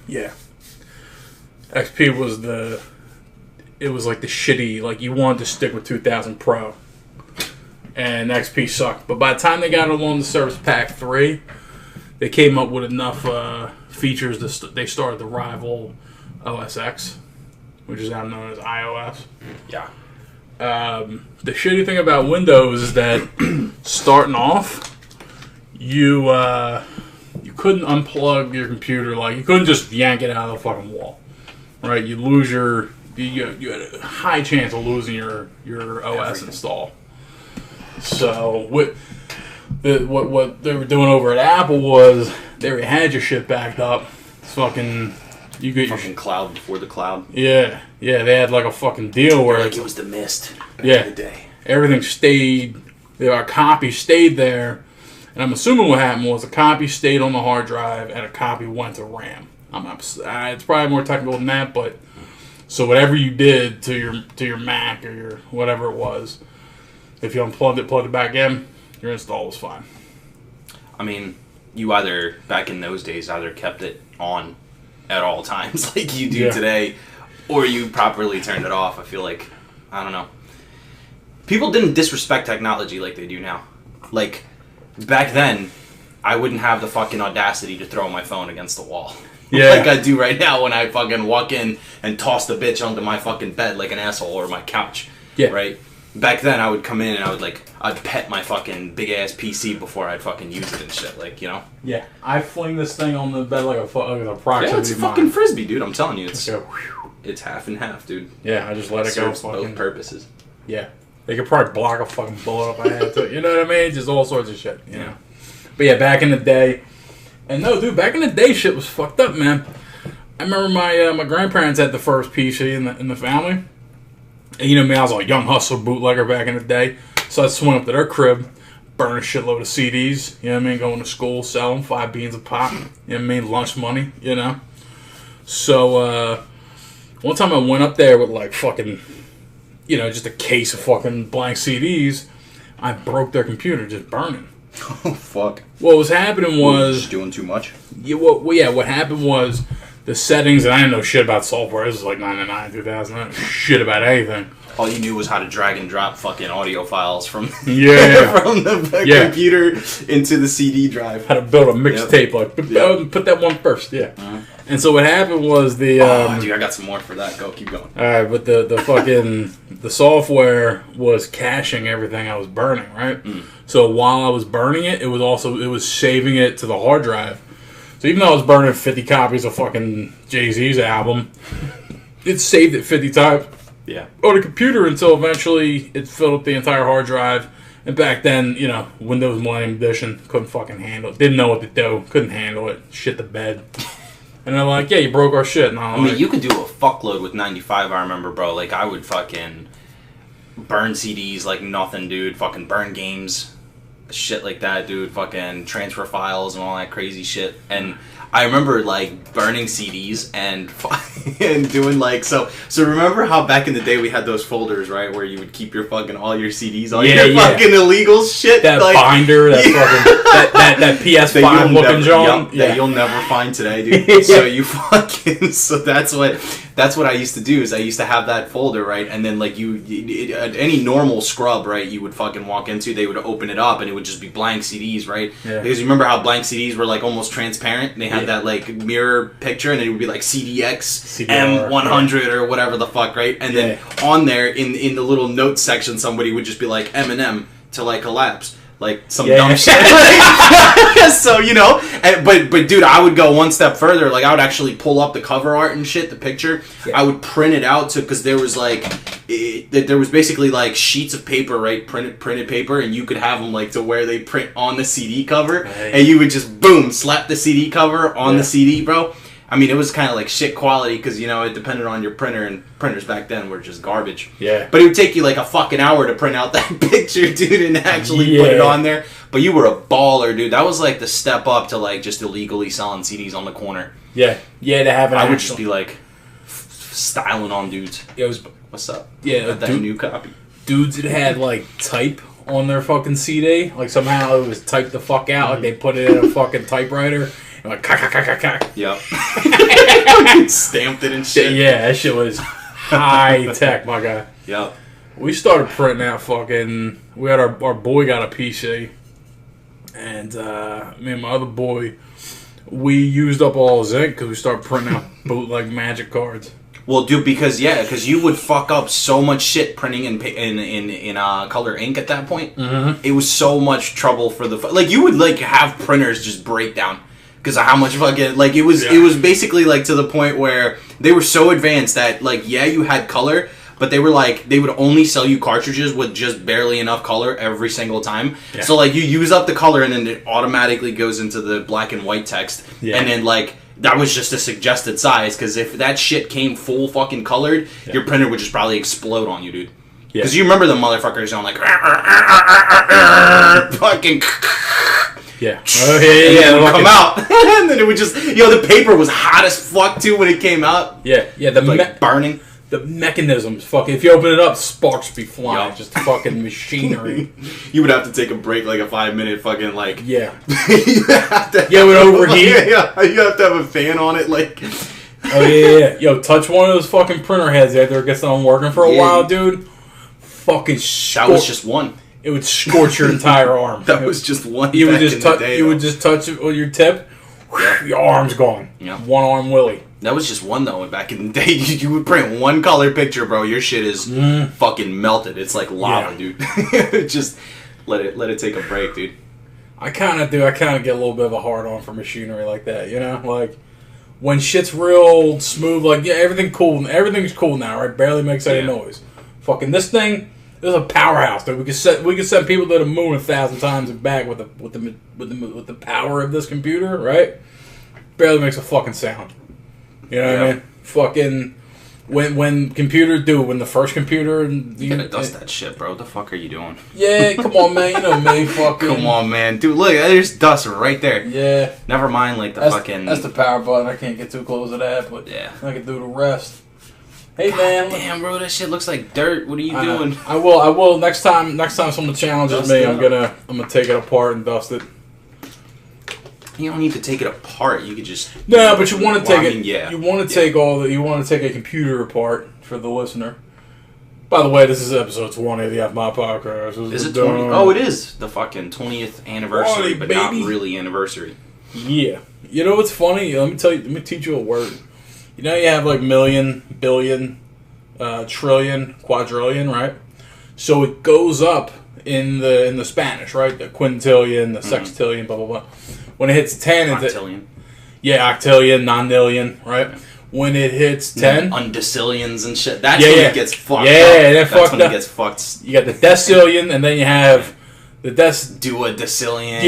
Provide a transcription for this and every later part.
Yeah. XP was it was like the shitty, like you wanted to stick with 2000 Pro. And XP sucked. But by the time they got along the Service Pack 3, they came up with enough features that they started to rival OS X, which is now known as iOS. Yeah. The shitty thing about Windows is that starting off, you couldn't unplug your computer. Like, you couldn't just yank it out of the fucking wall. Right? You had a high chance of losing your OS install. So what they were doing over at Apple was they already had your shit backed up. It's fucking you get fucking cloud before the cloud. Yeah, they had like a fucking deal where like it was the mist back in the day. Everything stayed. A copy stayed there, and I'm assuming what happened was a copy stayed on the hard drive and a copy went to RAM. It's probably more technical than that, but so whatever you did to your Mac or your whatever it was, if you unplugged it, plugged it back in, your install was fine. I mean, you either back in those days kept it on at all times like you do today, or you properly turned it off. I feel like, I don't know. People didn't disrespect technology like they do now. Like, back then, I wouldn't have the fucking audacity to throw my phone against the wall. Yeah. Like I do right now when I fucking walk in and toss the bitch onto my fucking bed like an asshole or my couch. Yeah. Right? Back then, I would come in and I'd pet my fucking big-ass PC before I'd fucking use it and shit, like, you know? Yeah. I fling this thing on the bed like a proximity Yeah, it's a fucking frisbee, dude. I'm telling you. It's half and half, dude. Yeah, I just let it go. Serves both purposes. Yeah. They could probably block a fucking bullet if I had to. You know what I mean? Just all sorts of shit, you know? But yeah, back in the day. And no, dude, back in the day, shit was fucked up, man. I remember my grandparents had the first PC in the family. And you know me, I was a young hustler bootlegger back in the day. So I'd swing up to their crib, burn a shitload of CDs, you know what I mean? Going to school, sell them, 5 beans a pop, you know what I mean? Lunch money, you know? So, one time I went up there with like fucking, you know, just a case of fucking blank CDs. I broke their computer just burning. Oh, fuck. What was happening was... Just doing too much? Yeah, what happened was the settings, and I didn't know shit about software. This was like 99, 2000. I didn't know shit about anything. All you knew was how to drag and drop fucking audio files from from the computer into the CD drive. How to build a mixtape, put that one first, And so what happened was the... dude, I got some more for that. Go, keep going. Alright, but the fucking... the software was caching everything I was burning, right? So while I was burning it, it was saving it to the hard drive. So even though I was burning 50 copies of fucking Jay-Z's album, it saved it 50 times on the computer until eventually it filled up the entire hard drive. And back then, you know, Windows Millennium Edition couldn't fucking handle it. Didn't know what to do. Couldn't handle it. Shit the bed. And they're like, yeah, you broke our shit. And I mean, you could do a fuckload with 95, I remember, bro. Like, I would fucking burn CDs like nothing, dude. Fucking burn games. Shit like that, dude. Fucking transfer files and all that crazy shit. And I remember, like, burning CDs and doing, like... So remember how back in the day we had those folders, right? Where you would keep your fucking... all your CDs, all your fucking illegal shit. That like, binder, that fucking... that PS5 looking joint. That you'll never find today, dude. So you fucking... So that's what I used to do, is I used to have that folder, right? And then, like, any normal scrub, right, you would fucking walk into, they would open it up and it would just be blank CDs, right? Yeah. Because you remember how blank CDs were, like, almost transparent? And they had that, like, mirror picture, and it would be, like, CDX, M100, or whatever the fuck, right? And then on there, in the little notes section, somebody would just be like, Eminem to, like, collapse. Like, some dumb shit. So, you know, but dude, I would go one step further. Like, I would actually pull up the cover art and shit, the picture. Yeah. I would print it out, because there was, like, there was basically, like, sheets of paper, right? Printed paper, and you could have them, like, to where they print on the CD cover. Right. And you would just, boom, slap the CD cover on the CD, bro. I mean, it was kind of like shit quality because, you know, it depended on your printer, and printers back then were just garbage. Yeah. But it would take you like a fucking hour to print out that picture, dude, and actually put it on there. But you were a baller, dude. That was like the step up to like just illegally selling CDs on the corner. Yeah. Yeah, to have an I would just be like styling on dudes. It was, what's up? Yeah. That new copy. Dudes that had like type on their fucking CD. Like somehow it was typed the fuck out. Like they put it in a fucking typewriter. Like, ka. Yep. Stamped it and shit. Yeah, that shit was high tech, my guy. Yep. We started printing out fucking. We had our boy got a PC, and me and my other boy, we used up all his ink because we started printing out bootleg Magic cards. Well, dude, because you would fuck up so much shit printing in color ink at that point. Mm-hmm. It was so much trouble for the like you would like have printers just break down because of how much fucking like it was. Yeah. It was basically like to the point where they were so advanced that like you had color, but they were like they would only sell you cartridges with just barely enough color every single time. Yeah. So like you use up the color and then it automatically goes into the black and white text, Yeah. and then like. That was just a suggested size, because if that shit came full fucking colored, your printer would just probably explode on you, dude. Yeah. Because you remember the motherfuckers on like fucking Yeah. and then it would come out, and then it would just the paper was hot as fuck too when it came out, Yeah. The like burning. the mechanisms, fucking. If you open it up, sparks be flying. Yup. Just fucking machinery. You would have to take a break, like a 5-minute fucking like. Yeah. You have to. Yeah, it would overheat. Yeah, you have to have a fan on it, like. Oh yeah. Yo, touch one of those fucking printer heads after it gets done working for a while, dude. Fucking. That was just one. It would scorch your entire arm. That was just one. You would back just in the touch. day, You would though. just touch it with your tip. Your arm's gone. Yeah. One arm Willie. That was just one though. Back in the day, you would print one color picture, bro. Your shit is fucking melted. It's like lava, dude. Just let it take a break, dude. I kind of do. I kind of get a little bit of a hard on for machinery like that. You know, like when shit's real smooth. Like everything's cool. Everything's cool now, right? Barely makes any noise. Fucking this thing. This is a powerhouse, dude. We could send people to the moon 1,000 times and back with the power of this computer, right? Barely makes a fucking sound. You know what I mean? Fucking when the first computer and You gotta dust that shit, bro. What the fuck are you doing? Yeah, come on, man. You know me, fucking. Come on, man, dude. Look, there's dust right there. Yeah. Never mind, like That's the power button. I can't get too close to that, but Yeah. I can do the rest. Hey, man. Damn, bro, that shit looks like dirt. What are you doing? I will. Next time someone challenges Dust me, it I'm gonna take it apart and dust it. You don't need to take it apart. You could just. No, but you want to take it. Yeah. You want to take You want to take a computer apart for the listener. By the way, this is episode 20 of the F My Podcast. Is it 20? Oh, it is the fucking 20th anniversary, 20, but not baby. really anniversary. Yeah. You know what's funny? Let me teach you a word. You know you have like million, billion, trillion, quadrillion, right? So it goes up in the Spanish, right? The quintillion, the sextillion, blah blah blah. When it hits 10, Octillion. octillion, nonillion, right? When it hits 10, Undecillions and shit. That's when it gets fucked up. That's That's when it gets fucked. You got the decillion, and then you have the Duodecillion.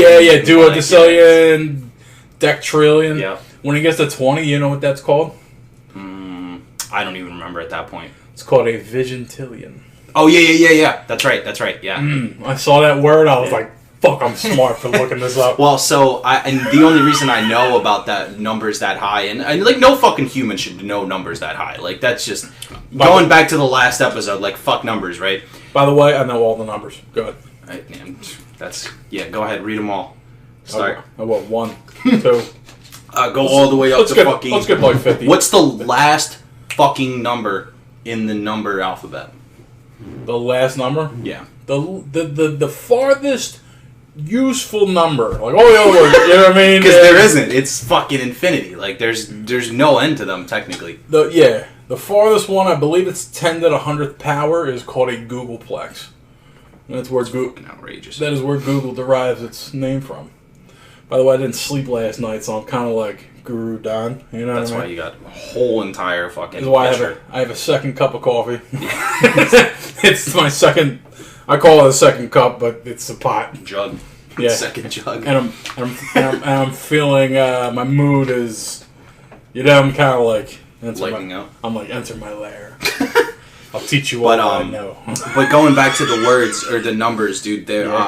duodecillion, dectrillion. Yeah. When it gets to 20, you know what that's called? I don't even remember at that point. It's called a vigintillion. Oh, yeah. That's right, yeah. I saw that word, I was like, fuck, I'm smart for looking this up. Well, and the only reason I know about that numbers that high, and like no fucking human should know numbers that high. Like that's just going back to the last episode. Like fuck numbers, right? By the way, I know all the numbers. Go ahead. Right, man, go ahead, read them all. Start. I want 1, 2. Go all the way up to fucking. Let's get like 50. What's the last fucking number in the number alphabet? the last number? Yeah. The farthest useful number. Like, oh, yeah, you know what I mean? Because there isn't. It's fucking infinity. Like, there's no end to them, technically. The farthest one, I believe it's 10 to the 100th power, is called a Googleplex. And that's where Fucking outrageous. That is where Google derives its name from. By the way, I didn't sleep last night, so I'm kind of like Guru Don. You know That's what I why mean? you got a whole entire fucking That's why picture. I have a second cup of coffee. It's my second. I call it a second cup, but it's a pot. Jug. Yeah. Second jug. And I'm feeling my mood is, I'm kind of like Lightening up. I'm like, enter my lair. I'll teach you what I know. But going back to the words or the numbers, dude.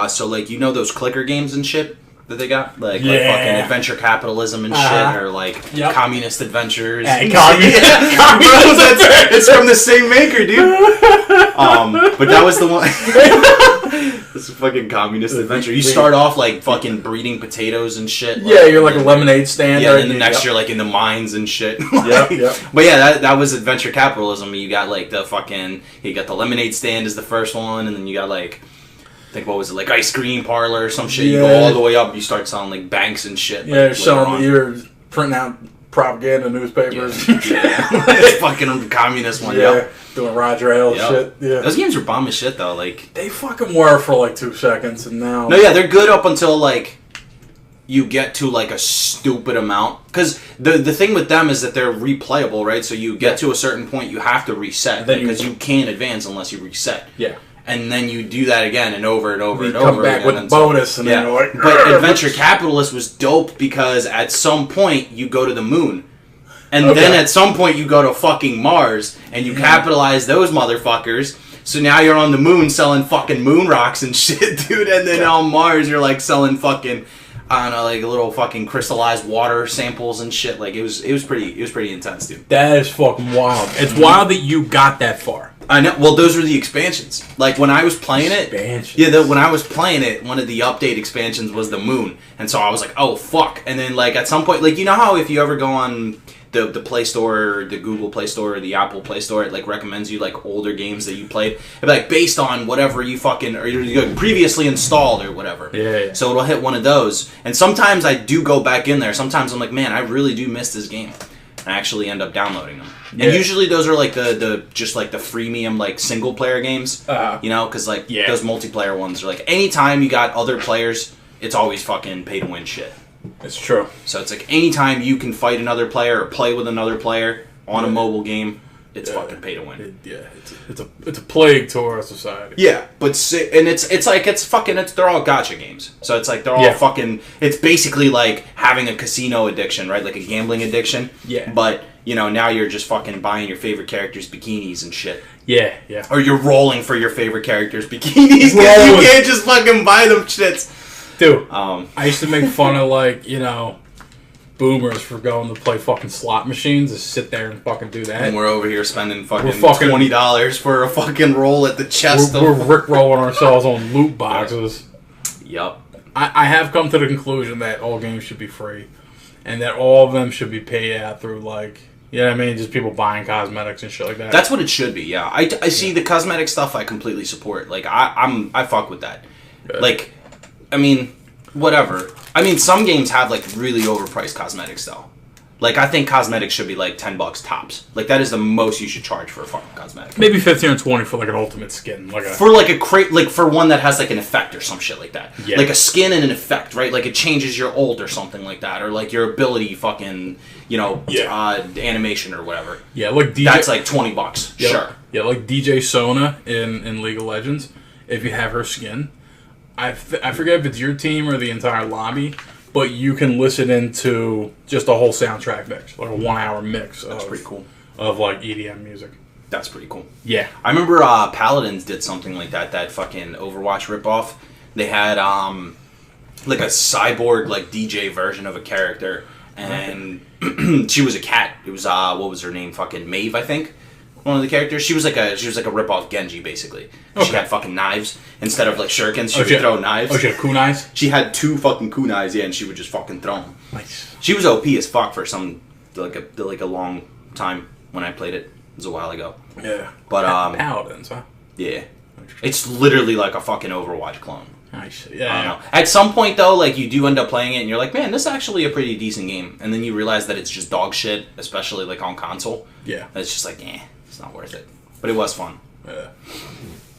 So like those clicker games and shit that they got, like fucking adventure capitalism and shit, or like communist adventures. Communist. It's from the same maker, dude. But that was the one. It's a fucking communist adventure. You start off like fucking breeding potatoes and shit. Yeah, you're like a lemonade stand. Yeah, and then the next year like in the mines and shit. Yep. But yeah, that was adventure capitalism. You got like you got the lemonade stand is the first one, and then you got like, I think what was it, like ice cream parlor or some shit. You go all the way up, you start selling like banks and shit. Yeah, you're printing out propaganda newspapers. Yeah. Fucking communist one, doing Roger Ailes shit. Yeah. Those games were bomb as shit though, like they fucking were for like 2 seconds and now no, yeah, they're good up until like you get to like a stupid amount, because the thing with them is that they're replayable, right? So you get to a certain point, you have to reset because you can't advance unless you reset. Yeah. And then you do that again and over and over and over. Come back with a bonus, and then you're like. But Adventure Capitalist was dope because at some point you go to the moon, and then at some point you go to fucking Mars, and you capitalize those motherfuckers. So now you're on the moon selling fucking moon rocks and shit, dude. And then on Mars you're like selling fucking, I don't know, like little fucking crystallized water samples and shit. Like it was pretty intense, dude. That is fucking wild. It's wild that you got that far. I know. Well, those were the expansions. Like when I was playing it, when I was playing it, one of the update expansions was the moon, and so I was like, "Oh fuck!" And then like at some point, like you know how if you ever go on the Play Store, or the Google Play Store, or the Apple Play Store, it like recommends you like older games that you played, it'd be like based on whatever you fucking or you previously installed or whatever. Yeah. So it'll hit one of those, and sometimes I do go back in there. Sometimes I'm like, man, I really do miss this game. I actually end up downloading them. And usually those are like the just like the freemium like single player games, you know, because like those multiplayer ones are like anytime you got other players, it's always fucking pay to win shit. It's true. So it's like anytime you can fight another player or play with another player on a mobile game, it's fucking pay to win. It's a plague to our society. Yeah, but and they're all gacha games. So it's like they're all fucking. It's basically like having a casino addiction, right? Like a gambling addiction. Yeah. But you know now you're just fucking buying your favorite characters' bikinis and shit. Yeah. Or you're rolling for your favorite characters' bikinis because you can't just fucking buy them shits. Dude, I used to make fun of like boomers for going to play fucking slot machines, to sit there and fucking do that. And we're over here spending fucking $20 for a fucking roll at the chest. We're rickrolling ourselves on loot boxes. Yup. I have come to the conclusion that all games should be free, and that all of them should be paid out through like, you know what I mean, just people buying cosmetics and shit like that. That's what it should be. Yeah, I see the cosmetic stuff. I completely support. Like I fuck with that. Good. Like, I mean, whatever. I mean, some games have like really overpriced cosmetics though. Like I think cosmetics should be like $10 tops. Like that is the most you should charge for a fucking cosmetic. Maybe 15 or 20 for like an ultimate skin, for like a crate, like for one that has like an effect or some shit like that. Yeah. Like a skin and an effect, right? Like it changes your ult or something like that, or like your ability, fucking, you know, animation or whatever. Yeah, like that's like $20. Yeah, sure. Yeah, like DJ Sona in League of Legends. If you have her skin, I forget if it's your team or the entire lobby, but you can listen into just a whole soundtrack mix, like a 1 hour mix. That's pretty cool. Of like EDM music. That's pretty cool. Yeah. I remember Paladins did something like that fucking Overwatch ripoff. They had like a cyborg like DJ version of a character, and she was a cat. It was what was her name? Fucking Maeve, I think. One of the characters. She was like a ripoff Genji, basically. Okay. She had fucking knives instead of like shurikens. She would throw knives. Oh, she had kunais. She had 2 fucking kunais, yeah, and she would just fucking throw them. Nice. She was OP as fuck for some like a long time when I played it. It was a while ago. Yeah. But Paladins, huh? Yeah. It's literally like a fucking Overwatch clone. Nice. Yeah. I don't know. At some point though, like you do end up playing it and you're like, man, this is actually a pretty decent game, and then you realize that it's just dog shit, especially like on console. Yeah. And it's just like, it's not worth it. But it was fun. Yeah.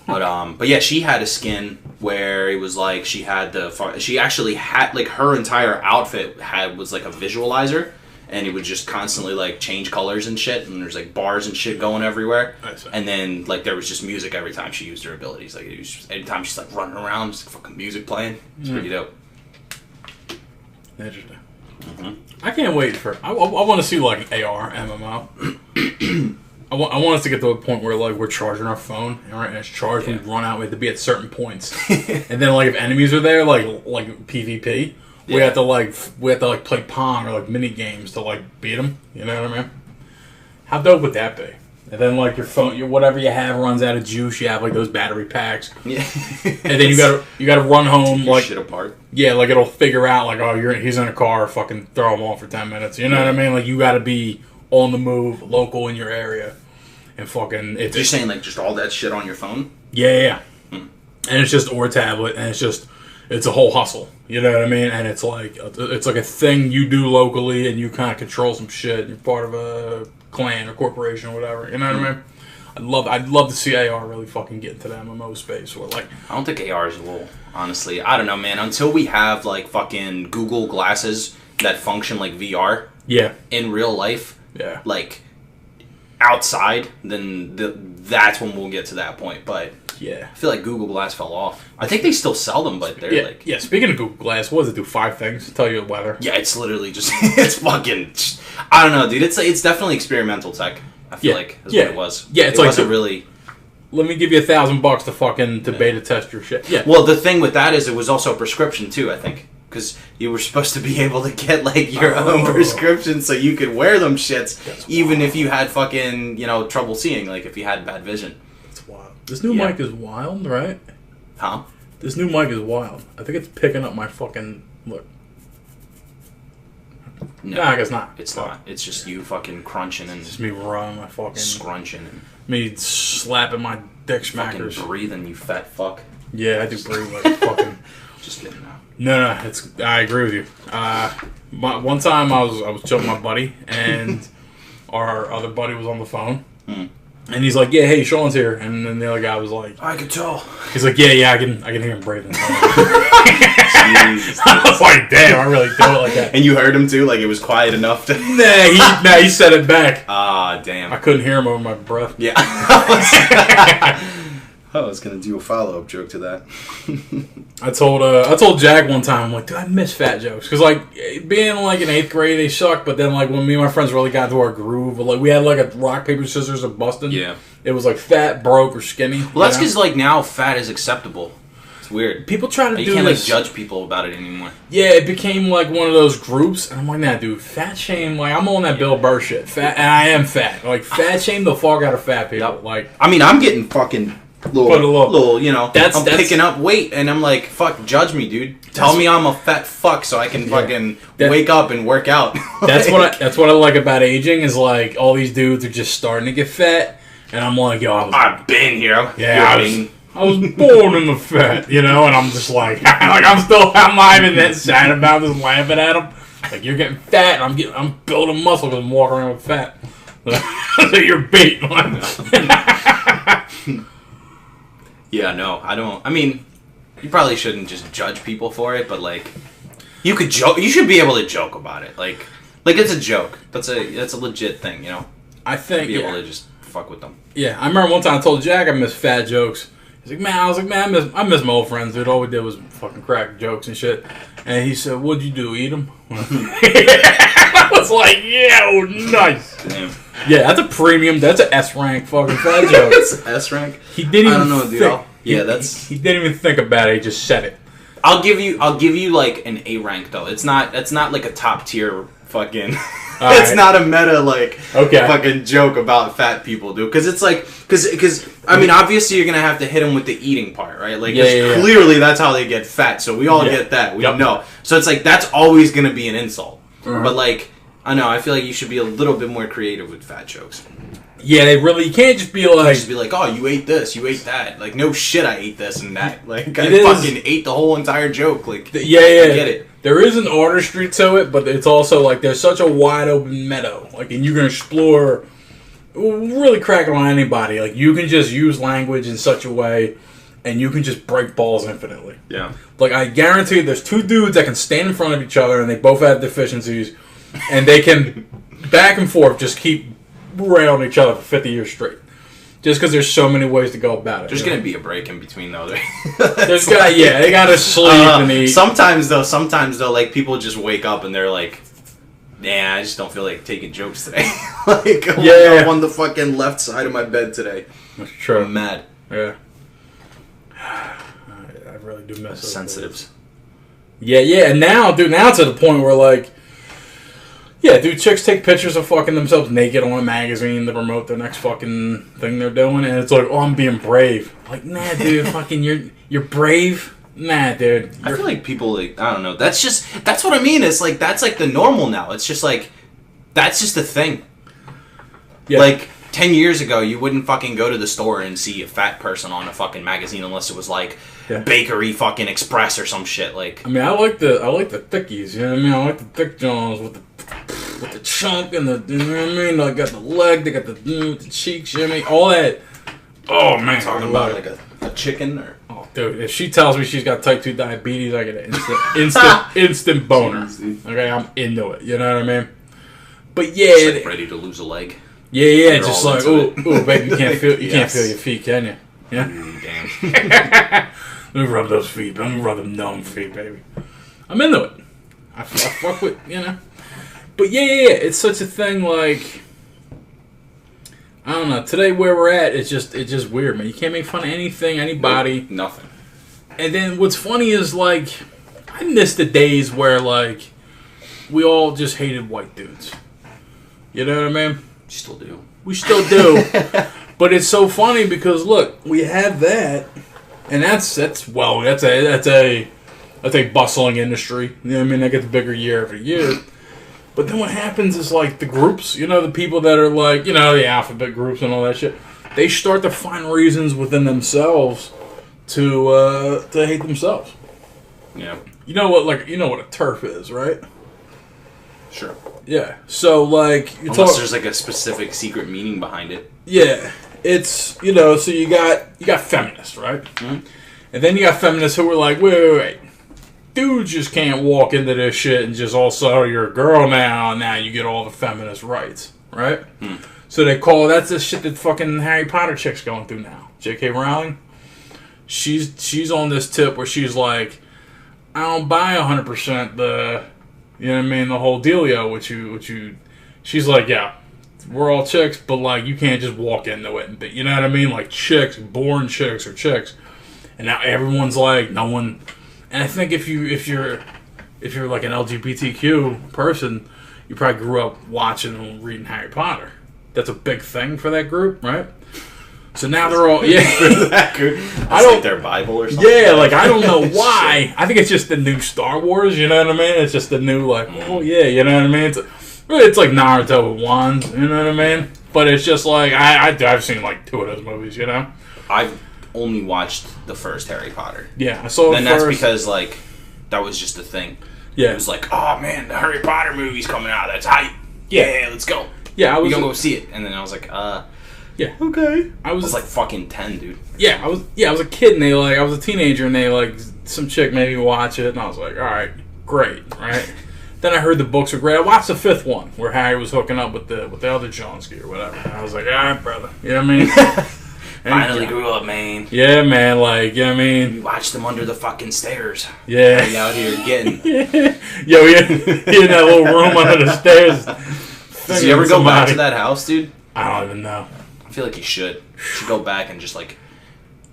But yeah, she had a skin where it was like she actually had like her entire outfit was like a visualizer, and it would just constantly like change colors and shit, and there's like bars and shit going everywhere. And then like there was just music every time she used her abilities. Like it was just, anytime she's like running around, just fucking music playing. It's pretty dope. Interesting. I can't wait for. I want to see like an AR MMO. I want us to get to a point where like we're charging our phone, right, and it's charged, and we run out. We have to be at certain points, and then like if enemies are there, like PvP, we have to play Pong or like mini games to like beat them. You know what I mean? How dope would that be? And then like your phone, whatever you have runs out of juice. You have like those battery packs. Yeah. And then you gotta run home like shit apart. Yeah, like it'll figure out like, oh, he's in a car, fucking throw him on for 10 minutes. You know what I mean? Like you gotta be on the move, local in your area, and fucking. You're saying like just all that shit on your phone? Yeah. And it's just or tablet, and it's a whole hustle. You know what I mean? And it's like a thing you do locally, and you kind of control some shit. You're part of a clan or corporation or whatever. You know what I mean? I'd love to see AR really fucking get into the MMO space. Or like, I don't think ARs will. Honestly, I don't know, man. Until we have like fucking Google glasses that function like VR. Yeah. In real life. Yeah. Like outside, then that's when we'll get to that point. But yeah, I feel like Google Glass fell off. I think they still sell them, but they're like... Yeah, speaking of Google Glass, what does it do? 5 things? Tell you the weather? Yeah, it's literally just... It's fucking... I don't know, dude. It's definitely experimental tech. I feel like that's what it was. Yeah, it wasn't really... Let me give you $1,000 to beta test your shit. Yeah. Well, the thing with that is it was also a prescription, too, I think. Because you were supposed to be able to get, like, your own prescription so you could wear them shits, even if you had fucking, trouble seeing, like, if you had bad vision. This new mic is wild, right? Huh? This new mic is wild. I think it's picking up my fucking... Look. No, I guess not. It's not. It's just you fucking crunching and... It's just me running my fucking... Scrunching and... Me slapping my dick smackers. Fucking breathing, you fat fuck. Yeah, I do breathe like fucking... Just kidding now. No, I agree with you. One time I was chilling with my buddy, and our other buddy was on the phone. And he's like, yeah, hey, Sean's here. And then the other guy was like... I could tell. He's like, yeah, I can hear him breathing. I was like, damn, I really do it like that. And you heard him too? Like it was quiet enough to... He said it back. Ah, damn. I couldn't hear him over my breath. Yeah. I was going to do a follow-up joke to that. I told Jack one time, I'm like, dude, I miss fat jokes. Because, like, being, like, in 8th grade, they suck. But then, like, when me and my friends really got into our groove, like, we had, like, a rock, paper, scissors of busting. Yeah. It was, like, fat, broke, or skinny. Well, that's because, like, now fat is acceptable. It's weird. People try to do this. You can't, like, judge people about it anymore. Yeah, it became, like, one of those groups. And I'm like, nah, dude, fat shame. Like, I'm on that Bill Burr shit. Fat, and I am fat. Like, fat shame the fuck out of fat people. Yep. Like, I mean, I'm getting fucking... Little, I'm picking up weight, and I'm like, fuck, judge me, dude. Tell me I'm a fat fuck so I can fucking wake up and work out. That's what I like about aging is like all these dudes are just starting to get fat, and I'm like, yo, I've been here. Yeah, I was born in the fat, and I'm just like I'm not even that sad about this, laughing at him. Like you're getting fat, and I'm building muscle because I'm walking around with fat. So you're bait. Yeah, no, I don't. I mean, you probably shouldn't just judge people for it, but like, you could joke. You should be able to joke about it. Like it's a joke. That's a legit thing, I think be able to just fuck with them. Yeah, I remember one time I told Jack I miss fat jokes. He's like, man, I miss my old friends, dude. All we did was fucking crack jokes and shit. And he said, what'd you do? Eat them? I was like, yeah, oh, nice. Damn. Yeah, that's a premium. That's an S rank fucking fat joke. It's S rank. He didn't. I don't know, dude. He didn't even think about it. He just said it. I'll give you like an A rank though. It's not like a top tier fucking. It's not a meta fucking joke about fat people, dude. Because it's like because I mean obviously you're gonna have to hit them with the eating part, right? Like clearly that's how they get fat. So we all get that. We know. So it's like that's always gonna be an insult. But like. I know. I feel like you should be a little bit more creative with fat jokes. Yeah, you can't just be like, oh, you ate this, you ate that. Like, no shit, I ate this and that. Like, I fucking ate the whole entire joke. Like, I get it. There is an artistry to it, but it's also like there's such a wide open meadow. Like, and you can explore, really crack it on anybody. Like, you can just use language in such a way, and you can just break balls infinitely. Yeah. Like, I guarantee there's two dudes that can stand in front of each other, and they both have deficiencies. And they can, back and forth, just keep railing each other for 50 years straight. Just because there's so many ways to go about it. There's going to be a break in between, though. They got to sleep and eat. Sometimes, though, like, people just wake up and they're like, nah, I just don't feel like taking jokes today. I'm on the fucking left side of my bed today. That's true. I'm mad. Yeah. I really do miss those sensitives. Days. Yeah, and now to the point where, like, Yeah, dude, chicks take pictures of fucking themselves naked on a magazine to promote their next fucking thing they're doing, and it's like, oh, I'm being brave. Like, nah, dude, fucking, you're brave? Nah, dude. I feel like people, like, I don't know. That's what I mean. It's like, that's like the normal now. It's just like, that's just a thing. Yeah. Like, 10 years ago, you wouldn't fucking go to the store and see a fat person on a fucking magazine unless it was like Bakery fucking Express or some shit. Like, I mean, I like the thickies, you know what I mean? I like the thick Johns with the chunk and the, you know what I mean? They got the leg, they got the cheeks, you know what I mean? All that. Oh, man. talking about like a chicken or... Oh, dude, if she tells me she's got type 2 diabetes, I get an instant boner. Okay, I'm into it, you know what I mean? But yeah... Just like ready to lose a leg. Yeah, just like, ooh, baby, you can't feel can't feel your feet, can you? Yeah? Damn. Let me rub those feet. Let me rub them numb feet, baby. I'm into it. I fuck with, you know. But yeah, it's such a thing, like, I don't know. Today where we're at, it's just weird, man. You can't make fun of anything, anybody. Nope, nothing. And then what's funny is, like, I miss the days where, like, we all just hated white dudes. You know what I mean? Still do. We still do. But it's so funny because, look, we have that, and that's a bustling industry. You know what I mean? That gets bigger year every year. But then what happens is, like, the groups, you know, the people that are, like, you know, the alphabet groups and all that shit, they start to find reasons within themselves to hate themselves. Yeah. You know what a turf is, right? Sure. Yeah. So, like, unless there's like a specific secret meaning behind it. Yeah. It's, you know, so you got feminists, right? Mm-hmm. And then you got feminists who are like, wait. Dudes just can't walk into this shit and just also, you're a girl now you get all the feminist rights, right? So that's the shit that fucking Harry Potter chick's going through now. J.K. Rowling, she's on this tip where she's like, I don't buy 100% the, you know what I mean, the whole dealio, which you, she's like, yeah, we're all chicks, but like, you can't just walk into it and be, you know what I mean? Like, chicks, born chicks are chicks. And now everyone's like, no one... And I think if you're like an LGBTQ person, you probably grew up watching and reading Harry Potter. That's a big thing for that group, right? So now they're all that group. I don't like their Bible or something. Yeah, like I don't know why. I think it's just the new Star Wars. You know what I mean? It's just the new like, oh yeah, you know what I mean? It's like Naruto with wands. You know what I mean? But it's just like I've seen like 2 of those movies. You know, I've only watched the first Harry Potter. Yeah, I saw. And that's because like that was just a thing. Yeah, it was like, oh man, the Harry Potter movie's coming out. That's hype. Yeah, let's go. Yeah, we gonna go see it. And then I was like, yeah, okay. I was like fucking 10, dude. Yeah, I was a kid, and I was a teenager, and they like some chick made me watch it, and I was like, all right, great, right. Then I heard the books were great. I watched the 5th one where Harry was hooking up with the other Johnsky or whatever. And I was like, all right, brother, you know what I mean? Finally grew up, man. Yeah, man, like, you know what I mean? We watched them under the fucking stairs. Yeah. Like out here getting... Yo, we in that little room under the stairs. Did you ever go back to that house, dude? I don't even know. I feel like you should. You should go back and just, like,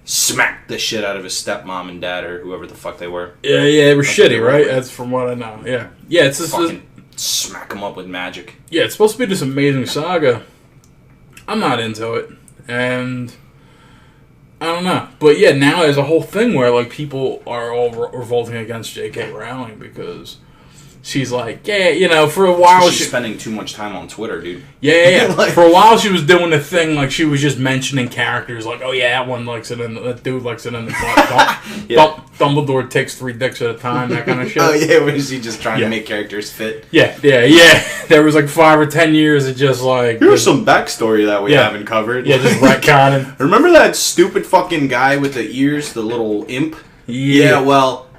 smack the shit out of his stepmom and dad or whoever the fuck they were. Yeah, they were shitty, right? That's from what I know, yeah. Yeah, it's just... Fucking smack them up with magic. Yeah, it's supposed to be this amazing saga. I'm not into it. And... I don't know. But yeah, now there's a whole thing where like people are all revolting against J.K. Rowling because she's like, yeah, you know, for a while she's spending too much time on Twitter, dude. Yeah. Like, for a while she was doing the thing like she was just mentioning characters like, oh yeah, that one likes it and that dude likes it and Dumbledore takes 3 dicks at a time, that kind of shit. Oh yeah, was she just trying to make characters fit? Yeah. There was like 5 or 10 years of just like here's some backstory that we haven't covered. Yeah, just retconning. Remember that stupid fucking guy with the ears, the little imp? Yeah, well,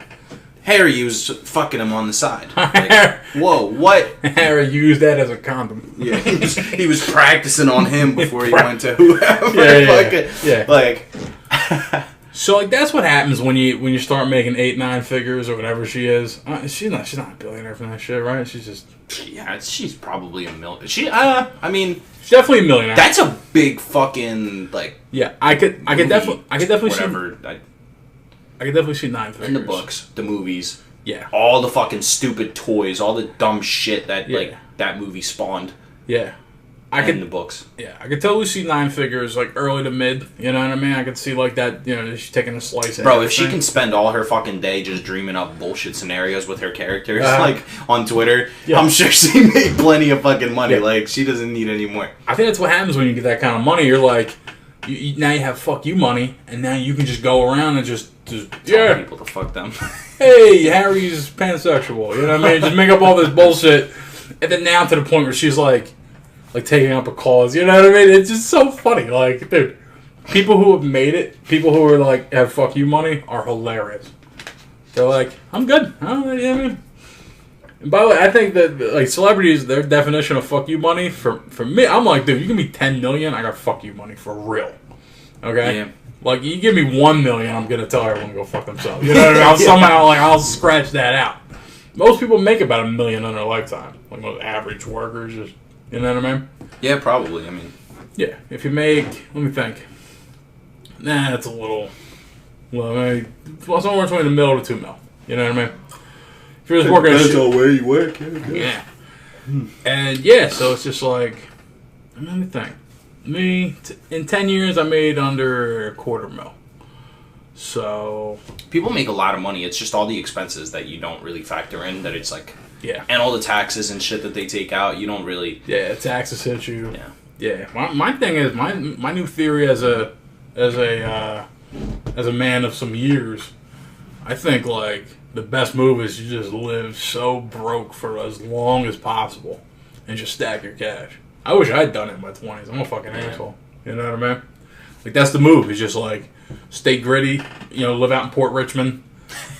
Harry was fucking him on the side. Like, whoa, what? Harry used that as a condom. Yeah, he was practicing on him before he went to whoever. Yeah. Like, so like that's what happens when you start making 8-9 figures or whatever she is. She's not a billionaire from that shit, right? She's just she's probably a millionaire. I mean, she's definitely a millionaire. That's a big fucking like. Yeah, I could definitely whatever. I could definitely see 9 figures. In the books, the movies, yeah, all the fucking stupid toys, all the dumb shit that like that movie spawned. Yeah. In the books. Yeah, I could totally see 9 figures, like, early to mid, you know what I mean? I could see, like, that, you know, she's taking a slice of Bro, if she everything. can spend all her fucking day just dreaming up bullshit scenarios with her characters, like, on Twitter, yeah. I'm sure she made plenty of fucking money. Yeah. Like, she doesn't need any more. I think that's what happens when you get that kind of money. You're like, now you have fuck you money, and now you can just go around and just Tell people to fuck them. Hey, Harry's pansexual, you know what I mean? Just make up all this bullshit, and then now to the point where she's like taking up a cause, you know what I mean? It's just so funny. Like, dude, people who have made it, people who are like, have fuck you money, are hilarious. They're like, I'm good. I don't know, you know what I mean? And by the way, I think that, like, celebrities, their definition of fuck you money, for me, I'm like, dude, you give me 10 million, I got fuck you money for real. Okay? Yeah. Like, you give me 1 million, I'm gonna tell everyone to go fuck themselves. You know what I mean? I'll somehow, like, I'll scratch that out. Most people make about $1 million in their lifetime. Like, most average workers, just, you know what I mean? Yeah, probably. I mean, yeah. If you make, let me think. Nah, that's a little. Well, maybe somewhere between $1 million to $2 million. You know what I mean? If you're just working, depends on where you work. Yeah. And yeah, so it's just like, let me think. In 10 years, I made under $250,000. So people make a lot of money. It's just all the expenses that you don't really factor in. That it's like, yeah, and all the taxes and shit that they take out. You don't really. Yeah, taxes hit you. Yeah. Yeah. My thing is my new theory as a man of some years. I think like the best move is you just live so broke for as long as possible and just stack your cash. I wish I'd done it in my 20s. I'm a fucking asshole. You know what I mean? Like, that's the move. It's just like, stay gritty, you know, live out in Port Richmond.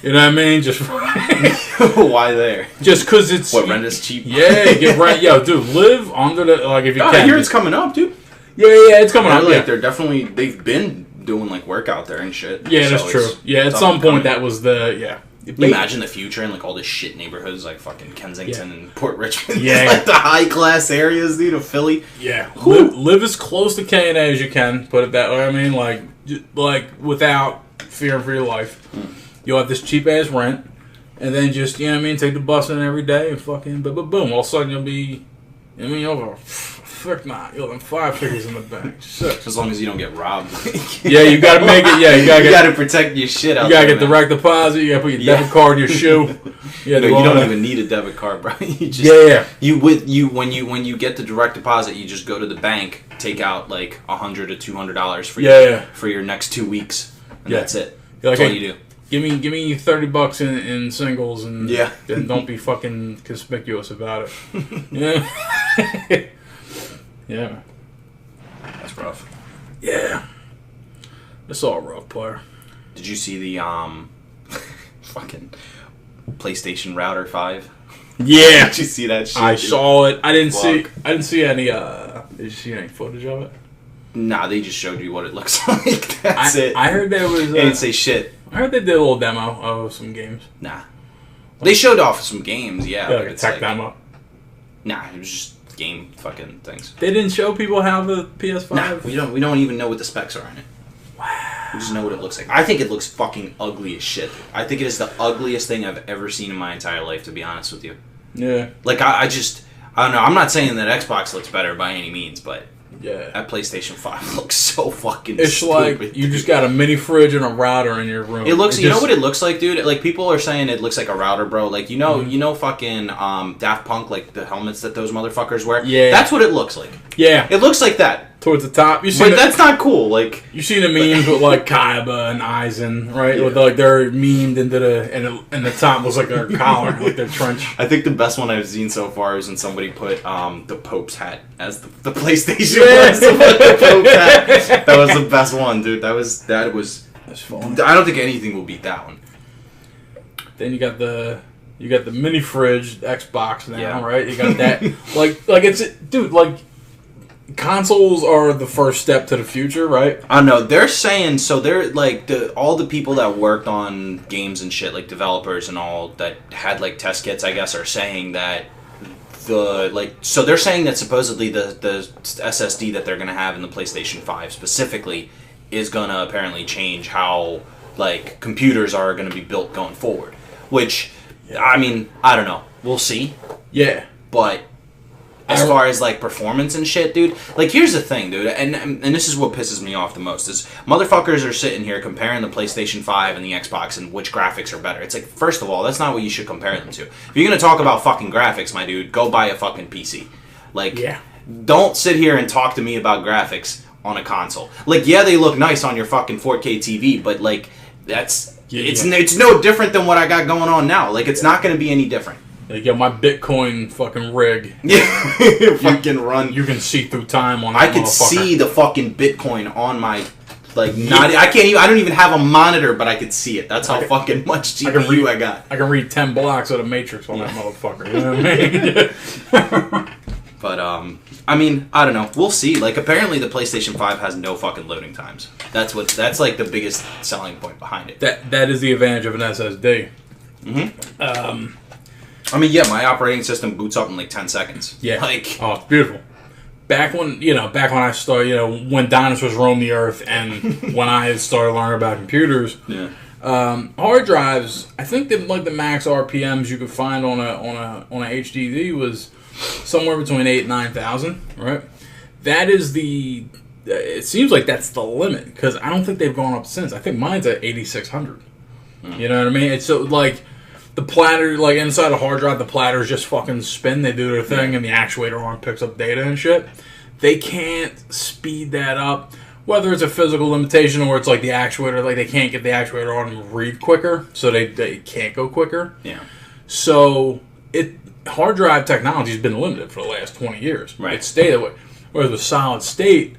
You know what I mean? Just why there? Just because it's... What, rent is cheap? Yeah, get rent. Yo, dude, live under the... Like, if you can. I hear it's coming up, dude. Yeah, it's coming up. Like, they're definitely... They've been doing, like, work out there and shit. Yeah, that's true. Yeah, at some point that was the... Yeah. Can you imagine the future and like all the shit neighborhoods like fucking Kensington and Port Richmond? Yeah, like the high class areas, dude, of Philly. Yeah, live as close to K&A as you can. Put it that way. I mean, like without fearing for your life. You'll have this cheap ass rent, and then just, you know what I mean, take the bus in every day and fucking boom. All of a sudden you'll be, I mean, you'll go, fuck not, you'll have 5 figures in the bank. 6. As long as you don't get robbed. Yeah, you gotta make it. Yeah, you gotta protect your shit out. You gotta get direct deposit. You gotta put your debit card in your shoe. You don't even need a debit card, bro. You just, when you get the direct deposit, you just go to the bank, take out like $100 to $200 for your next 2 weeks, and that's it. That's all you do. Give me $30 in singles and don't be fucking conspicuous about it. Yeah. Yeah. That's rough. Yeah. It's all rough, player. Did you see the fucking PlayStation Router 5? Yeah. Did you see that shit? I saw it. I didn't see any did you see any footage of it? Nah, they just showed you what it looks like. That's it. I heard there was they didn't say shit. I heard they did a little demo of some games. Nah. They showed off some games, yeah. Like a tech demo. Nah, it was just game fucking things. They didn't show people how the PS5. Nah, we don't even know what the specs are in it. Wow. We just know what it looks like. I think it looks fucking ugly as shit. I think it is the ugliest thing I've ever seen in my entire life, to be honest with you. Yeah. Like I don't know. I'm not saying that Xbox looks better by any means, but yeah, that PlayStation 5 looks so fucking it's stupid. Like you just got a mini fridge and a router in your room. It looks, you know what it looks like, dude? Like, people are saying it looks like a router, bro. Like, you know fucking Daft Punk, like the helmets that those motherfuckers wear? Yeah. That's what it looks like. Yeah. It looks like that. Towards the top. But that's not cool. Like, you see the memes with like Kaiba and Aizen, right? Yeah. With like they're memed into and the top was like their collar, like their trench. I think the best one I've seen so far is when somebody put the Pope's hat as the PlayStation was. The Pope's hat. That was the best one, dude. That was. That's fun. I don't think anything will beat that one. Then you got the mini fridge Xbox now, right? You got that. like it's, dude, like. Consoles are the first step to the future, right? I know. They're saying, so they're like, all the people that worked on games and shit, like developers and all that had like test kits, I guess, are saying that so they're saying that supposedly the SSD that they're going to have in the PlayStation 5 specifically is going to apparently change how like computers are going to be built going forward. Which, I mean, I don't know. We'll see. Yeah. But as far as like performance and shit, dude. Like, here's the thing, dude, and this is what pisses me off the most is motherfuckers are sitting here comparing the PlayStation 5 and the Xbox and which graphics are better. It's like, first of all, that's not what you should compare them to. If you're gonna talk about fucking graphics, my dude, go buy a fucking PC. Like, don't sit here and talk to me about graphics on a console. Like, yeah, they look nice on your fucking 4K TV, but like, it's no different than what I got going on now. Like, it's not gonna be any different. Like, my Bitcoin fucking rig. Yeah, fucking run. You can see through time on that I could see the fucking Bitcoin on my, like, I can't even, I don't even have a monitor, but I could see it. That's how fucking much GPU I got. I can read 10 blocks of the Matrix on that motherfucker. You know what I mean? But, I mean, I don't know. We'll see. Like, apparently the PlayStation 5 has no fucking loading times. That's like the biggest selling point behind it. That is the advantage of an SSD. Mm-hmm. I mean, yeah, my operating system boots up in like 10 seconds. Yeah. Like, oh, it's beautiful. Back when I started, when dinosaurs roamed the earth and when I had started learning about computers, hard drives, I think that like the max RPMs you could find on a HDD was somewhere between 8,000 and 9,000, right? That is it seems like that's the limit because I don't think they've gone up since. I think mine's at 8,600. You know what I mean? It's so like the platter, like inside a hard drive, the platters just fucking spin. They do their thing, and the actuator arm picks up data and shit. They can't speed that up, whether it's a physical limitation or it's like the actuator, like they can't get the actuator arm to read quicker, so they can't go quicker. Yeah. So hard drive technology has been limited for the last 20 years. Right. It stayed that way. Whereas with solid state,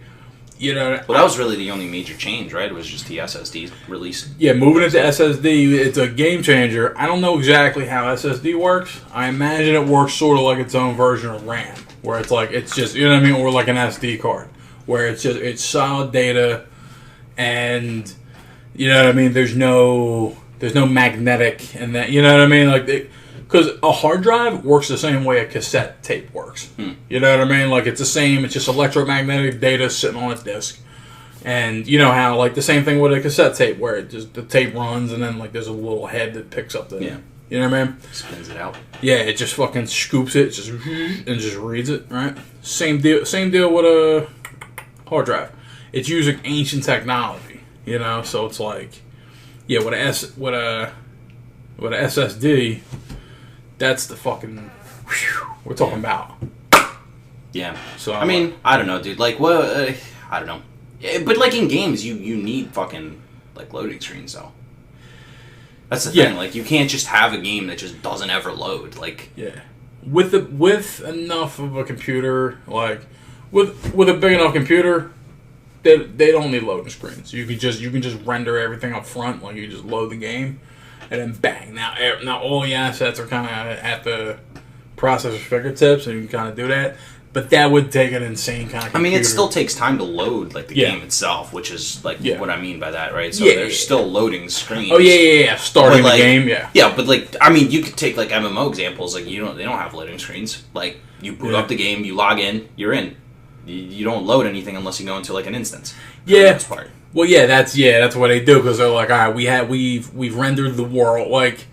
well, that was really the only major change, right? It was just the SSD release. Yeah, moving it to SSD, it's a game changer. I don't know exactly how SSD works. I imagine it works sort of like its own version of RAM, where it's like, it's just, you know what I mean, or like an SD card, where it's solid data, and, you know what I mean, there's no magnetic, and that, you know what I mean, like, because a hard drive works the same way a cassette tape works. You know what I mean? Like, it's the same. It's just electromagnetic data sitting on a disk. And you know how, like, the same thing with a cassette tape, where it just the tape runs and then, like, there's a little head that picks up the... Yeah. You know what I mean? Spins it out. Yeah, it just fucking scoops it, and just reads it, right? Same deal with a hard drive. It's using ancient technology, you know? So it's like... Yeah, with a SSD... That's the fucking we're talking about. Yeah. So I mean, I don't know, dude. Like, well, I don't know. But like in games, you need fucking like loading screens, though. That's the thing. Like, you can't just have a game that just doesn't ever load. Like, with enough of a computer, like with a big enough computer, they don't need loading screens. You can just render everything up front. Like, you just load the game. And then bang! Now all the assets are kind of at the processor's fingertips, and you can kind of do that. But that would take an insane kind of computer. I mean, it still takes time to load like the game itself, which is like what I mean by that, right? So there's still loading screens. Oh yeah. Starting the game, Yeah, but like, I mean, you could take like MMO examples. Like, they don't have loading screens. Like, you boot up the game, you log in, you're in. You don't load anything unless you go into like an instance. For the most part. Well, that's what they do, because they're like, all right, we've rendered the world, like,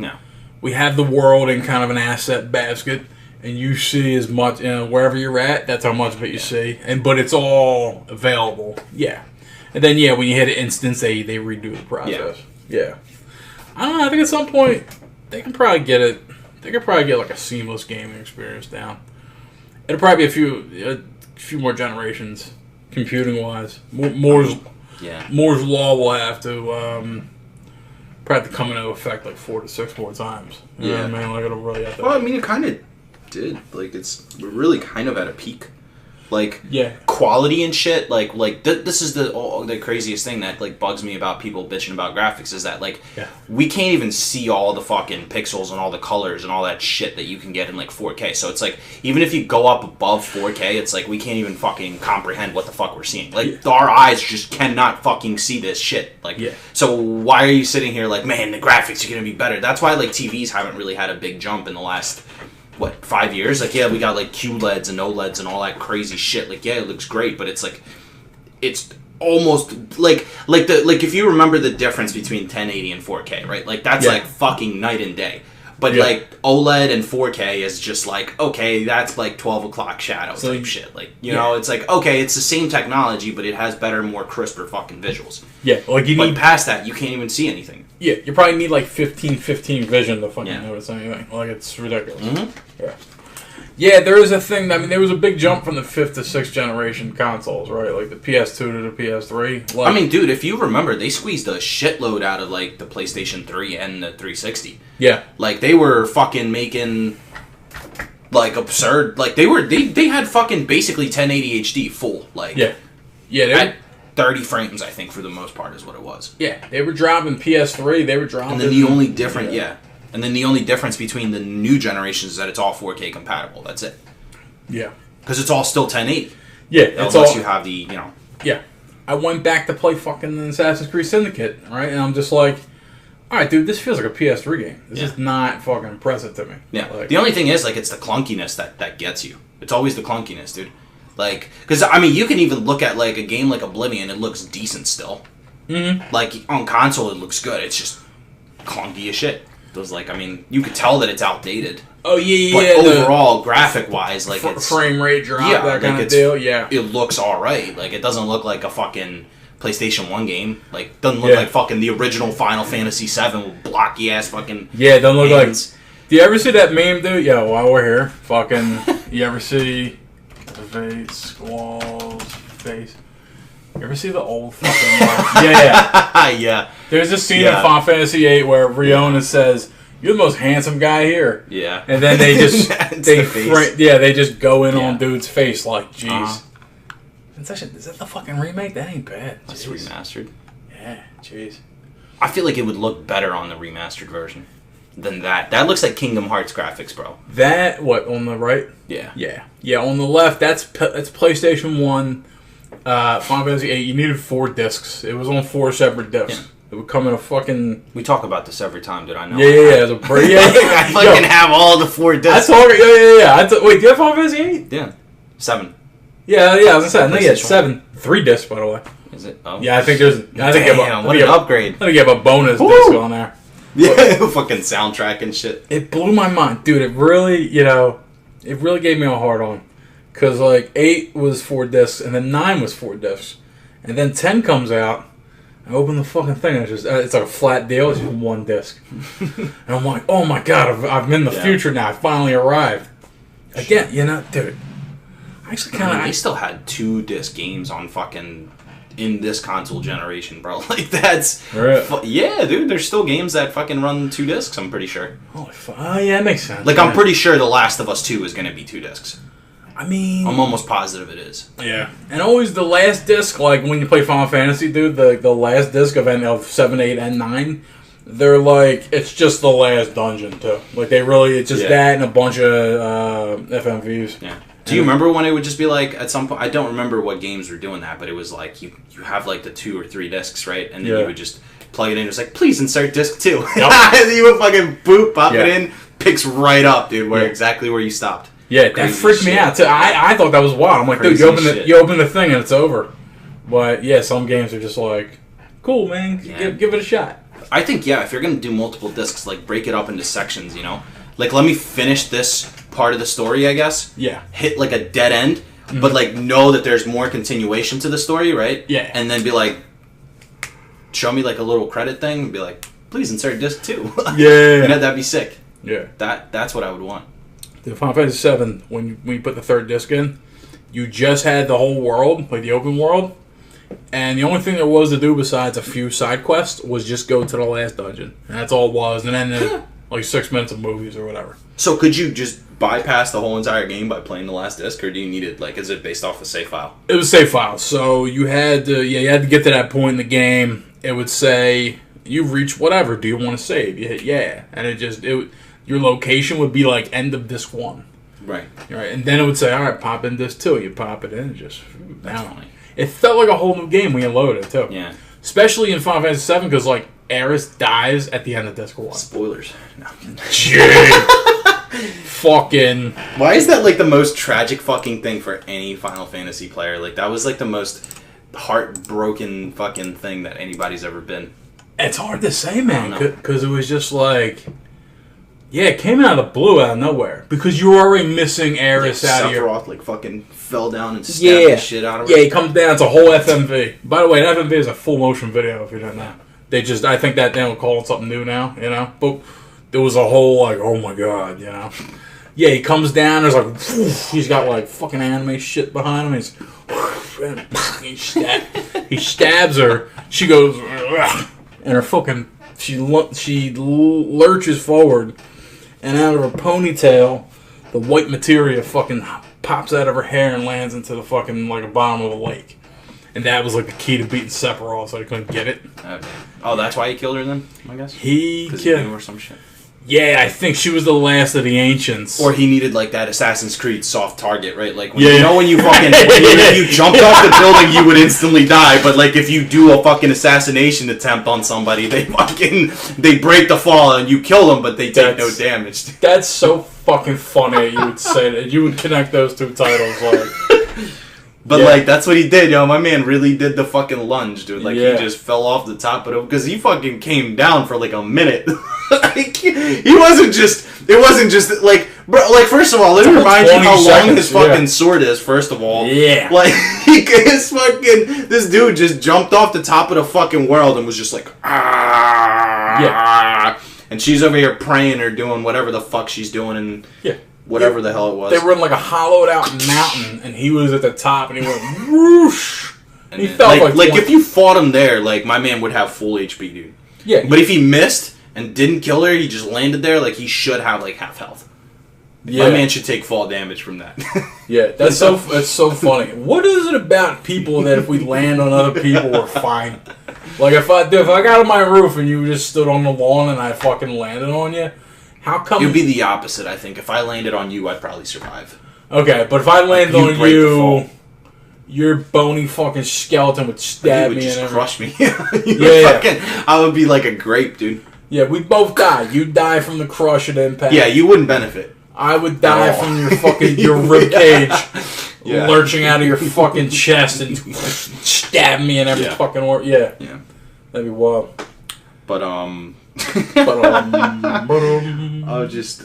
we have the world in kind of an asset basket, and you see as much, wherever you're at, that's how much of it you see, but it's all available, and then when you hit an instance, they redo the process, I don't know, I think at some point they can probably get it. They could probably get like a seamless gaming experience down. It'll probably be a few more generations, computing wise. Moore's law will have to probably come into effect like 4 to 6 more times. You know what I mean? Like, it'll really have to. Well, I mean, it kind of did. Like, we're really kind of at a peak. Like, quality and shit. Like this is the craziest thing that like bugs me about people bitching about graphics is that like we can't even see all the fucking pixels and all the colors and all that shit that you can get in like 4K. So it's like, even if you go up above 4K, it's like we can't even fucking comprehend what the fuck we're seeing. Like, our eyes just cannot fucking see this shit. Like, so why are you sitting here like, man, the graphics are gonna be better? That's why like TVs haven't really had a big jump in the last 5 years? Like, we got like QLEDs and OLEDs and all that crazy shit. Like, it looks great, but it's like, it's almost like if you remember the difference between 1080 and 4K, right? Like, that's like fucking night and day. But like OLED and 4K is just like, okay, that's like 12 o'clock shadow type shit. Like, you know, it's like, okay, it's the same technology, but it has better, more crisper fucking visuals. Yeah, like you need past that, you can't even see anything. Yeah, you probably need like 15 vision to fucking notice anything. Like, it's ridiculous. Yeah. Yeah, there is a thing. I mean, there was a big jump from the 5th to 6th generation consoles, right? Like the PS2 to the PS3. Like, I mean, dude, if you remember, they squeezed a shitload out of like the PlayStation 3 and the 360. Yeah. Like they were fucking making like absurd. Like they had fucking basically 1080 HD full. Like yeah, at 30 frames, I think for the most part is what it was. Yeah, they were dropping PS3. They were dropping. And then the only difference, And then the only difference between the new generations is that it's all 4K compatible. That's it. Yeah. Because it's all still 1080. Yeah. It's unless you have the, you know. Yeah. I went back to play fucking Assassin's Creed Syndicate, right? And I'm just like, all right, dude, this feels like a PS3 game. This is not fucking impressive to me. Yeah. Like, the only thing is, like, it's the clunkiness that gets you. It's always the clunkiness, dude. Like, because, I mean, you can even look at, like, a game like Oblivion, it looks decent still. Mm-hmm. Like, on console, it looks good. It's just clunky as shit. Those, like, I mean, you could tell that it's outdated. Oh, yeah, But overall, graphic-wise, like, it's... frame rate drop, that kind of deal, yeah. It looks alright. Like, it doesn't look like a fucking PlayStation 1 game. Like, doesn't look like fucking the original Final Fantasy 7 with blocky-ass fucking... Yeah, it doesn't look like... Do you ever see that meme, dude? Yeah, while we're here, fucking... You ever see... The face, Squall's face... You ever see the old fucking... Yeah. There's a scene in Final Fantasy VIII where Riona says, "You're the most handsome guy here." Yeah. And then they just... they just go in on dude's face like, jeez. Is that the fucking remake? That ain't bad. It's remastered. Yeah, jeez. I feel like it would look better on the remastered version than that. That looks like Kingdom Hearts graphics, bro. That, what, on the right? Yeah. Yeah, on the left, that's PlayStation 1... Final Fantasy VIII, you needed 4 discs. It was on 4 separate discs. Yeah. It would come in a fucking... We talk about this every time, dude. I know. Yeah. I fucking have all the 4 discs. Wait, do you have Final Fantasy VIII? Yeah. 7. Yeah, I was gonna say, I think you had 7. 3 discs, by the way. Is it? Oh. Yeah, I think there's... what an upgrade. I think you have a bonus disc on there. Yeah, fucking soundtrack and shit. It blew my mind. Dude, it really, it really gave me a hard on. Because, 8 was 4 discs, and then 9 was 4 discs. And then 10 comes out, I open the fucking thing, and it's like a flat deal, it's just 1 disc. And I'm like, oh my god, I'm in the future now, I finally arrived. Again, dude, I actually kind of... They still had 2 disc games on fucking... in this console generation, bro. Like, that's... yeah, dude, there's still games that fucking run 2 discs, I'm pretty sure. Holy fuck. Oh, yeah, that makes sense. Like, I'm pretty sure The Last of Us 2 is going to be 2 discs. I mean... I'm almost positive it is. Yeah. And always the last disc, like when you play Final Fantasy, dude, the last disc of 7, 8, and 9, they're like, it's just the last dungeon, too. Like, they really, it's just that and a bunch of FMVs. Yeah. Do you remember when it would just be like, at some point, I don't remember what games were doing that, but it was like, you have like the 2 or 3 discs, right? And then you would just plug it in, it's like, please insert disc 2. Yep. And you would fucking boop, pop it in, picks right up, dude, exactly where you stopped. Yeah, that freaked me out too. I thought that was wild. I'm like, dude, you open the thing and it's over. But yeah, some games are just like, cool, man, give it a shot. I think if you're gonna do multiple discs, like break it up into sections, Like let me finish this part of the story, I guess. Yeah. Hit like a dead end, but like know that there's more continuation to the story, right? Yeah. And then be like, show me like a little credit thing and be like, please insert disc 2. Yeah. That'd be sick. Yeah. That's what I would want. The Final Fantasy VII, when you put the 3rd disc in, you just had the whole world, like the open world, and the only thing there was to do besides a few side quests was just go to the last dungeon. And that's all it was. And then like 6 minutes of movies or whatever. So could you just bypass the whole entire game by playing the last disc, or do you need it, like, is it based off a save file? It was a save file. So you had to get to that point in the game. It would say, you've reached whatever. Do you want to save? You hit and your location would be like end of disc 1. Right. And then it would say, all right, pop in disc 2. You pop it in and just... That's funny. It felt like a whole new game when you loaded it, too. Yeah. Especially in Final Fantasy VII, because, like, Aerith dies at the end of disc 1. Spoilers. No. Fucking... Why is that, like, the most tragic fucking thing for any Final Fantasy player? Like, that was, like, the most heartbroken fucking thing that anybody's ever been. It's hard to say, man, because it was just like... Yeah, it came out of the blue, out of nowhere, because you were already missing Aerith out of your... Sephiroth, like, fucking fell down and stabbed the shit out of her. Yeah, he comes down, it's a whole FMV. By the way, an FMV is a full motion video, if you don't know. I think that they will call it something new now, you know? But there was a whole, like, oh my god, you know? Yeah, he comes down, there's like, he's got, like, fucking anime shit behind him, he stabs her, she goes, and her fucking, she lurches forward, and out of her ponytail, the white materia fucking pops out of her hair and lands into the fucking, like, the bottom of the lake. And that was, like, the key to beating Sephiroth, so he couldn't get it. Okay. Oh, that's why he killed her then, I guess? Because he knew her or some shit? Yeah, I think she was the last of the ancients. Or he needed, like, that Assassin's Creed soft target, right? Like, when when you fucking... when you jumped off the building, you would instantly die. But, like, if you do a fucking assassination attempt on somebody, they break the fall and you kill them, but they take no damage. That's so fucking funny you would say that. You would connect those two titles, like... But, like, that's what he did, yo. My man really did the fucking lunge, dude. Like, he just fell off the top of it. Because he fucking came down for, like, a minute. Like, he wasn't just... It wasn't just, like... Bro, like, first of all, let me remind you how long his fucking sword is, first of all. Yeah. Like, his fucking... This dude just jumped off the top of the fucking world and was just like... Ah. Yeah. And she's over here praying or doing whatever the fuck she's doing and... Yeah. Whatever the hell it was. They were in like a hollowed out mountain, and he was at the top, and he went whoosh. And he felt like if you fought him there, like my man would have full HP, dude. Yeah. But if he missed and didn't kill her, he just landed there, like he should have like half health. Yeah. My man should take fall damage from that. Yeah, that's so funny. What is it about people that if we land on other people, we're fine? Like if I got on my roof and you just stood on the lawn and I fucking landed on you. How come... It would be the opposite, I think. If I landed on you, I'd probably survive. Okay, but if I landed on you, your bony fucking skeleton would stab me and crush me. I would be like a grape, dude. Yeah, we'd both die. You'd die from the crush and impact. Yeah, you wouldn't benefit. I would die from your fucking... your ribcage lurching out of your fucking chest and stab me in every fucking... Yeah. That'd be wild. But, I was just...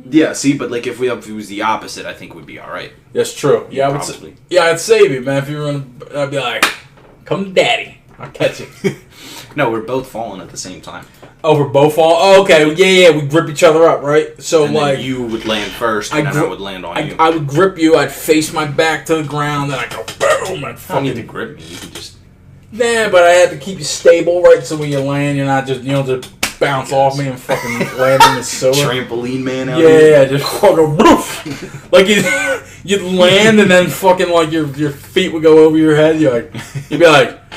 Yeah, see, but like if it was the opposite, I think it would be alright. That's true. Yeah, I'd save you, man. If you were I'd be like, come daddy. I'll catch you. No, we're both falling at the same time. Oh, we're both falling? Oh, okay. Yeah, we grip each other up, right? So, and like... you would land first, and then I would land on you. I would grip you, I'd face my back to the ground, then I'd go boom, I'd fucking... You don't need to grip me, you can just... Nah, but I had to keep you stable, right? So when you land, you're not just, just bounce off me and fucking land in the sewer. Trampoline man out here. Yeah, just fucking woof. Like you'd land and then fucking like your feet would go over your head. You'd be like,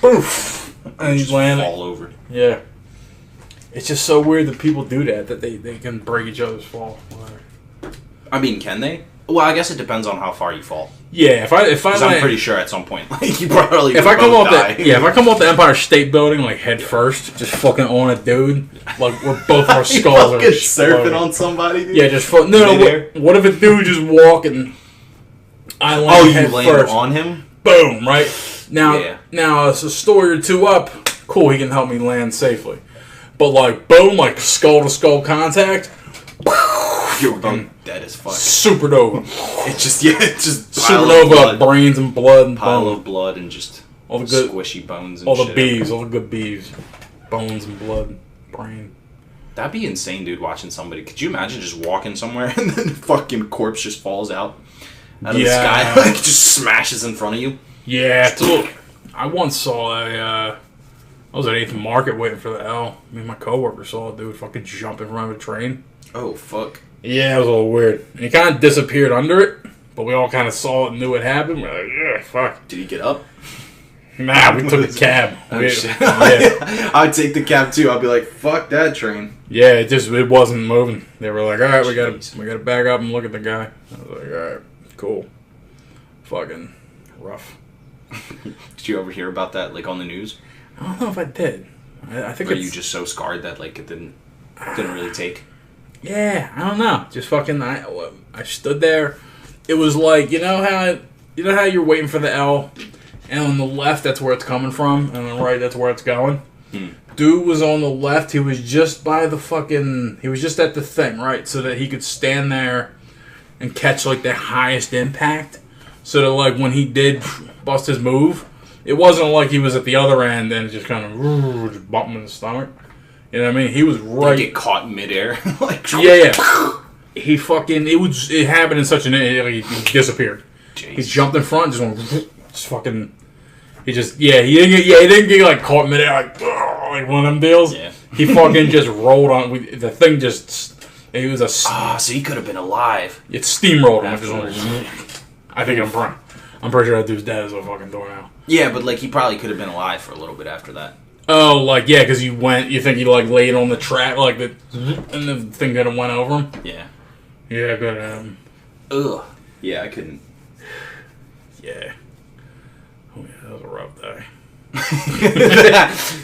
poof, and you'd land all over. Yeah, it's just so weird that people do that they can break each other's fall. I mean, can they? Well, I guess it depends on how far you fall. Yeah, if I'm pretty sure at some point, like you probably if I come off the Empire State Building like head first, just fucking on a dude, like we're both our skulls are surfing on somebody. Dude? Yeah, just what if a dude just walking? I land head land first. On him. Boom! Right now, it's a story or two up. Cool, he can help me land safely. But like boom, like skull to skull contact. You're both dead as fuck. Supernova. It's just supernova, brains and blood and pile of blood and just all the good squishy bones and all the beeves, all the good beeves, bones and blood, brain. That'd be insane, dude. Watching somebody. Could you imagine just walking somewhere and then the fucking corpse just falls out of the sky, like just smashes in front of you? Yeah. I once saw I was at 8th Market waiting for the L. Me and my coworker saw a dude fucking jump in front of a train. Oh fuck. Yeah, it was a little weird. And he kind of disappeared under it, but we all kind of saw it and knew what happened. We're like, yeah, fuck. Did he get up? Nah, we took the cab. I'd take the cab too. I'd be like, fuck that train. Yeah, it wasn't moving. They were like, all right, we gotta back up and look at the guy. I was like, all right, cool. Fucking rough. Did you ever hear about that, like on the news? I don't know if I did. I think. Were you just so scarred that like it didn't really take? Yeah, I don't know. Just fucking, I stood there. It was like, you know how you're waiting for the L, and on the left that's where it's coming from, and on the right that's where it's going. Dude was on the left. He was just by the fucking... He was just at the thing, right? So that he could stand there and catch, like, the highest impact. So that, like, when he did bust his move, it wasn't like he was at the other end and just kind of just bumped him in the stomach. You know what I mean? He was right... Get caught in midair. Like, yeah. He fucking... It happened in such an... Like, he disappeared. Jeez. He jumped in front, just went... Just fucking... He just... Yeah, he didn't get, like, caught midair, like one of them deals. Yeah. He fucking just rolled on... The thing just... It was a... So he could have been alive. It steamrolled him. Just went, I think I'm pretty sure that dude's dead as a fucking door now. Yeah, but, like, he probably could have been alive for a little bit after that. Oh, like, yeah, because you think he, like, laid on the track, like, and the thing kind of went over him? Yeah. Yeah, good. Ugh. Yeah, I couldn't. Yeah. Oh, yeah, that was a rough day.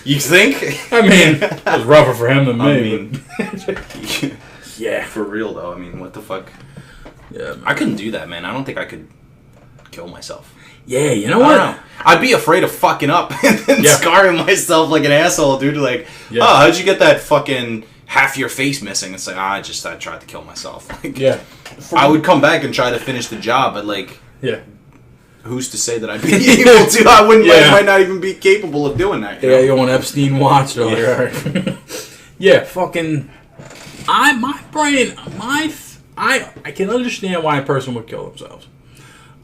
You think? I mean, it was rougher for him than me. Yeah. For real, though. I mean, what the fuck? Yeah, man. I couldn't do that, man. I don't think I could kill myself. Yeah, you know what? I don't know. I'd be afraid of fucking up and then scarring myself like an asshole, dude. Like, oh, how'd you get that fucking half your face missing? It's like, I tried to kill myself. Like, yeah. I would come back and try to finish the job, but, like, yeah. Who's to say that I'd be able to? I might not even be capable of doing that. Yeah, you're on Epstein watch, though. Yeah. Yeah, fucking... My brain... I can understand why a person would kill themselves.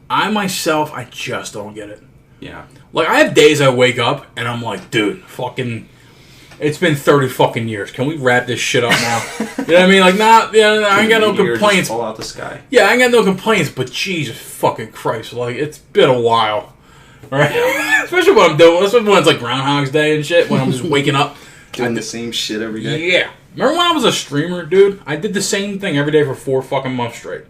Myself, I just don't get it. Yeah. Like, I have days I wake up, and I'm like, dude, fucking... It's been 30 fucking years. Can we wrap this shit up now? You know what I mean? Like, I ain't got no complaints. Fall out the sky. Yeah, I ain't got no complaints, but Jesus fucking Christ. Like, it's been a while. Right? Yeah. Especially when it's like Groundhog's Day and shit, when I'm just waking up. Doing the same shit every day. Yeah. Remember when I was a streamer, dude? I did the same thing every day for 4 fucking months straight.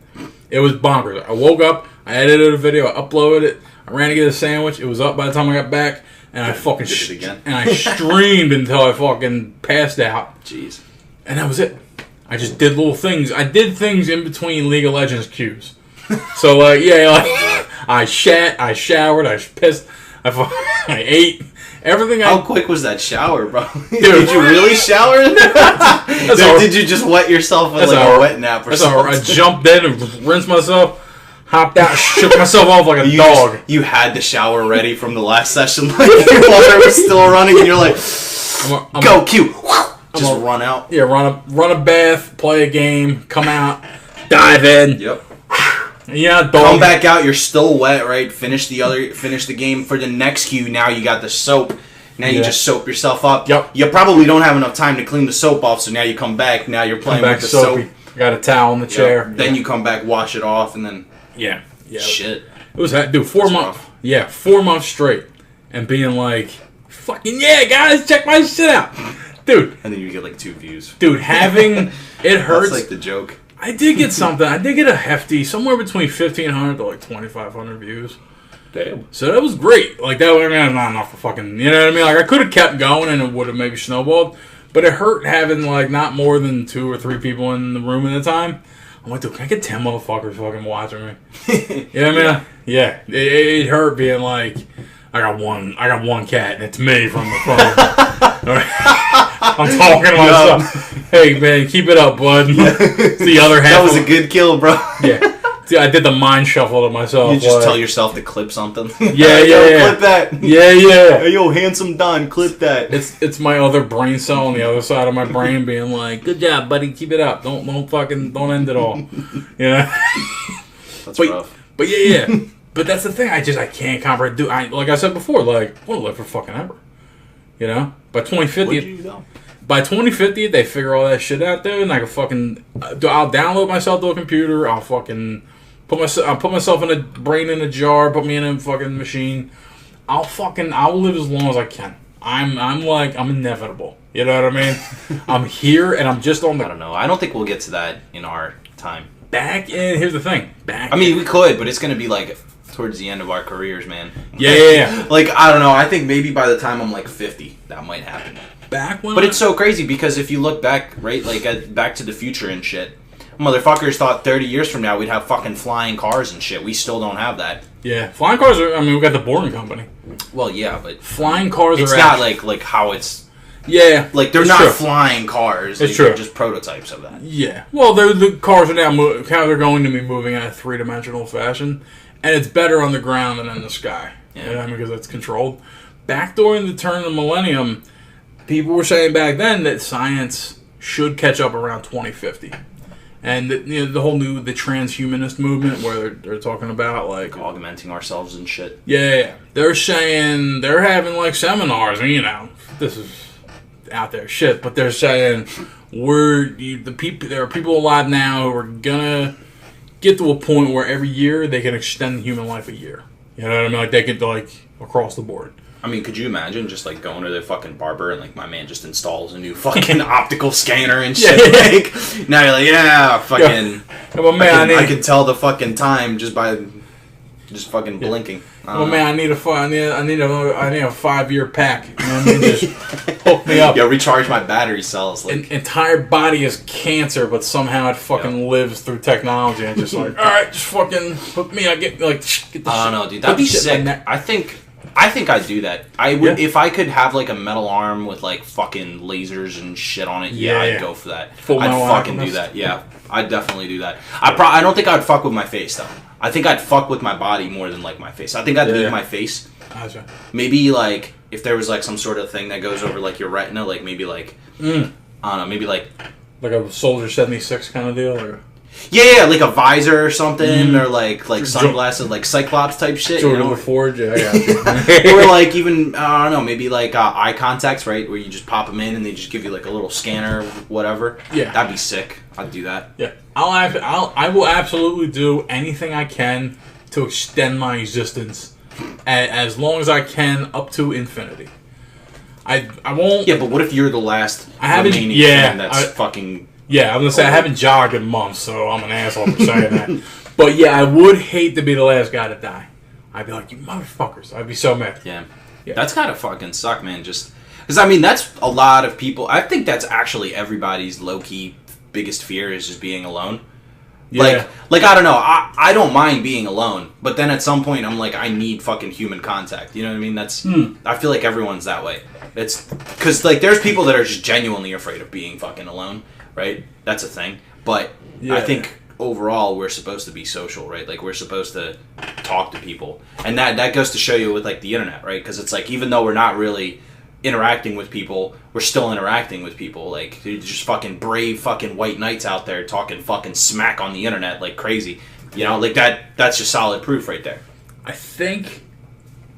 It was bonkers. I woke up, I edited a video, I uploaded it, I ran to get a sandwich, it was up by the time I got back, and I fucking did it again. And I streamed until I fucking passed out. Jeez. And that was it. I just did little things. I did things in between League of Legends queues. So, like, yeah, like, I showered, I pissed, I ate. Everything. How quick was that shower, bro? Dude. Did you really shower? Did you just wet yourself with like a wet nap or something? I jumped in and rinsed myself, hopped out, shook myself off like a dog. You had the shower ready from the last session, like your water was still running, and you're like, "Go Q!" Just run out. Yeah, run a bath, play a game, come out, dive in. Yep. Yeah, dog. Come back out. You're still wet, right? Finish the game for the next queue. Now you got the soap. Now you just soap yourself up. Yep. You probably don't have enough time to clean the soap off, so now you come back. Now you're playing with the soap. Got a towel in the chair. Then you come back, wash it off, and then yeah. Shit. It was dude 4 months. Rough. Yeah, 4 months straight, and being like, fucking yeah, guys, check my shit out, dude. And then you get like 2 views. Dude, having it hurts. That's like the joke. I did get something. I did get a hefty, somewhere between 1,500 to like 2,500 views. Damn. So that was great. Like, that was not enough for fucking, you know what I mean? Like, I could have kept going and it would have maybe snowballed. But it hurt having, like, not more than 2 or 3 people in the room at a time. I'm like, dude, can I get 10 motherfuckers fucking watching me? You know what I mean? Yeah. It hurt being like, I got one cat and it's me from the phone. I'm talking to myself. Hey, man, keep it up, bud. It's the other half. That was a good kill, bro. Yeah. See, I did the mind shuffle to myself. You just tell yourself to clip something. Yeah. Clip that. Yeah. Hey, yo, handsome Don, clip that. It's my other brain cell on the other side of my brain being like, good job, buddy, keep it up. Don't end it all. You know? That's rough. But yeah. But that's the thing. I can't comprehend. Like I said before, like, I want to live for fucking ever. You know? By 2050. By 2050, they figure all that shit out there, and I can fucking. I'll download myself to a computer. I'll fucking put myself in a brain in a jar. Put me in a fucking machine. I'll live as long as I can. I'm inevitable. You know what I mean? I'm here, and I'm just on the. I don't know. I don't think we'll get to that in our time. Here's the thing. We could, but it's gonna be like towards the end of our careers, man. Yeah. Like, I don't know. I think maybe by the time I'm like 50, that might happen. But it's so crazy because if you look back, right, like at Back to the Future and shit, motherfuckers thought 30 years from now we'd have fucking flying cars and shit. We still don't have that. Yeah, flying cars are. We got the Boring Company. Well, yeah, but flying cars. It's not like how it's Yeah. Like, they're it's not true. flying cars. It's Like, true. They're just prototypes of that. Yeah. Well, the cars are now how they're going to be moving in a three-dimensional fashion, and it's better on the ground than in the sky. Yeah. You know, because it's controlled. Back during the turn of the millennium, people were saying back then that science should catch up around 2050. And the whole the transhumanist movement, where they're talking about like Augmenting ourselves and shit. Yeah, they're saying they're having like seminars, and this is out there shit, but they're saying there are people alive now who are gonna get to a point where every year they can extend human life a year. You know what I mean? Like they could across the board. I mean, could you imagine just like going to the fucking barber and like my man just installs a new fucking optical scanner and shit? Yeah. Like, now you're like, yeah, fucking. Yeah, well, man, I can tell the fucking time just by just fucking blinking. Well, man, I need a 5-year pack. You know what I mean? Just hook me up. Yo, recharge my battery cells. Like, entire body is cancer, but somehow it fucking lives through technology. And just like, all right, just fucking hook me. I get the shit. I don't know, dude. That'd be sick. I think I'd do that. I would if I could have like a metal arm with like fucking lasers and shit on it. Yeah, I'd go for that. I'd fucking do that. Yeah, I'd definitely do that. I don't think I'd fuck with my face though. I think I'd fuck with my body more than like my face. I think I'd leave my face. Gotcha. Maybe like if there was like some sort of thing that goes over like your retina, like maybe like I don't know, maybe like a Soldier 76 kind of deal, or yeah, like a visor or something, or like sunglasses, like Cyclops type shit. Jordan LaForge, yeah, I got you. Or like even I don't know, maybe like eye contacts, right? Where you just pop them in and they just give you like a little scanner, whatever. Yeah, that'd be sick. I'd do that. Yeah, I will absolutely do anything I can to extend my existence as long as I can up to infinity. I won't. Yeah, but what if you're the last remaining thing that's fucking. Yeah, I'm gonna say I haven't jogged in months, so I'm an asshole for saying that. But yeah, I would hate to be the last guy to die. I'd be like, you motherfuckers. I'd be so mad. Yeah. That's gotta fucking suck, man. Just because I mean, that's a lot of people. I think that's actually everybody's low key biggest fear is just being alone. Yeah. Like I don't know. I don't mind being alone, but then at some point I'm like, I need fucking human contact. You know what I mean? That's. I feel like everyone's that way. It's because like there's people that are just genuinely afraid of being fucking alone. Right? That's a thing. But I think overall we're supposed to be social, right? Like we're supposed to talk to people. And that goes to show you with like the internet, right? Because it's like even though we're not really interacting with people, we're still interacting with people. Like there's just fucking brave fucking white knights out there talking fucking smack on the internet like crazy. You know, like that's just solid proof right there. I think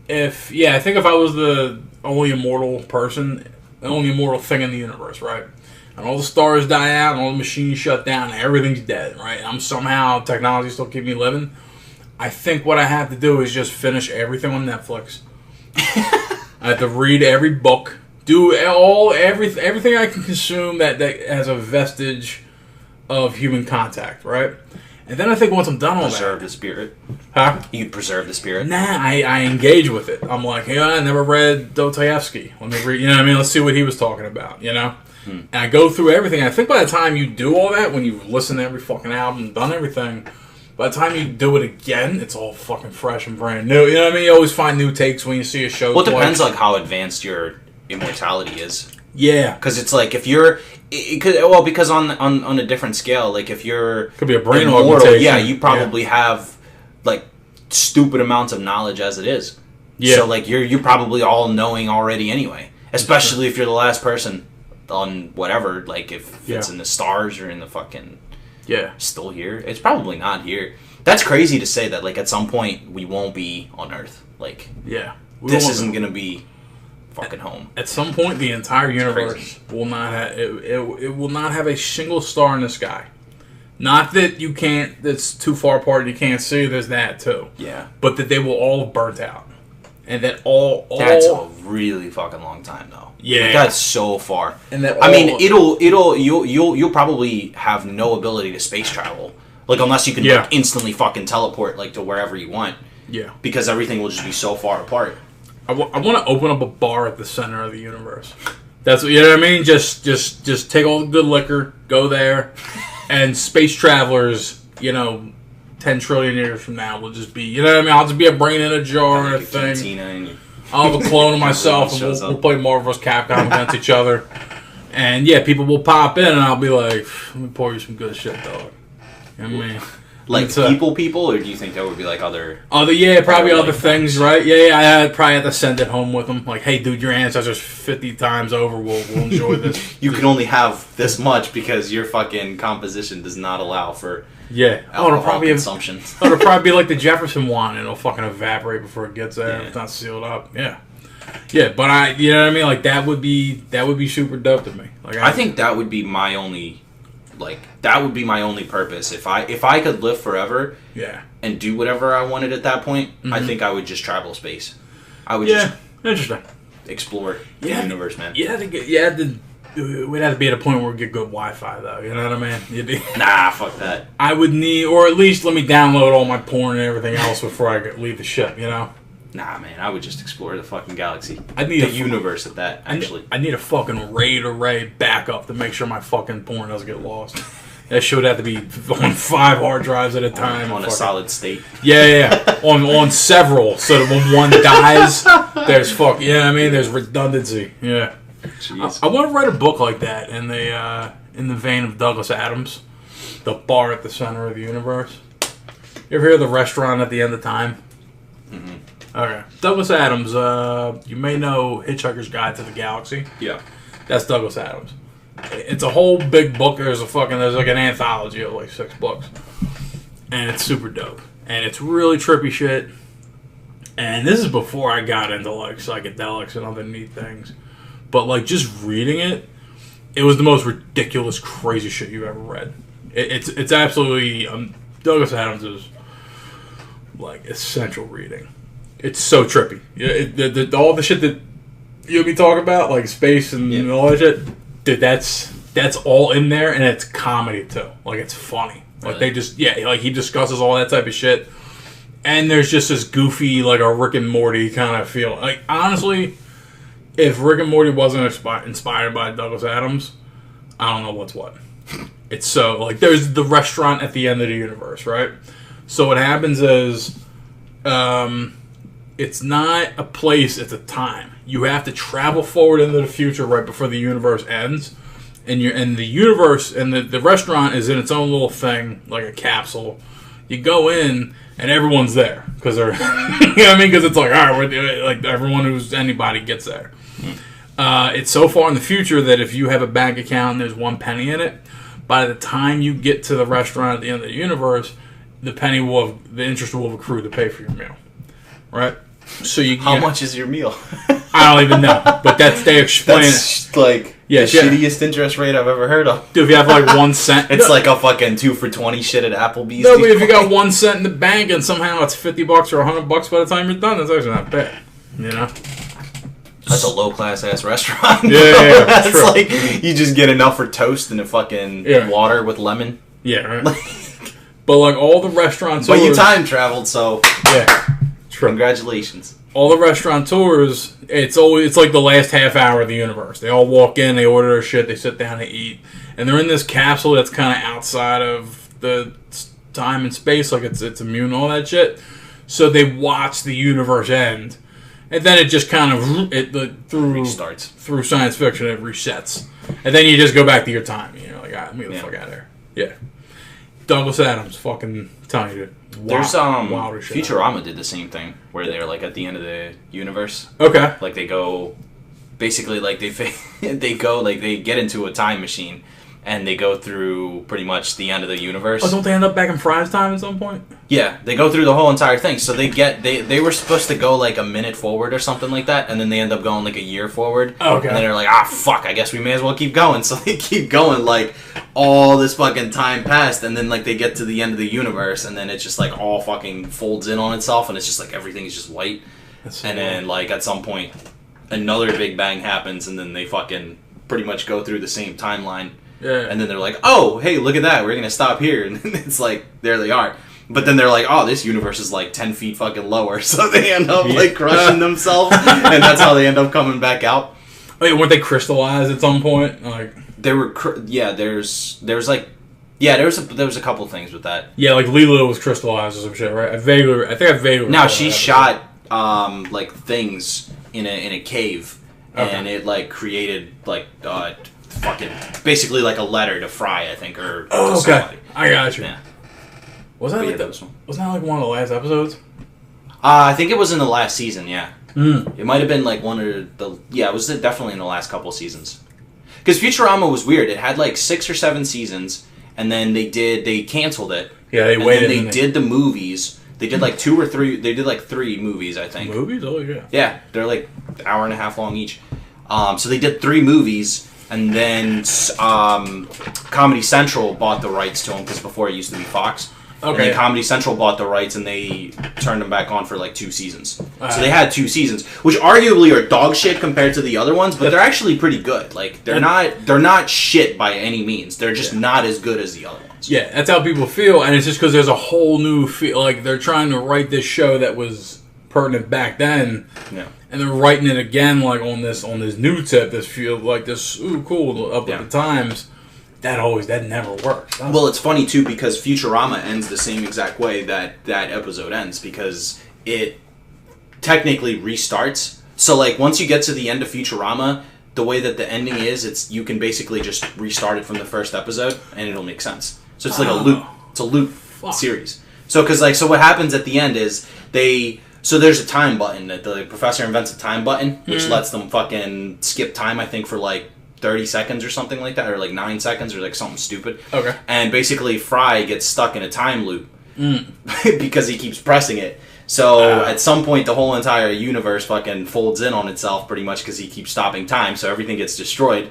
if I was the only immortal person, the only immortal thing in the universe, right? And all the stars die out, and all the machines shut down, and everything's dead, right? I'm somehow, technology still keep me living. I think what I have to do is just finish everything on Netflix. I have to read every book, do everything I can consume that has a vestige of human contact, right? And then I think once I'm done all that... Preserve the spirit. Huh? You'd preserve the spirit? Nah, I engage with it. I'm like, hey, I never read Dostoevsky. Let me read, you know what I mean? Let's see what he was talking about, you know? And I go through everything. I think by the time you do all that, when you've listened to every fucking album and done everything, by the time you do it again, it's all fucking fresh and brand new. You know what I mean? You always find new takes when you see a show. Well, it depends like how advanced your immortality is. Yeah. Because it's like if you're... because on a different scale, like if you're... Could be a brain immortal, augmentation. yeah, you probably have like stupid amounts of knowledge as it is. Yeah. So like you're probably all knowing already anyway. Especially if you're the last person on whatever, like if it's in the stars or in the fucking still here. It's probably not here. That's crazy to say that like at some point we won't be on Earth. Like this isn't gonna be fucking home. At some point the entire universe will not have it will not have a single star in the sky. Not that you can't, that's too far apart and you can't see, there's that too. Yeah. But that they will all have burnt out. And that all that's a really fucking long time though. Yeah, like, that's so far. And that I mean, you'll probably have no ability to space travel, like unless you can like, instantly fucking teleport like to wherever you want. Yeah, because everything will just be so far apart. I want to open up a bar at the center of the universe. That's what, you know what I mean. Just take all the good liquor, go there, and space travelers, 10 trillion years from now will just be, you know what I mean? I'll just be a brain in a jar and a thing. I'll have a clone of myself, and we'll play Marvel vs. Capcom against each other. And yeah, people will pop in, and I'll be like, "Let me pour you some good shit, dog." You know what I mean? Like people, or do you think there would be like other? Probably other things, right? Yeah, I'd probably have to send it home with them. Like, hey, dude, your ancestors 50 times over. We'll enjoy this. You can only have this much because your fucking composition does not allow for alcohol consumption. It'll probably be like the Jefferson wine. It'll fucking evaporate before it gets there. It's not sealed up. Yeah, but you know what I mean? Like that would be super dope to me. Like I think that would be my only. Like that would be my only purpose if I could live forever, and do whatever I wanted at that point. I think I would just travel space. I would just interesting explore the universe, man. We'd have to be at a point where we get good Wi-Fi though. You know what I mean? Nah, fuck that. I would need, or at least let me download all my porn and everything else before I leave the ship. You know? Nah, man. I would just explore the fucking galaxy. I need the universe at that. Actually, I need a fucking RAID array backup to make sure my fucking porn doesn't get lost. That shit would have to be on 5 hard drives at a time. On a solid state. Yeah. on several, so that when one dies, there's there's redundancy. Yeah. Jeez. I want to write a book like that in the vein of Douglas Adams, The Bar at the Center of the Universe. You ever hear of The Restaurant at the End of Time? Mm-hmm. Okay. Douglas Adams, you may know Hitchhiker's Guide to the Galaxy. Yeah. That's Douglas Adams. It's a whole big book. There's like an anthology of like 6 books. And it's super dope. And it's really trippy shit. And this is before I got into like psychedelics and other neat things. But like just reading it was the most ridiculous, crazy shit you've ever read. It's absolutely Douglas Adams is like essential reading. It's so trippy. All the shit that you'll be talking about, like space and all that shit, dude, that's all in there, and it's comedy too. Like it's funny. Like they just like he discusses all that type of shit, and there's just this goofy like a Rick and Morty kind of feel. Like honestly, if Rick and Morty wasn't inspired by Douglas Adams, I don't know what's what. It's so like there's the restaurant at the end of the universe, right? So what happens is, it's not a place; it's a time. You have to travel forward into the future right before the universe ends, and the universe and the restaurant is in its own little thing, like a capsule. You go in and everyone's there because they're, you know what I mean? Because it's like, all right, like everyone who's anybody gets there. It's so far in the future that if you have a bank account and there's 1 penny in it, by the time you get to the restaurant at the end of the universe, the interest will have accrued to pay for your meal, right? So how much is your meal? I don't even know, but they explain that's like the shittiest interest rate I've ever heard of. Dude, if you have like 1 cent, it's like a fucking 2 for $20 shit at Applebee's. No, but if you got 1 cent in the bank and somehow it's $50 or $100 by the time you're done, that's actually not bad. You know, that's a low class ass restaurant. Yeah, that's true. Like you just get enough for toast and a fucking water with lemon. Yeah, right. But like all the restaurants, but you time traveled, so yeah. True. Congratulations. All the restaurateurs, it's like the last half hour of the universe. They all walk in, they order their shit, they sit down to eat, and they're in this capsule that's kind of outside of the time and space, like it's immune to all that shit. So they watch the universe end, and then it just kind of restarts through science fiction. It resets, and then you just go back to your time. You know, like let me get the fuck out of here. Yeah, Douglas Adams, fucking telling you. There's Futurama did the same thing where they're like at the end of the universe. Okay. Like they go, basically like they go like they get into a time machine and they go through pretty much the end of the universe. Oh, don't they end up back in Fry's time at some point? Yeah, they go through the whole entire thing. So they were supposed to go like a minute forward or something like that, and then they end up going like a year forward. Okay. And then they're like, fuck, I guess we may as well keep going. So they keep going like all this fucking time passed, and then like they get to the end of the universe, and then it just like all fucking folds in on itself, and it's just like everything is just white. And then like at some point, another Big Bang happens, and then they fucking pretty much go through the same timeline. Yeah. And then they're like, oh, hey, look at that. We're going to stop here. And it's like, there they are. But then they're like, oh, this universe is like 10 feet fucking lower. So they end up like crushing themselves. And that's how they end up coming back out. Wait, weren't they crystallized at some point? Like there were, there's like, there was a couple things with that. Yeah, like Leela was crystallized or some shit, right? I think I vaguely. No, she shot like things in a cave, Okay. and it like created like fucking basically like a letter to Fry, I think, or to okay. somebody. I got you. Yeah. Wasn't that But like yeah, that was one. wasn't that like one of the last episodes? I think it was in the last season. Yeah. Mm. It might have been like one of the. Yeah, it was definitely in the last couple seasons. Because Futurama was weird. It had like 6 or 7 seasons, and then they canceled it. Yeah, they and waited. then they did the movies. They did like 2 or 3. They did like 3 movies, I think. Movies? Oh yeah. Yeah, they're like an hour and a half long each. So they did 3 movies, and then Comedy Central bought the rights to them because before it used to be Fox. Okay. And then Comedy Central bought the rights, and they turned them back on for like 2 seasons. Uh-huh. So they had 2 seasons, which arguably are dog shit compared to the other ones, but they're actually pretty good. Like they're not shit by any means. They're just not as good as the other ones. Yeah, that's how people feel, and it's just because there's a whole new feel. Like they're trying to write this show that was pertinent back then, Yeah. and they're writing it again, like on this new tip. This feel like this. Ooh, cool. Up Yeah. at the times. That never works. Well, it's funny too because Futurama ends the same exact way that episode ends because it technically restarts. So like once you get to the end of Futurama, the way that the ending is, it's you can basically just restart it from the first episode and it'll make sense. So it's like a loop. It's a loop series. So so what happens at the end is there's a time button that the professor invents a time button which lets them fucking skip time. I think for like 30 seconds or something like that, or like 9 seconds or like something stupid. Okay. And basically Fry gets stuck in a time loop because he keeps pressing it. So at some point the whole entire universe fucking folds in on itself pretty much because he keeps stopping time, so everything gets destroyed.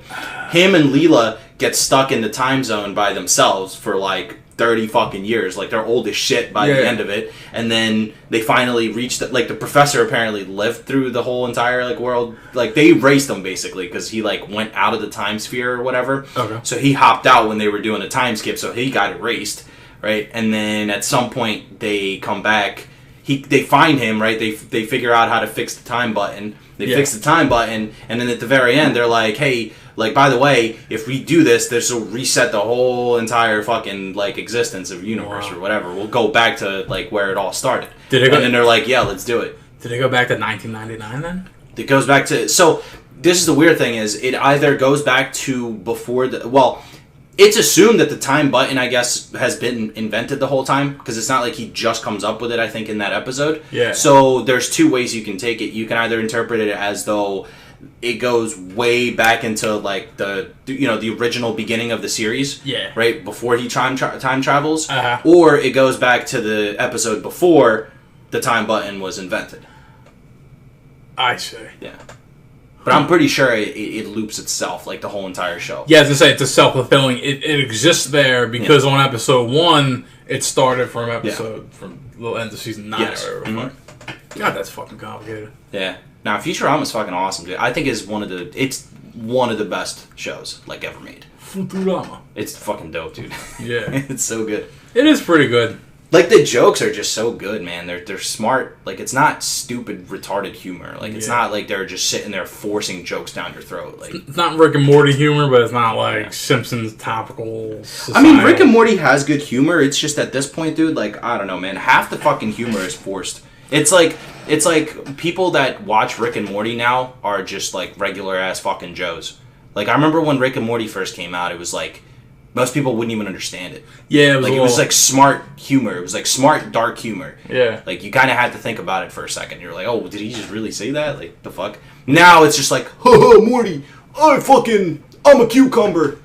Him and Leela get stuck in the time zone by themselves for like 30 fucking years. Like they're old as shit by the end of it. And then they finally reach like the professor apparently lived through the whole entire like world. Like they erased him basically because he like went out of the time sphere or whatever. Okay. So he hopped out when they were doing a time skip, so he got erased, right? And then at some point they come back. They find him, right? They figure out how to fix the time button. They fix the time button, and then at the very end, they're like, "Hey, like by the way, if we do this will reset the whole entire fucking like existence of universe or whatever. We'll go back to like where it all started." And then they're like, "Yeah, let's do it." Did it go back to 1999 then? It goes back to this is the weird thing is it either goes back to before it's assumed that the time button, I guess, has been invented the whole time because it's not like he just comes up with it, I think, in that episode. Yeah. So there's 2 ways you can take it. You can either interpret it as though it goes way back into like the original beginning of the series. Yeah. Right before he time travels, Uh-huh. or it goes back to the episode before the time button was invented. I see. Yeah. But I'm pretty sure it loops itself, like the whole entire show. Yeah, as I say, it's a self-fulfilling. It exists there because on episode 1, it started from from the end of season 9 Yes. or whatever. God, that's fucking complicated. Yeah. Now, Futurama's fucking awesome, dude. I think it's one of the best shows like ever made. Futurama. It's fucking dope, dude. Yeah. It's so good. It is pretty good. Like the jokes are just so good, man. They're smart. Like it's not stupid, retarded humor. Like it's not like they're just sitting there forcing jokes down your throat. Like It's not Rick and Morty humor, but it's not like Simpsons topical. I mean, Rick and Morty has good humor. It's just at this point, dude. Like I don't know, man. Half the fucking humor is forced. It's like people that watch Rick and Morty now are just like regular ass fucking Joes. Like I remember when Rick and Morty first came out, it was like most people wouldn't even understand it. Yeah, it was like smart humor. It was like smart dark humor. Yeah, like you kind of had to think about it for a second. You're like, oh, did he just really say that? Like the fuck. Now it's just like, haha, Morty, I'm a cucumber.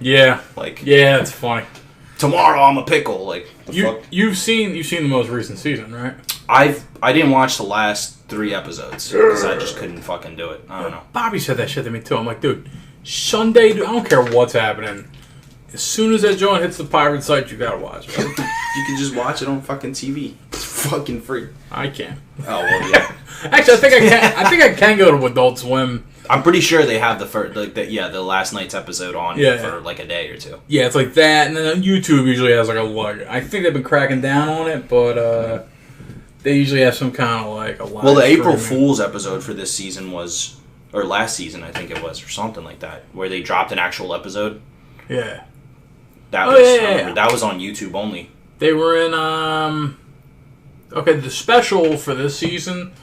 Yeah, like it's funny. Tomorrow I'm a pickle. Like you've seen the most recent season, right? I didn't watch the last 3 episodes because I just couldn't fucking do it. I don't know. Bobby said that shit to me too. I'm like, dude, Sunday, dude, I don't care what's happening. As soon as that joint hits the pirate site, you gotta watch it. You can just watch it on fucking TV. It's fucking free. I can't. Oh well, yeah. Actually, I think I can. I think I can go to Adult Swim. I'm pretty sure they have the last night's episode on for like a day or 2. Yeah, it's like that, and then YouTube usually has like a log. I think they've been cracking down on it, but they usually have some kind of like a live Well, the April streaming. Fool's episode for this season was, or last season I think it was, or something like that, where they dropped an actual episode. Yeah. That that was on YouTube only. They were in okay, the special for this season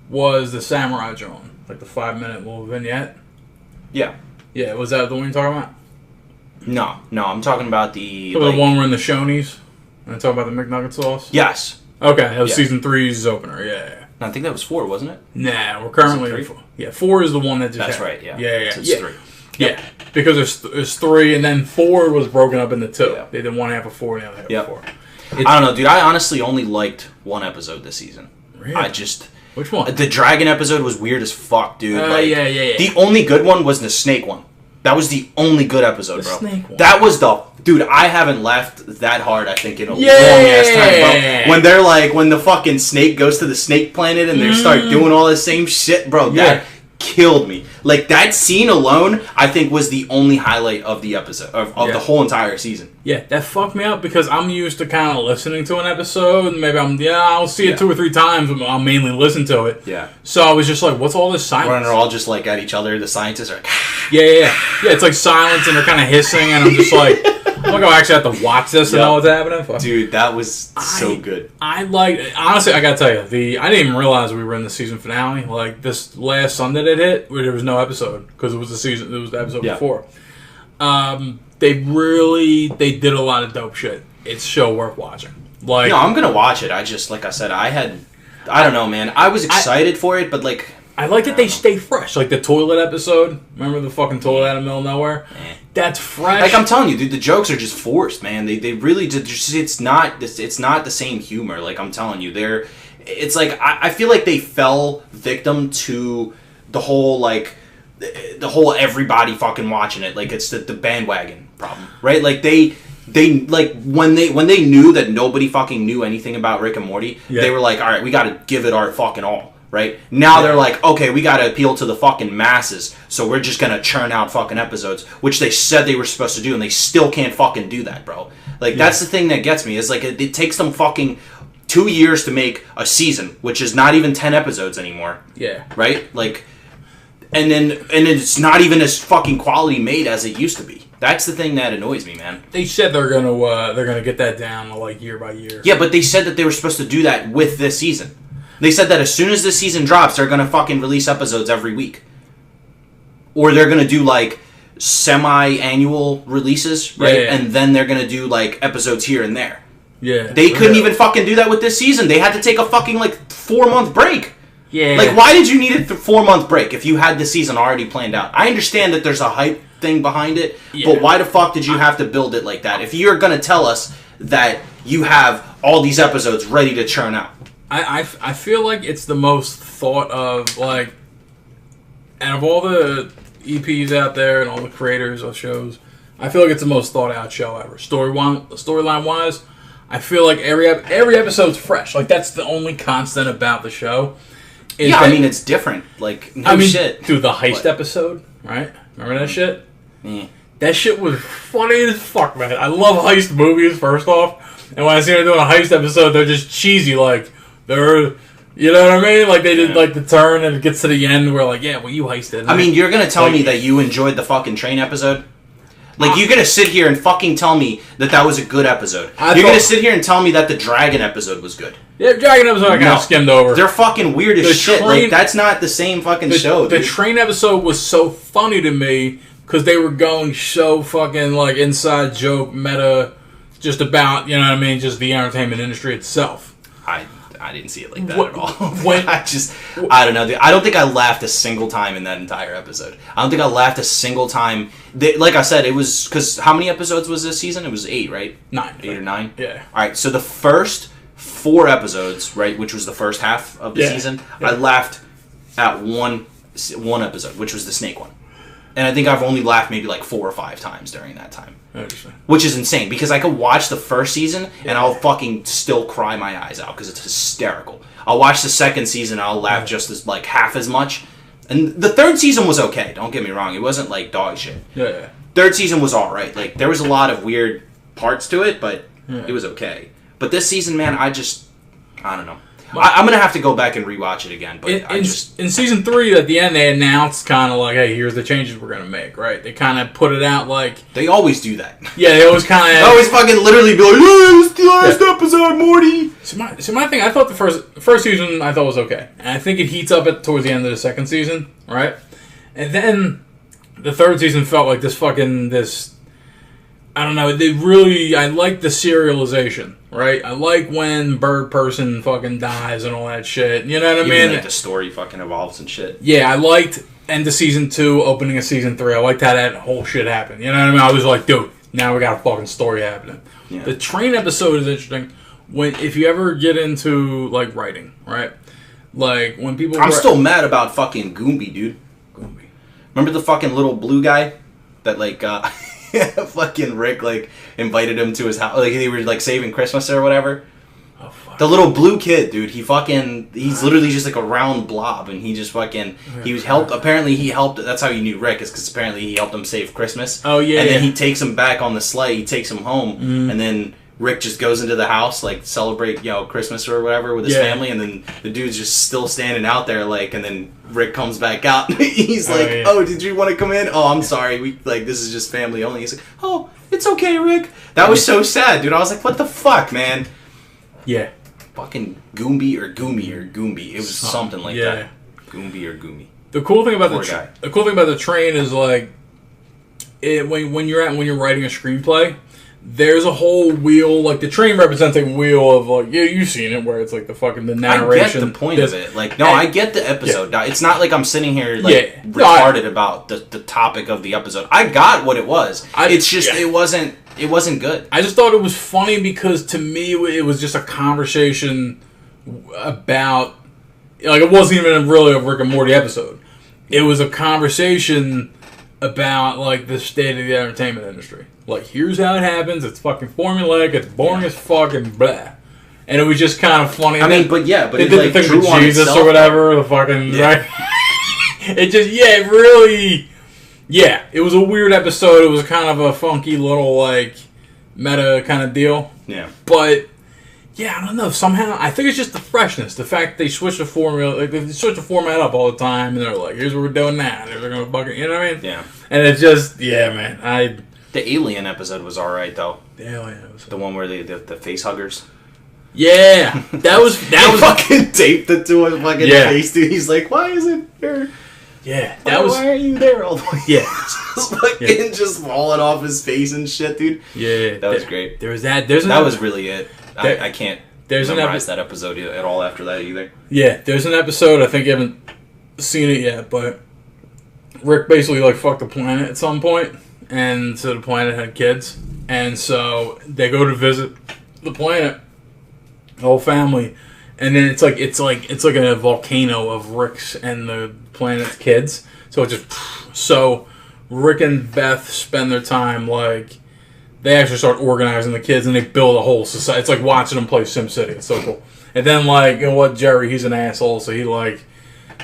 was the Samurai Joan. Like the 5-minute little vignette. Yeah. Yeah, was that the one you're talking about? No, I'm talking about the... The one we're in the Shoney's? And I talk about the McNugget sauce? Yes. Okay, that was season 3's opener, yeah. I think that was 4, wasn't it? Nah, we're currently... 4 is the one that just That's happened. right, yeah. Yeah. So it's 3. Yeah, because there's 3, and then 4 was broken up into 2. Yeah. They did one half of 4 and the other half of 4. I don't know, dude. I honestly only liked one episode this season. Really? Which one? The dragon episode was weird as fuck, dude. Yeah. The only good one was the snake one. That was the only good episode, bro. Snake one. That was the... Dude, I haven't laughed that hard, I think, in a long-ass time, bro. When the fucking snake goes to the snake planet and they start doing all the same shit, bro, that killed me. Like, that scene alone, I think, was the only highlight of the episode, of the whole entire season. Yeah, that fucked me up because I'm used to kind of listening to an episode, and maybe I'll see it 2 or 3 times, but I'll mainly listen to it. Yeah. So I was just like, what's all this silence? When they're all just, like, at each other, the scientists are like... Yeah, it's like silence, and they're kind of hissing, and I'm just like... I'm gonna actually have to watch this and know what's happening. Fuck. Dude, that was so good. Honestly, I gotta tell you, I didn't even realize we were in the season finale. Like this last Sunday that hit, where there was no episode because it was the episode before. They did a lot of dope shit. It's a show worth watching. Like, no, I'm gonna watch it. I just, like I said, I don't know, man. I was excited for it, but like. I like that they stay fresh. Like the toilet episode. Remember the fucking toilet out of the middle of nowhere? That's fresh. Like I'm telling you, dude, the jokes are just forced, man. They really just, it's not the same humor. Like I'm telling you, it's like I feel like they fell victim to the whole everybody fucking watching it. Like it's the bandwagon problem, right? Like they like when they knew that nobody fucking knew anything about Rick and Morty, they were like, all right, we got to give it our fucking all. Right? Now they're like, okay, we gotta appeal to the fucking masses, so we're just gonna churn out fucking episodes, which they said they were supposed to do, and they still can't fucking do that, bro. Like, that's the thing that gets me, is like, it takes them fucking 2 years to make a season, which is not even 10 episodes anymore. Yeah. Right? Like, and then it's not even as fucking quality made as it used to be. That's the thing that annoys me, man. They said they're gonna get that down, like, year by year. Yeah, but they said that they were supposed to do that with this season. They said that as soon as this season drops, they're going to fucking release episodes every week. Or they're going to do, like, semi-annual releases, right? Yeah. And then they're going to do, like, episodes here and there. Yeah. They couldn't even fucking do that with this season. They had to take a fucking, like, 4-month break. Yeah. Like, why did you need a 4-month break if you had the season already planned out? I understand that there's a hype thing behind it, but why the fuck did you have to build it like that? If you're going to tell us that you have all these episodes ready to churn out. I feel like it's the most thought of, like, out of all the EPs out there and all the creators of shows, I feel like it's the most thought out show ever. Storyline wise, I feel like every episode's fresh. Like, that's the only constant about the show. I mean, it's different. Like, shit. Dude, the heist episode, right? Remember that shit? Yeah. That shit was funny as fuck, man. I love heist movies, first off. And when I see them doing a heist episode, they're just cheesy, like... They're, you know what I mean? Like, they did, like, the turn, and it gets to the end, where, like, yeah, well, you heisted. I mean, you're gonna tell me that you enjoyed the fucking train episode? Like, you're gonna sit here and fucking tell me that was a good episode. You're gonna sit here and tell me that the dragon episode was good. Yeah, dragon episode I kind of skimmed over. They're fucking weird as shit. Like, that's not the same fucking show, dude. The train episode was so funny to me, because they were going so fucking, like, inside joke, meta, just about, you know what I mean, just the entertainment industry itself. I didn't see it like that at all. I don't know. Dude. I don't think I laughed a single time in that entire episode. I don't think I laughed a single time. Like I said, it was... Because how many episodes was this season? It was 8, right? 9. 8 or 9? Yeah. Alright, so the first 4 episodes, right, which was the first half of the season, I laughed at one episode, which was the snake one. And I think I've only laughed maybe like 4 or 5 times during that time. Which is insane, because I could watch the first season and I'll fucking still cry my eyes out because it's hysterical. I'll watch the second season and I'll laugh just as, like, half as much. And the third season was okay, don't get me wrong. It wasn't, like, dog shit. Yeah. Third season was alright. Like, there was a lot of weird parts to it, but it was okay. But this season, man, I don't know. I'm gonna have to go back and rewatch it again. But in season 3, at the end, they announced kind of like, "Hey, here's the changes we're gonna make." Right? They kind of put it out like they always do that. Yeah, they always kind of always fucking literally be like, "Yeah, it's the last episode, Morty." So my thing, I thought the first season I thought was okay, and I think it heats up towards the end of the second season, right? And then the third season felt like this. I don't know. I like the serialization, right? I like when Bird Person fucking dies and all that shit. You know what I mean? Like the story fucking evolves and shit. Yeah, I liked end of season 2, opening of season 3. I liked how that whole shit happened. You know what I mean? I was like, dude, now we got a fucking story happening. Yeah. The train episode is interesting. If you ever get into like writing, right? Like when people, I'm still mad about fucking Goombie, dude. Goombie. Remember the fucking little blue guy that like fucking Rick like invited him to his house, like they were like saving Christmas or whatever. Oh, fuck. The little blue kid, dude. He's literally just like a round blob, and he just fucking he was helped. Apparently, he helped. That's how you knew Rick, is because apparently he helped him save Christmas. Oh yeah. And then he takes him back on the sleigh. He takes him home, and then Rick just goes into the house, like, celebrate, Christmas or whatever with his family, and then the dude's just still standing out there, like, and then Rick comes back out. He's like, oh, did you want to come in? Oh, I'm sorry. This is just family only. He's like, oh, it's okay, Rick. That was so sad, dude. I was like, what the fuck, man? Yeah. Fucking Goombie or Goombie. It was something like that. Goombie or Goombie. The cool thing about the train is, like, when you're writing a screenplay, there's a whole wheel, like the train represents a wheel of like, you've seen it where it's like the narration. I get the point of it. Like, no, I get the episode. Yeah. It's not like I'm sitting here like retarded about the topic of the episode. I got what it was. It's just it wasn't good. I just thought it was funny because to me it was just a conversation about, like, it wasn't even really a Rick and Morty episode. It was a conversation about like the state of the entertainment industry. Like, here's how it happens. It's fucking formulaic. It's boring as fuck and blah. And it was just kind of funny. But it like the thing with Jesus or whatever. The fucking right. It just it really it was a weird episode. It was kind of a funky little like meta kind of deal. Yeah. But I don't know. Somehow I think it's just the freshness. The fact they switch the formula, like they switch the format up all the time, and they're like, here's what we're doing now. They're gonna fucking, you know what I mean? Yeah. And it's just man. The Alien episode was alright though. The Alien episode. The one where the face huggers. Yeah, that was fucking taped it to his fucking face, dude. He's like, why is it there? Yeah, why are you there all the way? Yeah, just falling off his face and shit, dude. Yeah, that was great. There was that. That was really it. I can't memorize that episode at all after that either. Yeah, there's an episode, I think you haven't seen it yet, but Rick basically like fucked the planet at some point. And so the planet had kids, and so they go to visit the planet, the whole family, and then it's like a volcano of Rick's and the planet's kids. So Rick and Beth spend their time like they actually start organizing the kids, and they build a whole society. It's like watching them play SimCity. It's so cool. And then like Jerry, he's an asshole, so he like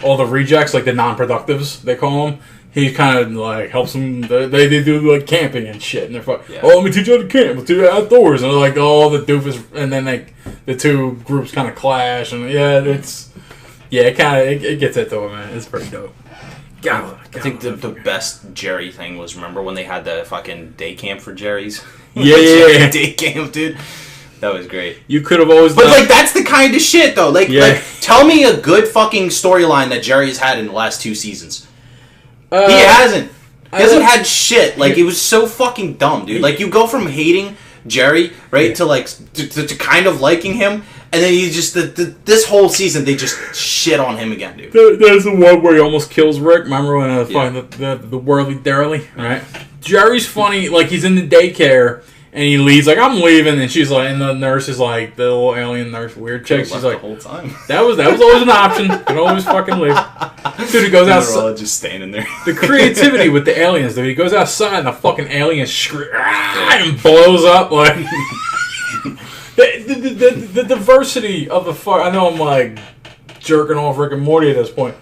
all the rejects, like the non-productives they call them. He kind of like helps them. They do like camping and shit, and they're fucking. Yeah. Oh, let me teach you how to camp. Let's do it outdoors, and they're like all the doofus. And then like the two groups kind of clash, and it gets into it, man. It's pretty dope. I think the best Jerry thing was, remember when they had the fucking day camp for Jerry's? Yeah. Day camp, dude. That was great. You could have always. But like that's the kind of shit though. Like tell me a good fucking storyline that Jerry's had in the last 2 seasons. He hasn't. He hasn't had shit. Like, it was so fucking dumb, dude. Like, you go from hating Jerry, right, to, like, to kind of liking him, and then you just, this whole season, they just shit on him again, dude. There's the one where he almost kills Rick. Remember when the whirly derly, right? Jerry's funny. Like, he's in the daycare, and he leaves, like, I'm leaving, and she's like, and the nurse is like, the little alien nurse, weird chick, she's like, the whole time. That was always an option. Could always fucking leave. Dude, he goes outside. They're all just standing there. The creativity with the aliens, dude. He goes outside, and the fucking alien and blows up, like... the diversity of the fuck... I know I'm, like, jerking off Rick and Morty at this point.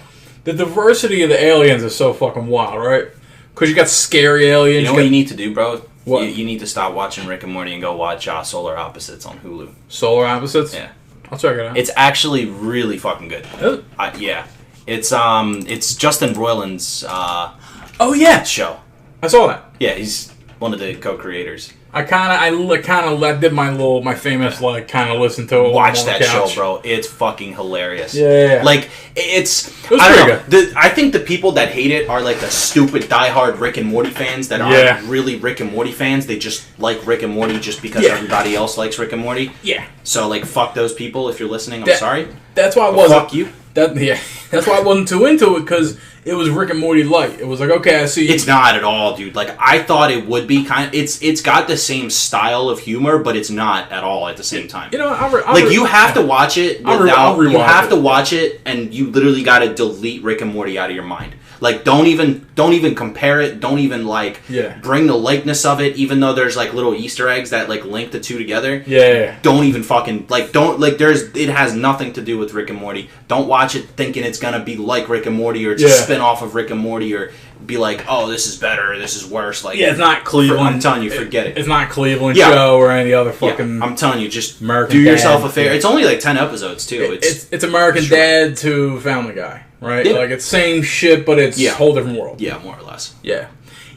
The diversity of the aliens is so fucking wild, right? Because you got scary aliens. You know what you need to do, bro? What? You need to stop watching Rick and Morty and go watch Solar Opposites on Hulu. Solar Opposites? Yeah. I'll check it out. It's actually really fucking good. Is it? Yeah. It's Justin Roiland's Oh yeah, show. I saw that. Yeah, he's one of the co-creators. I did my famous kind of listen to it. Watch that show, bro. It's fucking hilarious. Yeah. Like It was I don't know. pretty I think the people that hate it are like the stupid diehard Rick and Morty fans that aren't really Rick and Morty fans. They just like Rick and Morty just because everybody else likes Rick and Morty. Yeah. So like, fuck those people. If you're listening, I'm sorry. That's why I But wasn't. fuck you. That's why I wasn't too into it, because it was Rick and Morty light. It was like, okay, I see. It's not at all, dude. Like, I thought it would be kind of. It's got the same style of humor, but it's not at all at the same time. You know, you have to watch it without. You have to watch it, and you literally got to delete Rick and Morty out of your mind. Like, don't even compare it. Don't even bring the likeness of it. Even though there's like little Easter eggs that like link the two together. Yeah. Don't even fucking it has nothing to do with Rick and Morty. Don't watch it thinking it's gonna be like Rick and Morty or just spin off of Rick and Morty or be like, oh, this is better, this is worse. Like, it's not Cleveland. I'm telling you, forget it. It's not Cleveland show or any other fucking. Yeah, I'm telling you, just American do yourself Dad. a favor. It's only like 10 episodes too. It's American Dad to Family Guy, right? Yeah. Like, it's same shit, but it's a whole different world. Yeah, more or less. Yeah.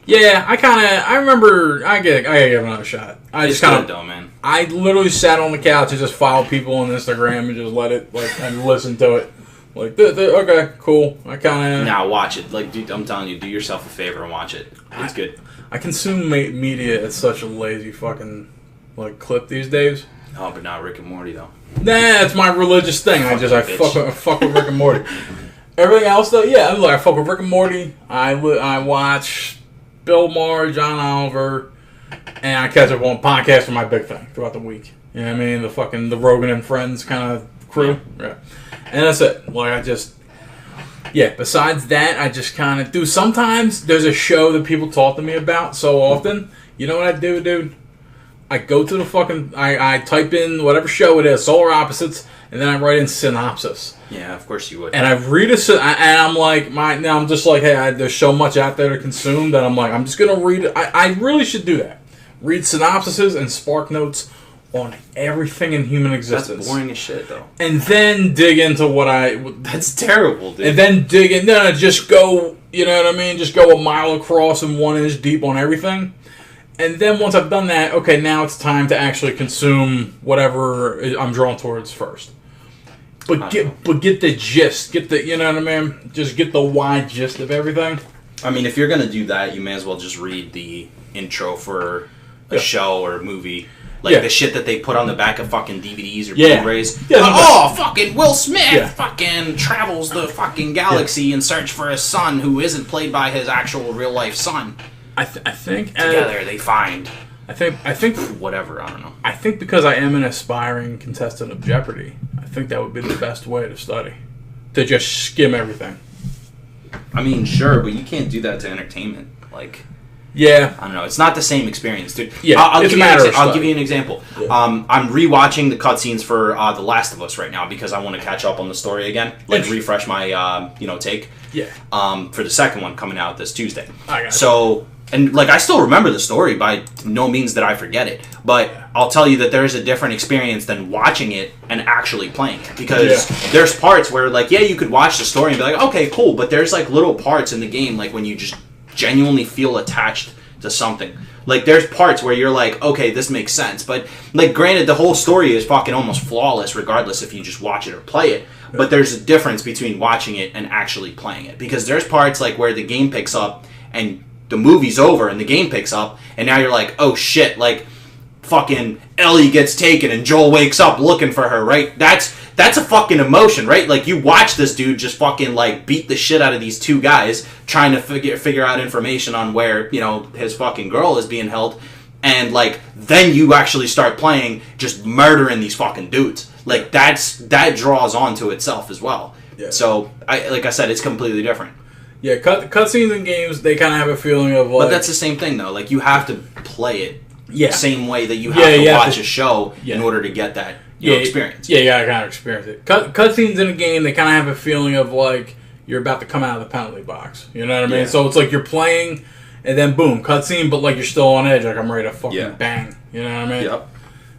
I remember. I gotta give it another shot. It's good though, man. I literally sat on the couch and just followed people on Instagram and just let it and listen to it. Like, okay, cool. I kind of now watch it. Like, dude, I'm telling you, do yourself a favor and watch it. It's good. I consume media at such a lazy fucking clip these days. Oh, but not Rick and Morty though. Nah, it's my religious thing. I fuck with Rick and Morty. Everything else though, yeah, I fuck with Rick and Morty. I watch Bill Maher, John Oliver, and I catch up on podcasts for my big thing throughout the week. You know what I mean? The Rogan and Friends kind of crew. Yeah. And that's it. Besides that, I just kind of do. Sometimes there's a show that people talk to me about so often. You know what I do, dude? I go to the fucking. I type in whatever show it is, Solar Opposites, and then I write in synopsis. Yeah, of course you would. And I read and I'm like, I'm just like, hey, there's so much out there to consume that I'm like, I'm just gonna read it. I really should do that. Read synopsises and spark notes on everything in human existence. That's boring as shit, though. And then dig into That's terrible, dude. And then dig in. No, just go. You know what I mean? Just go a mile across and 1 inch deep on everything. And then once I've done that, okay, now it's time to actually consume whatever I'm drawn towards first. But get the gist. Get the, you know what I mean? Just get the wide gist of everything. I mean, if you're gonna do that, you may as well just read the intro for a show or a movie. Like the shit that they put on the back of fucking DVDs or Blu-rays. Yeah, fucking Will Smith fucking travels the fucking galaxy in search for his son who isn't played by his actual real life son. I think together they find. I think whatever, I don't know. I think because I am an aspiring contestant of Jeopardy, I think that would be the best way to study. To just skim everything. I mean, sure, but you can't do that to entertainment. Like, yeah, I don't know. It's not the same experience, dude. Yeah, I'll give you an example. Yeah. I'm rewatching the cutscenes for The Last of Us right now because I want to catch up on the story again, like refresh my take. Yeah. For the second one coming out this Tuesday. I got so. And, I still remember the story, by no means that I forget it. But I'll tell you that there is a different experience than watching it and actually playing it. Because there's parts where, you could watch the story and be like, okay, cool. But there's, little parts in the game, when you just genuinely feel attached to something. There's parts where you're like, okay, this makes sense. But, granted, the whole story is fucking almost flawless, regardless if you just watch it or play it. But there's a difference between watching it and actually playing it. Because there's parts, where the game picks up and the movie's over and the game picks up, and now you're like, oh shit, fucking Ellie gets taken and Joel wakes up looking for her, right? That's a fucking emotion, right? You watch this dude just fucking beat the shit out of these two guys trying to figure out information on where, his fucking girl is being held, and then you actually start playing just murdering these fucking dudes. That draws onto itself as well. Yeah. So I said, it's completely different. Yeah, cutscenes in games, they kind of have a feeling of But that's the same thing, though. You have to play it the same way that you have to watch a show in order to get that experience. Yeah, you gotta kind of experience it. Cutscenes in a game, they kind of have a feeling of, you're about to come out of the penalty box. You know what I mean? Yeah. So it's you're playing, and then boom, cutscene, but you're still on edge. I'm ready to fucking bang. You know what I mean? Yep.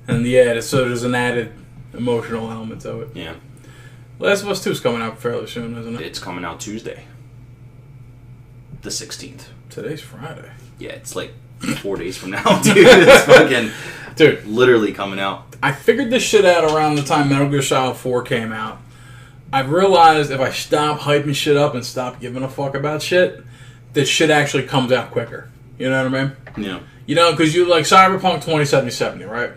And so there's an added emotional element to it. Yeah. Last of Us 2 is coming out fairly soon, isn't it? It's coming out Tuesday. The 16th. Today's Friday. Yeah, it's like 4 days from now, dude. It's fucking... Dude. Literally coming out. I figured this shit out around the time Metal Gear Solid 4 came out. I realized if I stop hyping shit up and stop giving a fuck about shit, this shit actually comes out quicker. You know what I mean? Yeah. You know, because you like Cyberpunk 2077, right?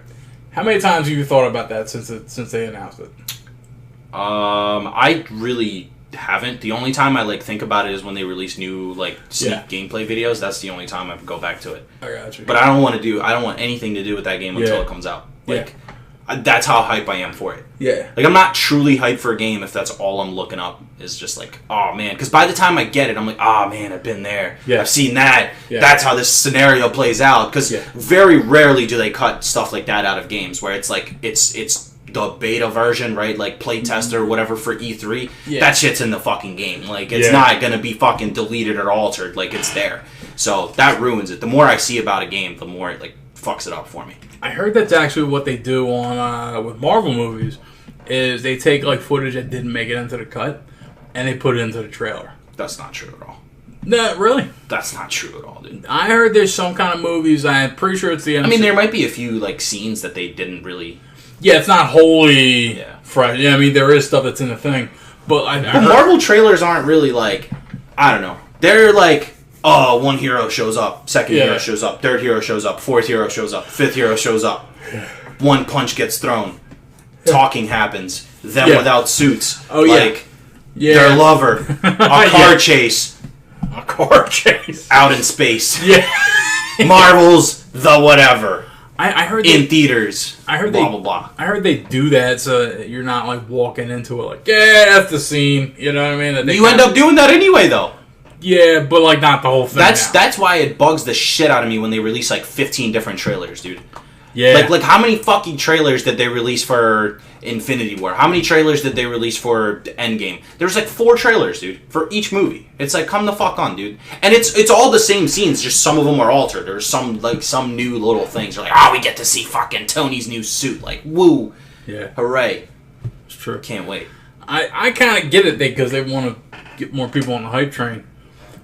How many times have you thought about that since they announced it? I really haven't. The only time I like think about it is when they release new like sneak gameplay videos. That's the only time I go back to it. I got you. But I don't want anything to do with that game until it comes out. Like that's how hype I am for it. Yeah. Like I'm not truly hyped for a game if that's all I'm looking up is just like, oh man, because by the time I get it, I'm like, oh man, I've been there. Yeah. I've seen that. Yeah. That's how this scenario plays out. Because very rarely do they cut stuff like that out of games where it's like it's the beta version, right? Like playtest or whatever for E3. Yeah. That shit's in the fucking game. Like it's not gonna be fucking deleted or altered. Like it's there. So that ruins it. The more I see about a game, the more it like fucks it up for me. I heard that's actually what they do on with Marvel movies, is they take like footage that didn't make it into the cut, and they put it into the trailer. That's not true at all. No, really? That's not true at all, dude. I heard there's some kind of movies. I'm pretty sure it's the. I mean, there might be a few like scenes that they didn't really. Yeah, it's not wholly fresh. Yeah, I mean there is stuff that's in the thing, but Marvel trailers aren't really like, I don't know. They're like. Oh, one hero shows up, second hero shows up, third hero shows up, fourth hero shows up, fifth hero shows up. One punch gets thrown. Talking happens. Them without suits. Oh, like, their lover. A car chase. A car chase. Out in space. Yeah. Marvel's the whatever. I heard in theaters. I heard blah, blah, blah. I heard they do that so you're not like walking into it like, yeah, that's the scene. You know what I mean? You end up doing that anyway, though. Yeah, but like not the whole thing. That's why it bugs the shit out of me when they release like 15 different trailers, dude. Yeah. Like how many fucking trailers did they release for Infinity War? How many trailers did they release for Endgame? There was like 4 trailers, dude, for each movie. It's like, come the fuck on, dude. And it's all the same scenes, just some of them are altered. There's some new little things. They're like, oh, we get to see fucking Tony's new suit. Like, woo. Yeah. Hooray. It's true. Can't wait. I kind of get it because they want to get more people on the hype train.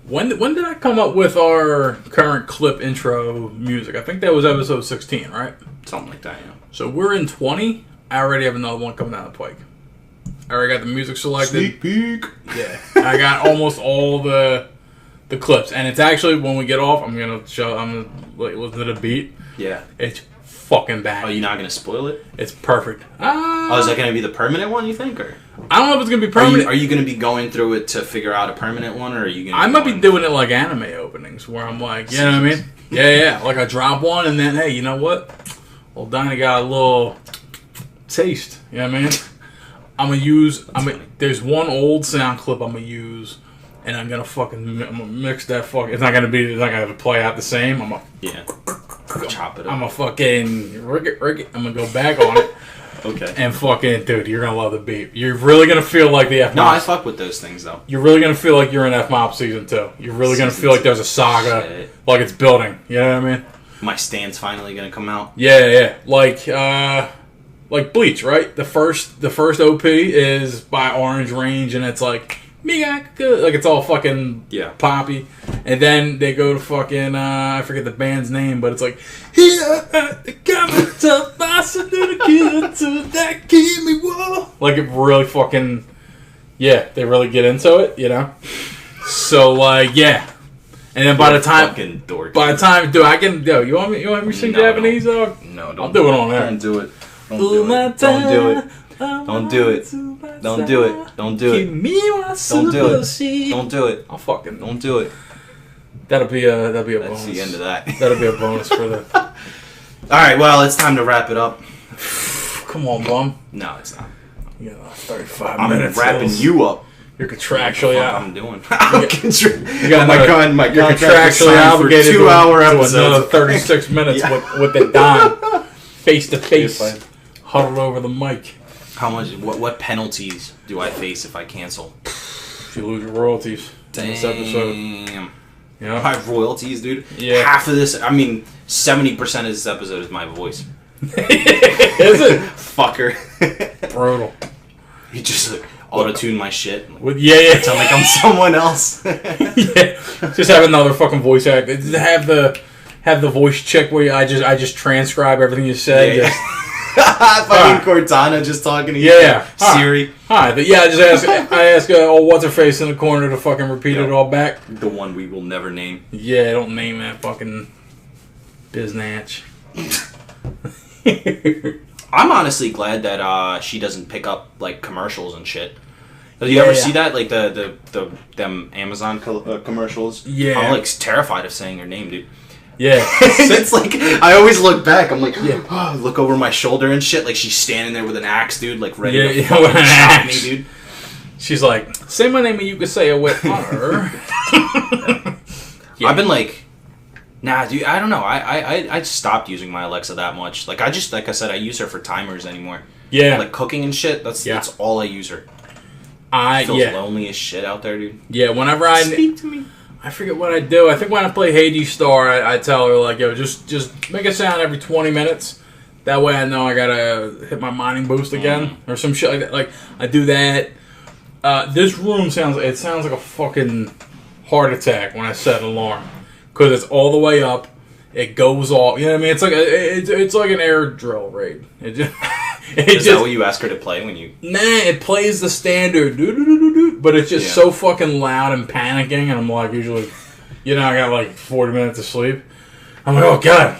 When did I come up with our current clip intro music? I think that was episode 16, right? Something like that, yeah. So we're in 20. I already have another one coming down the pike. I already got the music selected. Sneak peek. Yeah. I got almost all the clips. And it's actually, when we get off, I'm going to listen to the beat. Yeah. It's fucking bad. Oh, you're not going to spoil it? It's perfect. Is that going to be the permanent one, you think? Or I don't know if it's going to be permanent. Are you going to be going through it to figure out a permanent one, or are you going to I might be doing it like anime openings, where I'm like, you know what I mean? Yeah. Like I drop one, and then, hey, you know what? Well, Donnie got a little taste. You know what I mean? There's one old sound clip I'm going to use, and I'm going to mix that it's not going to play out the same. I'm going to chop it up. I'm going to fucking rig it. I'm going to go back on it. Okay. And fucking, dude, you're going to love the beat. You're really going to feel like the F-Mob. No, I fuck with those things, though. You're really going to feel like you're in F-Mob Season 2. You're really going to feel like there's a saga, like it's building. You know what I mean? My stand's finally going to come out. Yeah. Like Bleach, right? The first OP is by Orange Range, and it's like, like it's all fucking poppy. And then they go to fucking, I forget the band's name, but it's like, here at the counter, I the kid to that keep me warm. Like it really fucking, they really get into it, you know? So, like, yeah. And then by the time, dude, I can, you want me to sing Japanese, dog? No, don't. I'll do it on there. Don't do it. Don't do it. Don't do it. Don't do it. Don't do it. Don't do it. Don't do it. I'll fucking don't do it. That'll be a That's bonus. the end of that. That'll be a bonus for the. All right, well, it's time to wrap it up. Come on, bum. No, it's not. You got 35 I'm minutes. I'm wrapping you up. You're contractually out. I'm doing. You got my you're contractually obligated for 2-hour episodes. Another 36 minutes with the Don face to face, huddled over the mic. How much? What penalties do I face if I cancel? If you lose your royalties in this episode. Yeah. I have royalties, dude. Yeah. Half of this, 70% of this episode is my voice. Is it? Fucker. Brutal. He just auto-tuned my shit. With, yeah. Sound like I'm someone else. Yeah. Just have another fucking voice actor. Have the voice check where I just transcribe everything you said. Yeah, fucking Cortana just talking to you. Yeah. Siri. Hi. Yeah, I ask what's her face in the corner to fucking repeat it all back. The one we will never name. Yeah, don't name that fucking biznatch. I'm honestly glad that she doesn't pick up like commercials and shit. Do you ever see that, like them Amazon commercials? Yeah, I'm like terrified of saying her name, dude. Yeah, it's like I always look back. I'm like, look over my shoulder and shit. Like she's standing there with an axe, dude, like ready to fucking chop me, dude. She's like, say my name and you can say it with honor. I've been like, nah, dude. I don't know. I stopped using my Alexa that much. Like I said, I use her for timers anymore. Yeah, like cooking and shit. That's all I use her. I feels lonely as shit out there, dude. Yeah, whenever I speak to me. I forget what I do. I think when I play Hades Star, I tell her, like, yo, just make a sound every 20 minutes. That way I know I gotta hit my mining boost again. Or some shit like that. Like, I do that. This room sounds like a fucking heart attack when I set an alarm. Because it's all the way up. It goes off. You know what I mean? It's like an air drill raid. Is that what you ask her to play when you... Nah, it plays the standard, but it's just so fucking loud and panicking, and I'm like, usually, I got like 40 minutes of sleep. I'm like, oh god,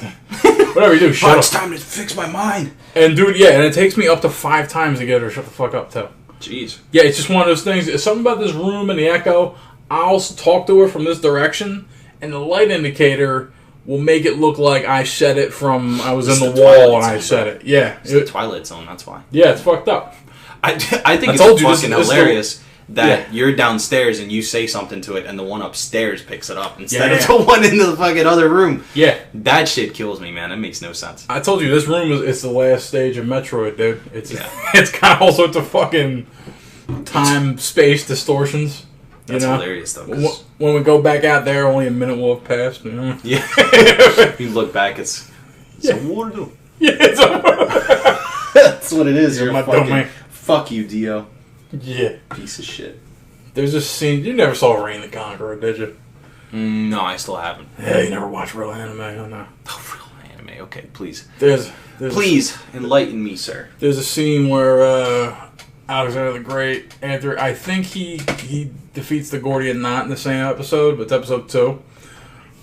whatever you do, shut up. It's time to fix my mind. And dude, and it takes me up to 5 times to get her to shut the fuck up too. Jeez. Yeah, it's just one of those things. It's something about this room and the echo. I'll talk to her from this direction, and the light indicator will make it look like I said it from I was in the wall and I said it. Yeah, it's the Twilight Zone. That's why. Yeah, it's fucked up. I think it's fucking hilarious that you're downstairs and you say something to it, and the one upstairs picks it up instead of the one in the fucking other room. Yeah, that shit kills me, man. That makes no sense. I told you this room is the last stage of Metroid, dude. It's got all sorts of fucking time space distortions. That's hilarious, though. When we go back out there, only a minute will have passed. Yeah. You look back, it's a Wardo. Yeah, that's what it is. You're my fucking... domain. Fuck you, Dio. Yeah. Piece of shit. There's this scene... You never saw Reign the Conqueror, did you? No, I still haven't. Yeah, you never watched real anime, I know. Oh, real anime. Okay, please. Please, enlighten me, sir. There's a scene where... Alexander the Great, I think he defeats the Gordian Knot in the same episode, but it's episode 2.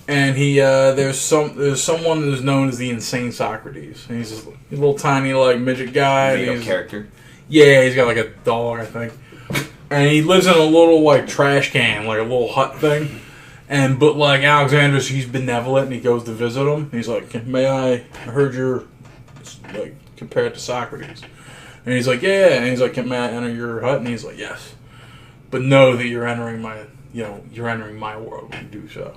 And there's someone who's known as the Insane Socrates. And he's a little tiny midget guy. Made-up character. Yeah, he's got like a dog, I think. And he lives in a little trash can, like a little hut thing. But Alexander's, he's benevolent, and he goes to visit him. He's like, I heard you're compared to Socrates. And he's like, yeah. And he's like, may I enter your hut? And he's like, yes. But know that you're entering my world when you do so.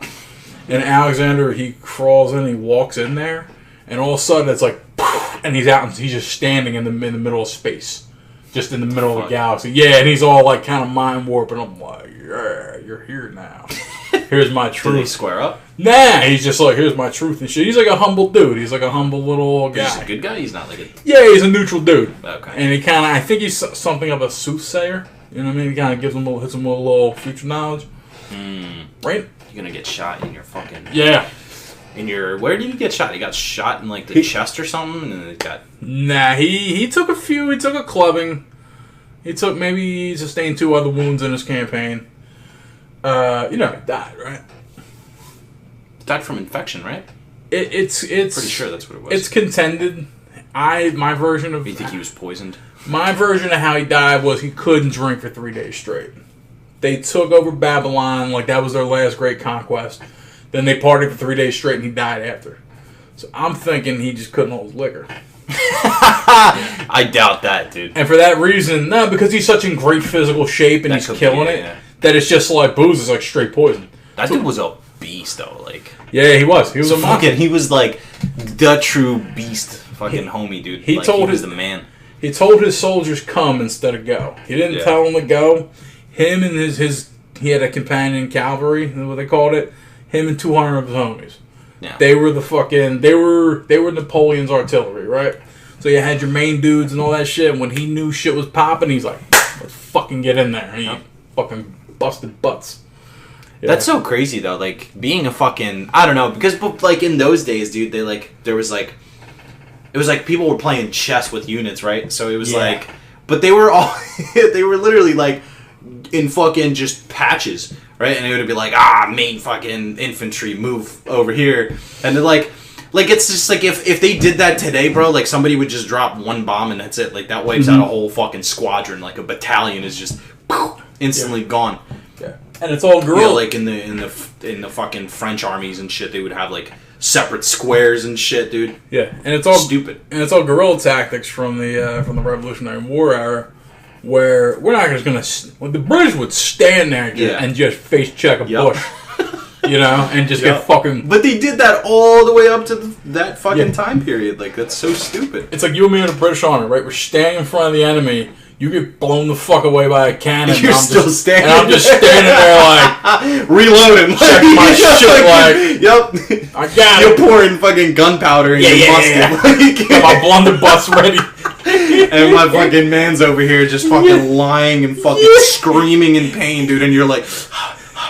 And Alexander, he crawls in, he walks in there, and all of a sudden it's like, poof, and he's out, and he's just standing in the middle of space. Just in the middle of the galaxy. Yeah, and he's all kind of mind warping. I'm like, yeah, you're here now. Here's my truth. Did he square up? Nah, he's just like, here's my truth and shit. He's like a humble dude. He's like a humble little guy. He's a good guy? He's not like a... Yeah, he's a neutral dude. Okay. And he kind of, I think he's something of a soothsayer. You know what I mean? He kind of hits him with a little future knowledge. Right? You're going to get shot in your fucking... Yeah. Where did he get shot? He got shot in the chest or something? And it got... Nah, he took a few. He took a clubbing. He sustained 2 other wounds in his campaign. He died, right? Died from infection, right? It's pretty sure that's what it was. It's contended. My version of... You think he was poisoned? My version of how he died was he couldn't drink for 3 days straight. They took over Babylon, that was their last great conquest. Then they partied for 3 days straight and he died after. So I'm thinking he just couldn't hold his liquor. I doubt that, dude. And for that reason, no, because he's such in great physical shape and he's killing it, that it's just booze is like straight poison. That dude was a beast, though. Yeah, he was. He was a monster. He was the true beast, fucking homie, dude. He was the man. He told his soldiers come instead of go. He didn't tell them to go. Him and he had a companion cavalry, is what they called it. Him and 200 of his homies. Yeah. They were the fucking they were Napoleon's artillery, right? So you had your main dudes and all that shit. And when he knew shit was popping, he's like, "Let's fucking get in there." And he fucking busted butts. Yeah. That's so crazy though. Like being a fucking I don't know because like in those days, dude, they like there was like it was like people were playing chess with units, right? So it was like, but they were all they were literally like in fucking just patches, right? And it would be like main fucking infantry move over here, and then like it's just like if they did that today, bro, like somebody would just drop one bomb and that's it. Like that wipes out a whole fucking squadron. Like a battalion is just instantly gone. Yeah. And it's all guerrilla. Yeah, like in the fucking French armies and shit, they would have like separate squares and shit, dude. Yeah, and it's all stupid. And it's all guerrilla tactics from the Revolutionary War era, where we're not just gonna. The British would stand there and just face check a bush, you know, and just get fucking. But they did that all the way up to that fucking time period. Like that's so stupid. It's like you and me in the British Army, right? We're standing in front of the enemy. You get blown the fuck away by a cannon. You're still standing. And I'm just standing there like... reloading. Check my shit like... Yep. I got You're it. pouring fucking gunpowder in your musket. Got my blunderbuss ready. And my fucking man's over here just fucking lying and fucking screaming in pain, dude. And you're like...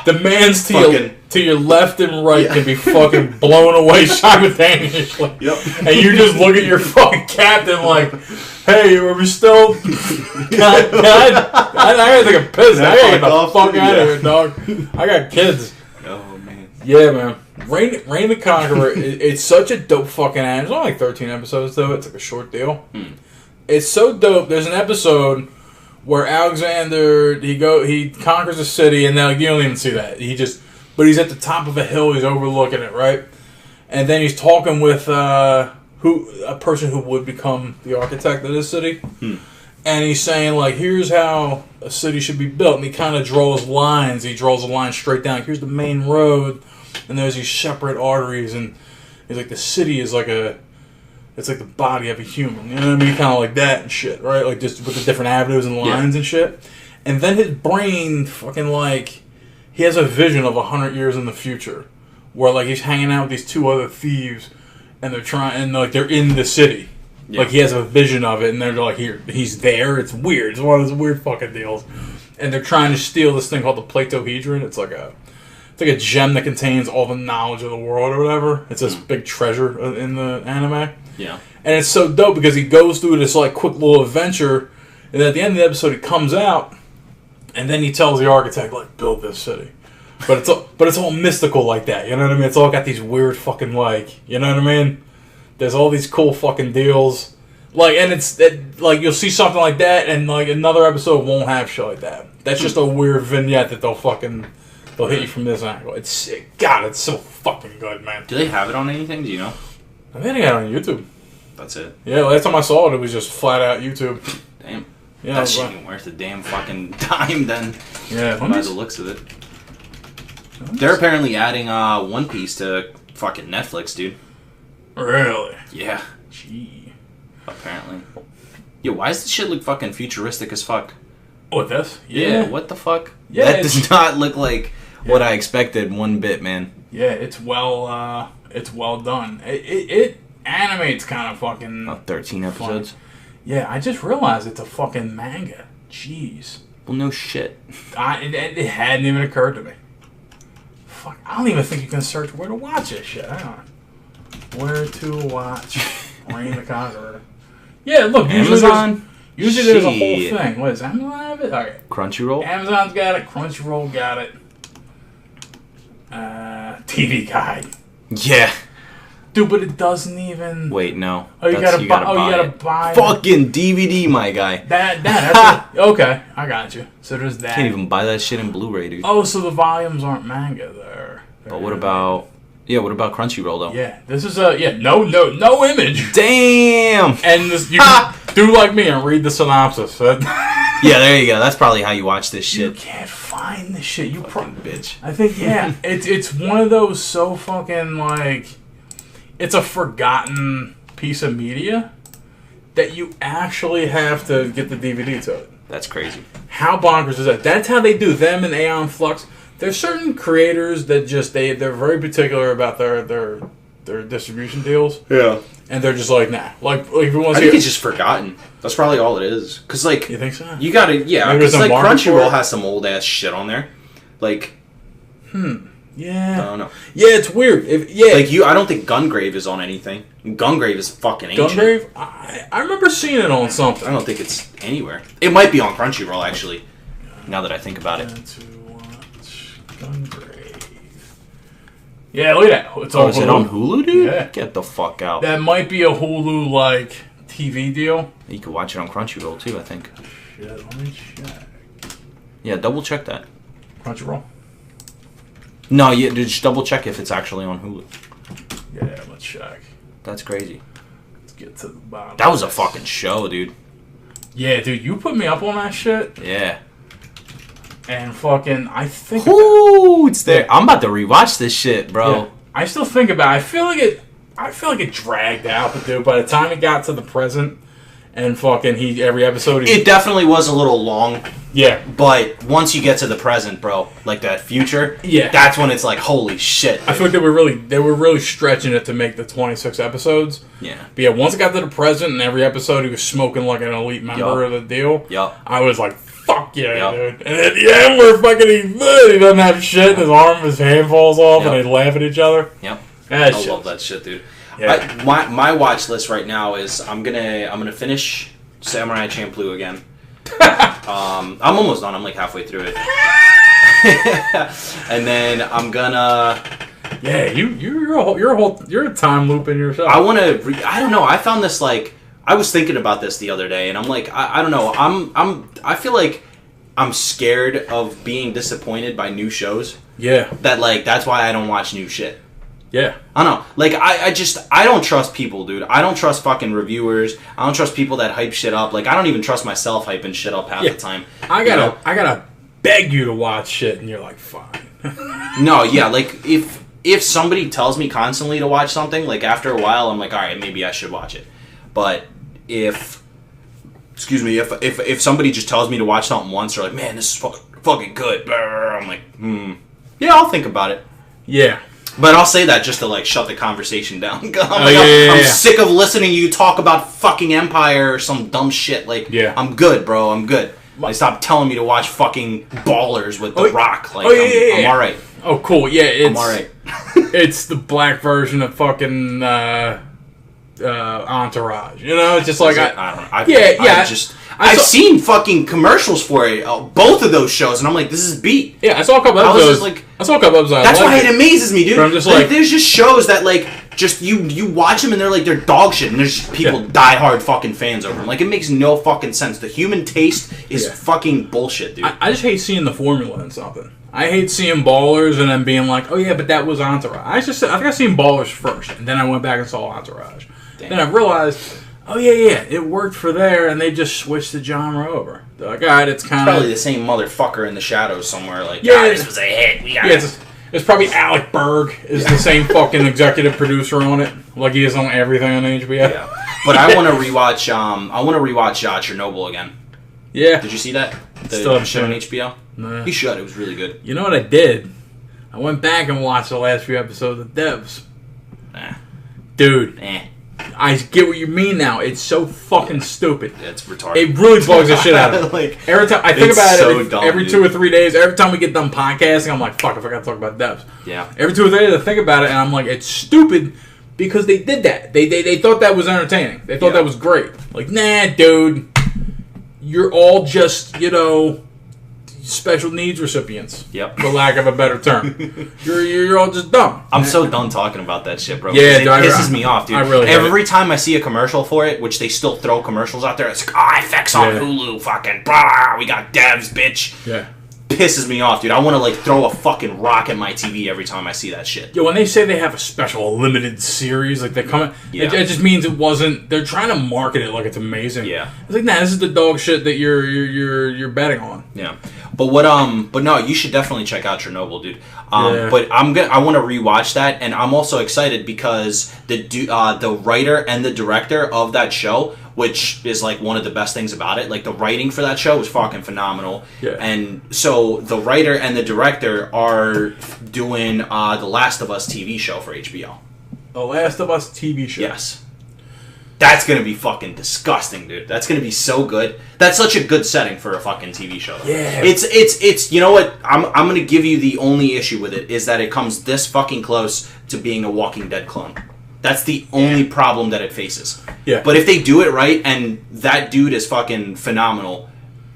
The man's to your left and right can be fucking blown away simultaneously. Yep. And you just look at your fucking captain like, "Hey, are we still? God, I gotta take a piss. I gotta get the fuck out of here, dog. I got kids." Oh man. Yeah, man. Reign the Conqueror. It's such a dope fucking anime. It's only like 13 episodes though. It's like a short deal. It's so dope. There's an episode where Alexander he conquers a city, and then you don't even see that. But he's at the top of a hill. He's overlooking it, right? And then he's talking with a person who would become the architect of this city, and he's saying like, "Here's how a city should be built." And he kind of draws lines. He draws a line straight down. Here's the main road, and there's these separate arteries, and he's like, the city is like it's like the body of a human. You know what I mean? Kind of like that and shit, right? Like just with the different avenues and lines and shit. And then his brain fucking like, he has a vision of 100 years in the future, where like he's hanging out with these two other thieves, and they're in the city. Yeah. Like he has a vision of it, and they're like, he's there. It's weird. It's one of those weird fucking deals. And they're trying to steal this thing called the Platohedron. It's like a gem that contains all the knowledge of the world or whatever. It's this big treasure in the anime. Yeah. And it's so dope because he goes through this like quick little adventure, and at the end of the episode he comes out, and then he tells the architect like, build this city. But it's all mystical like that, you know what I mean? It's all got these weird fucking like, you know what I mean? There's all these cool fucking deals. Like, and like you'll see something like that, and like another episode won't have shit like that. That's just a weird vignette that they'll hit you from this angle. It's so fucking good, man. Do they have it on anything? Do you know? I think they got it on YouTube. That's it. Yeah, last time I saw it was just flat out YouTube. Damn. Yeah, that shit ain't worth a damn fucking dime then. Yeah. By the looks of it. They're apparently adding One Piece to fucking Netflix, dude. Really? Yeah. Gee. Apparently. Yo, why does this shit look fucking futuristic as fuck? What, this? Yeah, what the fuck? Yeah, that does not look like what I expected one bit, man. Yeah, it's well done. It animates kind of fucking... 13 episodes? Fun. Yeah, I just realized it's a fucking manga. Jeez. Well, no shit. It hadn't even occurred to me. Fuck, I don't even think you can search where to watch this shit. Hang on. Where to watch Reign the Conqueror. Yeah, look, Amazon? Usually there's a whole thing. What is Amazon have it? All right. Crunchyroll? Amazon's got it. Crunchyroll got it. TV Guide. Yeah. Dude, but it doesn't even... Wait, no. Oh, you gotta buy... Fucking DVD, my guy. That's okay, I got you. So there's that. Can't even buy that shit in Blu-ray, dude. Oh, so the volumes aren't manga there. But what about... Yeah, what about Crunchyroll, though? Yeah, this is no image. Damn! And you can do like me and read the synopsis. Yeah, there you go. That's probably how you watch this shit. You can't find this shit. You fucking bitch. I think, yeah. it's one of those so fucking, like... It's a forgotten piece of media that you actually have to get the DVD to it. That's crazy. How bonkers is that? That's how they do them and Aeon Flux. There's certain creators that just they're very particular about their their distribution deals, Yeah. and they're just like, nah. Like if you want I to think see, it's just forgotten. That's probably all it is. Because, like, you think so? you gotta, yeah, Maybe because, there's like, no market for Crunchyroll it? has some old-ass shit on there. Like, I Yeah, don't know. yeah, it's weird. Like, I don't think Gungrave is on anything. Gungrave is fucking ancient. Gungrave, I remember seeing it on something. I don't think it's anywhere. It might be on Crunchyroll, actually, now that I think about it. To watch Gungrave. Yeah, look at that. It's Oh, is it on Hulu, dude? Yeah. Get the fuck out. That might be a Hulu like TV deal. You could watch it on Crunchyroll, too, I think. Shit, let me check. Yeah, double check that. Crunchyroll. No, yeah, just double check if it's actually on Hulu. Yeah, let's check. That's crazy. Let's get to the bottom. That was a of this. fucking show, dude. Yeah, dude, you put me up on that shit, Yeah. and fucking, I think. Ooh, it's there. I'm about to rewatch this shit, bro. Yeah, I still think about it. I feel like it dragged out, but dude, by the time it got to the present, and fucking every episode. It definitely was a little long, Yeah. but once you get to the present, bro, like that future, Yeah. that's when it's like, holy shit. I feel like they were really stretching it to make the 26 episodes. Yeah. But yeah, once it got to the present and every episode he was smoking like an elite member of the deal. Yup. I was like, fuck yeah, Yup. dude. And at the end where fucking he doesn't have shit, his hand falls off, Yup. and they laugh at each other. Yep. That I shit. love that shit, dude. Yeah. My watch list right now is I'm gonna finish Samurai Champloo again. I'm almost done. I'm like halfway through it. And then I'm gonna. Yeah, you're a time loop in yourself. I want to. I don't know. I found this like. I was thinking about this the other day, and I'm like, I don't know. I feel like I'm scared of being disappointed by new shows. Yeah. That's why I don't watch new shit. Yeah. I don't know. Like, I don't trust people, dude. I don't trust fucking reviewers. I don't trust people that hype shit up. Like, I don't even trust myself hyping shit up half the time. I gotta beg you to watch shit, and you're like, fine. No, yeah, like, if somebody tells me constantly to watch something, like, after a while, I'm like, alright, maybe I should watch it. But if somebody just tells me to watch something once, they're like, man, this is fucking good. I'm like, yeah, I'll think about it. Yeah. But I'll say that just to, like, shut the conversation down. I'm sick of listening to you talk about fucking Empire or some dumb shit. Like, Yeah. I'm good, bro. I'm good. Like, stop telling me to watch fucking Ballers with The Rock. Like, I'm alright. Oh, cool. Yeah, I'm alright. It's the black version of fucking Entourage. You know, it's just like I don't know. I've seen fucking commercials for it, both of those shows, and I'm like, this is beat. Yeah, I saw a couple episodes. I saw a couple episodes. That's why it amazes me, dude. But I'm just like, there's just shows that like just you watch them and they're dog shit, and there's just people die hard fucking fans over them. Like, it makes no fucking sense. The human taste is fucking bullshit, dude. I just hate seeing the formula in something. I hate seeing Ballers and then being like, oh yeah, but that was Entourage. I think I seen Ballers first, and then I went back and saw Entourage. Damn. Then I realized, oh yeah, it worked for there, and they just switched the genre over. They're like, alright, it's kind of probably the same motherfucker in the shadows somewhere. Like, this was a hit. We got it. It's probably Alec Berg is the same fucking executive producer on it, like he is on everything on HBO. Yeah, but I want to rewatch. Chernobyl again. Yeah. Did you see that? The show on HBO. Nah. You should. It was really good. You know what I did? I went back and watched the last few episodes of Devs. Nah. Dude. I get what you mean now. It's so fucking stupid. It's retarded. It really bugs the shit out of me. Like, every time I think about it, every 2 or 3 days, every time we get done podcasting, I'm like, fuck, I forgot to talk about Devs. Yeah. Every 2 or 3 days, I think about it, and I'm like, it's stupid because they did that. They thought that was entertaining. They thought that was great. Like, nah, dude. You're all just, special needs recipients. Yep. For lack of a better term. You're all just dumb. I'm so done talking about that shit, bro. Yeah, it pisses me off, dude. I really Every time I see a commercial for it, which they still throw commercials out there, it's like, FX on Hulu, fucking blah, we got devs, bitch. Yeah. Pisses me off, dude. I want to throw a fucking rock at my TV every time I see that shit. When they say they have a special limited series, like they come, it just means it wasn't. They're trying to market it like it's amazing. Yeah, it's like, nah, this is the dog shit that you're betting on. Yeah, but no, you should definitely check out Chernobyl, dude. But I want to rewatch that, and I'm also excited because the writer and the director of that show, which is like one of the best things about it. Like, the writing for that show was fucking phenomenal. Yeah. And so the writer and the director are doing the Last of Us TV show for HBO. a Last of Us TV show. Yes. That's gonna be fucking disgusting, dude. That's gonna be so good. That's such a good setting for a fucking TV show. Yeah. It's you know what? I'm gonna give you the only issue with it is that it comes this fucking close to being a Walking Dead clone. That's the only problem that it faces. Yeah. But if they do it right, and that dude is fucking phenomenal,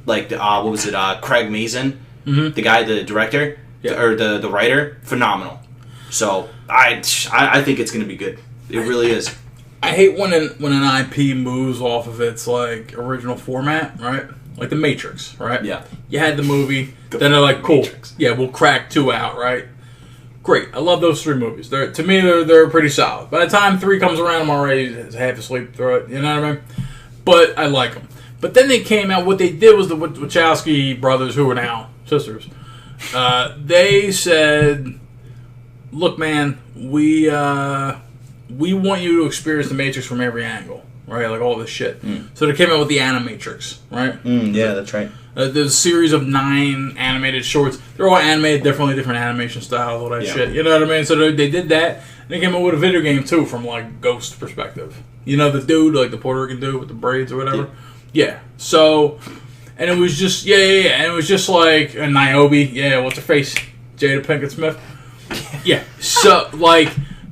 like what was it? Craig Mazin, the guy, the director, or the writer, phenomenal. So I think it's gonna be good. It really is. I hate when an IP moves off of its like original format, right? Like The Matrix, right? Yeah. You had the movie, then they're like, cool, Matrix. yeah, we'll crack 2 out, right? Great, I love those 3 movies. To me, they're pretty solid. By the time 3 comes around, I'm already half asleep through it. You know what I mean? But I like them. But then they came out. What they did was the Wachowski brothers, who are now sisters. They said, "Look, man, we want you to experience the Matrix from every angle, right? Like all this shit." So they came out with the Animatrix, right? Yeah, that's right. There's a series of 9 animated shorts. They're all animated differently, different animation styles, all that shit. You know what I mean? So they did that. And they came out with a video game, too, from, like, Ghost perspective. You know, the dude, like the Puerto Rican dude with the braids or whatever? Yeah. So, and it was just, And it was just like a Niobe. Yeah, what's her face? Jada Pinkett Smith. Yeah. So,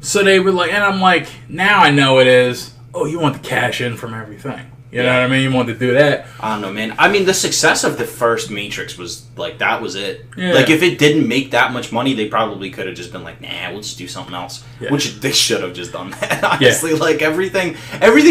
so they were like, and I'm like, now I know it is, oh, you want the cash in from everything. You know what I mean? You want to do that. I don't know, man. I mean, the success of the first Matrix was, like, that was it. Yeah. Like, if it didn't make that much money, they probably could have just been like, nah, we'll just do something else. Yeah. Which they should have just done that, honestly. Like, everything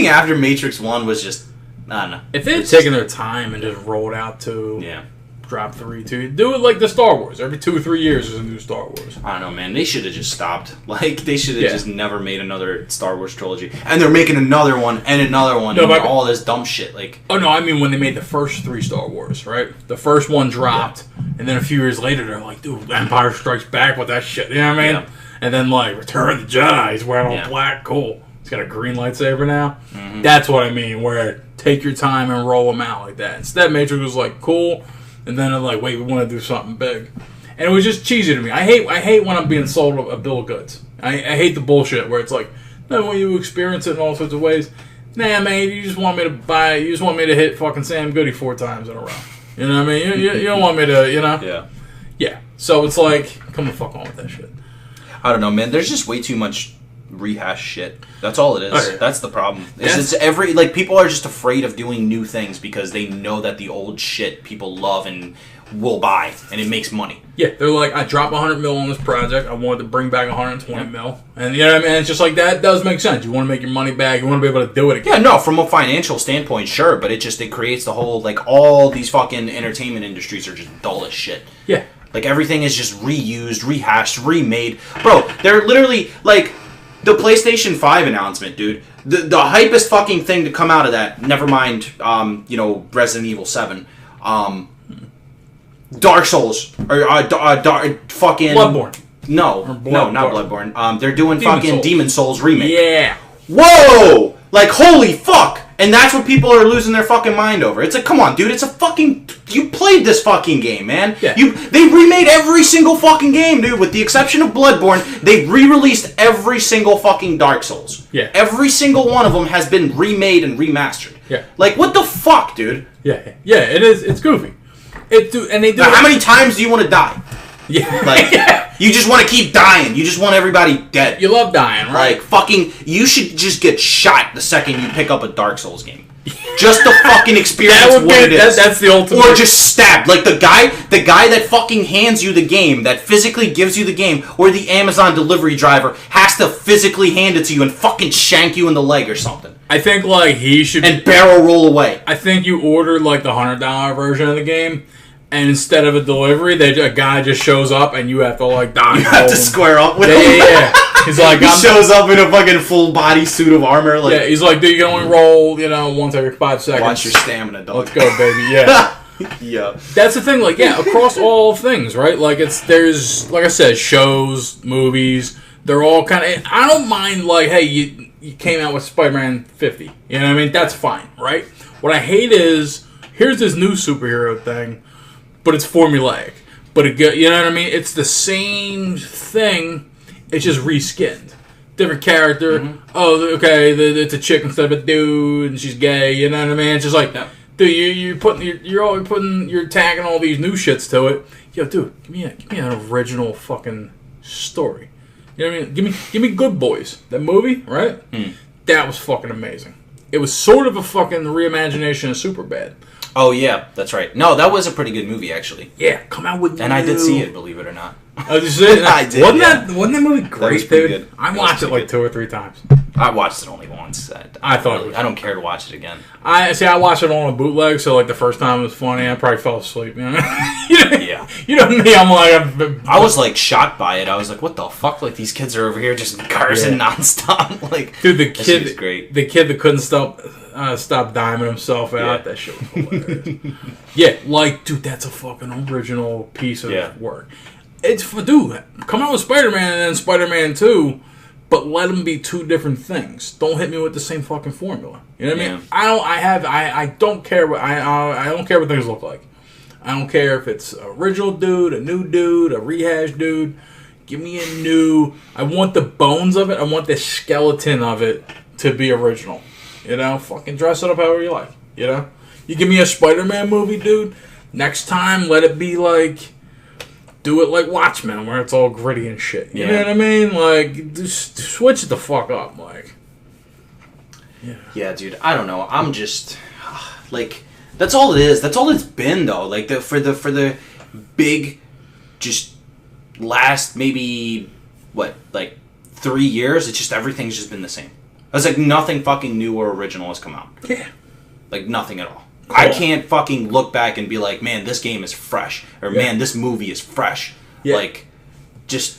after Matrix 1 was just, I don't know. If they had taken their time and just rolled out to drop 3, 2, do it like the Star Wars. Every 2 or 3 years there's a new Star Wars. I don't know, man. They should have just stopped. Like, they should have just never made another Star Wars trilogy. And they're making another one and another one and all this dumb shit. Like, oh, no, I mean when they made the first 3 Star Wars, right? The first one dropped, and then a few years later they're like, dude, Empire Strikes Back with that shit. You know what I mean? Yeah. And then, like, Return of the Jedi, he's wearing all black, cool. He's got a green lightsaber now. Mm-hmm. That's what I mean, where take your time and roll them out like that. Instead, Matrix was like, cool. And then they're like, wait, we want to do something big. And it was just cheesy to me. I hate when I'm being sold a bill of goods. I hate the bullshit where it's like, no, when you experience it in all sorts of ways. Nah, man, you just want me to hit fucking Sam Goody 4 times in a row. You know what I mean? You don't want me to, you know? Yeah. Yeah. So it's like, come the fuck on with that shit. I don't know, man. There's just way too much rehash shit. That's all it is. Okay. That's the problem. It's people are just afraid of doing new things because they know that the old shit people love and will buy, and it makes money. Yeah, they're like, I dropped $100 million on this project. I wanted to bring back $120 million, and you know what I mean. It's just like that does make sense. You want to make your money back. You want to be able to do it again. Yeah, no, from a financial standpoint, sure, but it creates the whole like all these fucking entertainment industries are just dull as shit. Yeah, like everything is just reused, rehashed, remade, bro. They're literally like. The PlayStation 5 announcement, dude. The hypest fucking thing to come out of that. Never mind, Resident Evil 7. Dark Souls or fucking Bloodborne. No, not Bloodborne. They're doing Demon Souls remake. Yeah. Whoa! Like holy fuck! And that's what people are losing their fucking mind over. It's like, come on, dude. It's a fucking. You played this fucking game, man. Yeah. They remade every single fucking game, dude. With the exception of Bloodborne, they re-released every single fucking Dark Souls. Yeah. Every single one of them has been remade and remastered. Yeah. Like, what the fuck, dude? Yeah. Yeah. It is. It's goofy. And they do. Now, how many times do you want to die? Yeah. Like, you just want to keep dying. You just want everybody dead. You love dying, right? Like, fucking, you should just get shot the second you pick up a Dark Souls game. Just to fucking experience what it is. That's the ultimate. Or just stabbed. Like, the guy that fucking hands you the game, that physically gives you the game, or the Amazon delivery driver has to physically hand it to you and fucking shank you in the leg or something. I think, like, he should... And barrel roll away. I think you order, like, the $100 version of the game... And instead of a delivery, a guy just shows up and you have to like die. You have to square up with him. Yeah. He's like, he shows up in a fucking full body suit of armor. Like, yeah, he's like, dude, you can only roll, once every 5 seconds. Watch your stamina, dog. Let's go, baby. Yeah. Yeah. That's the thing. Like, yeah, across all things, right? Like, there's like I said, shows, movies. They're all kind of. I don't mind. Like, hey, you came out with Spider-Man 50. You know what I mean? That's fine, right? What I hate is here's this new superhero thing. But it's formulaic. But you know what I mean? It's the same thing. It's just reskinned. different character. Mm-hmm. Oh, okay, it's a chick instead of a dude, and she's gay. You know what I mean? It's just like, dude, you're tagging all these new shits to it. Yo, dude, give me an original fucking story. You know what I mean? Give me Good Boys, that movie, right? That was fucking amazing. It was sort of a fucking reimagination of Superbad. Oh yeah, that's right. No, that was a pretty good movie actually. Yeah, come out with. And I did see it, believe it or not. Oh, did you see it? I did. Wasn't that movie great, pretty dude? good. I watched it like 2 or 3 times. I watched it only once. I thought it was I don't care to watch it again. I watched it on a bootleg, so like the first time it was funny. I probably fell asleep. You know? Yeah. You know me. I'm like, I was like shocked by it. I was like, what the fuck? Like these kids are over here just cursing nonstop. Like, dude, the kid was great. The kid that couldn't stop diming himself out. Yeah. That shit was hilarious. Yeah, like, dude, that's a fucking original piece of work. It's for dude. Come out with Spider-Man and then Spider-Man 2. But let them be 2 different things. Don't hit me with the same fucking formula. You know what I mean? I don't care what I don't care what things look like. I don't care if it's an original dude, a new dude, a rehash dude. Give me a new. I want the bones of it. I want the skeleton of it to be original. You know, fucking dress it up however you like. You know, you give me a Spider-Man movie, dude. Next time, let it be like. Do it like Watchmen, where it's all gritty and shit. You know what I mean? Like, just switch it the fuck up, like. Yeah, dude. I don't know. I'm just like that's all it is. That's all it's been though. Like for the big, just last maybe like 3 years. It's just everything's just been the same. It's like nothing fucking new or original has come out. Yeah. Like nothing at all. Cool. I can't fucking look back and be like, man, this game is fresh, or man, this movie is fresh. Yeah. Like, just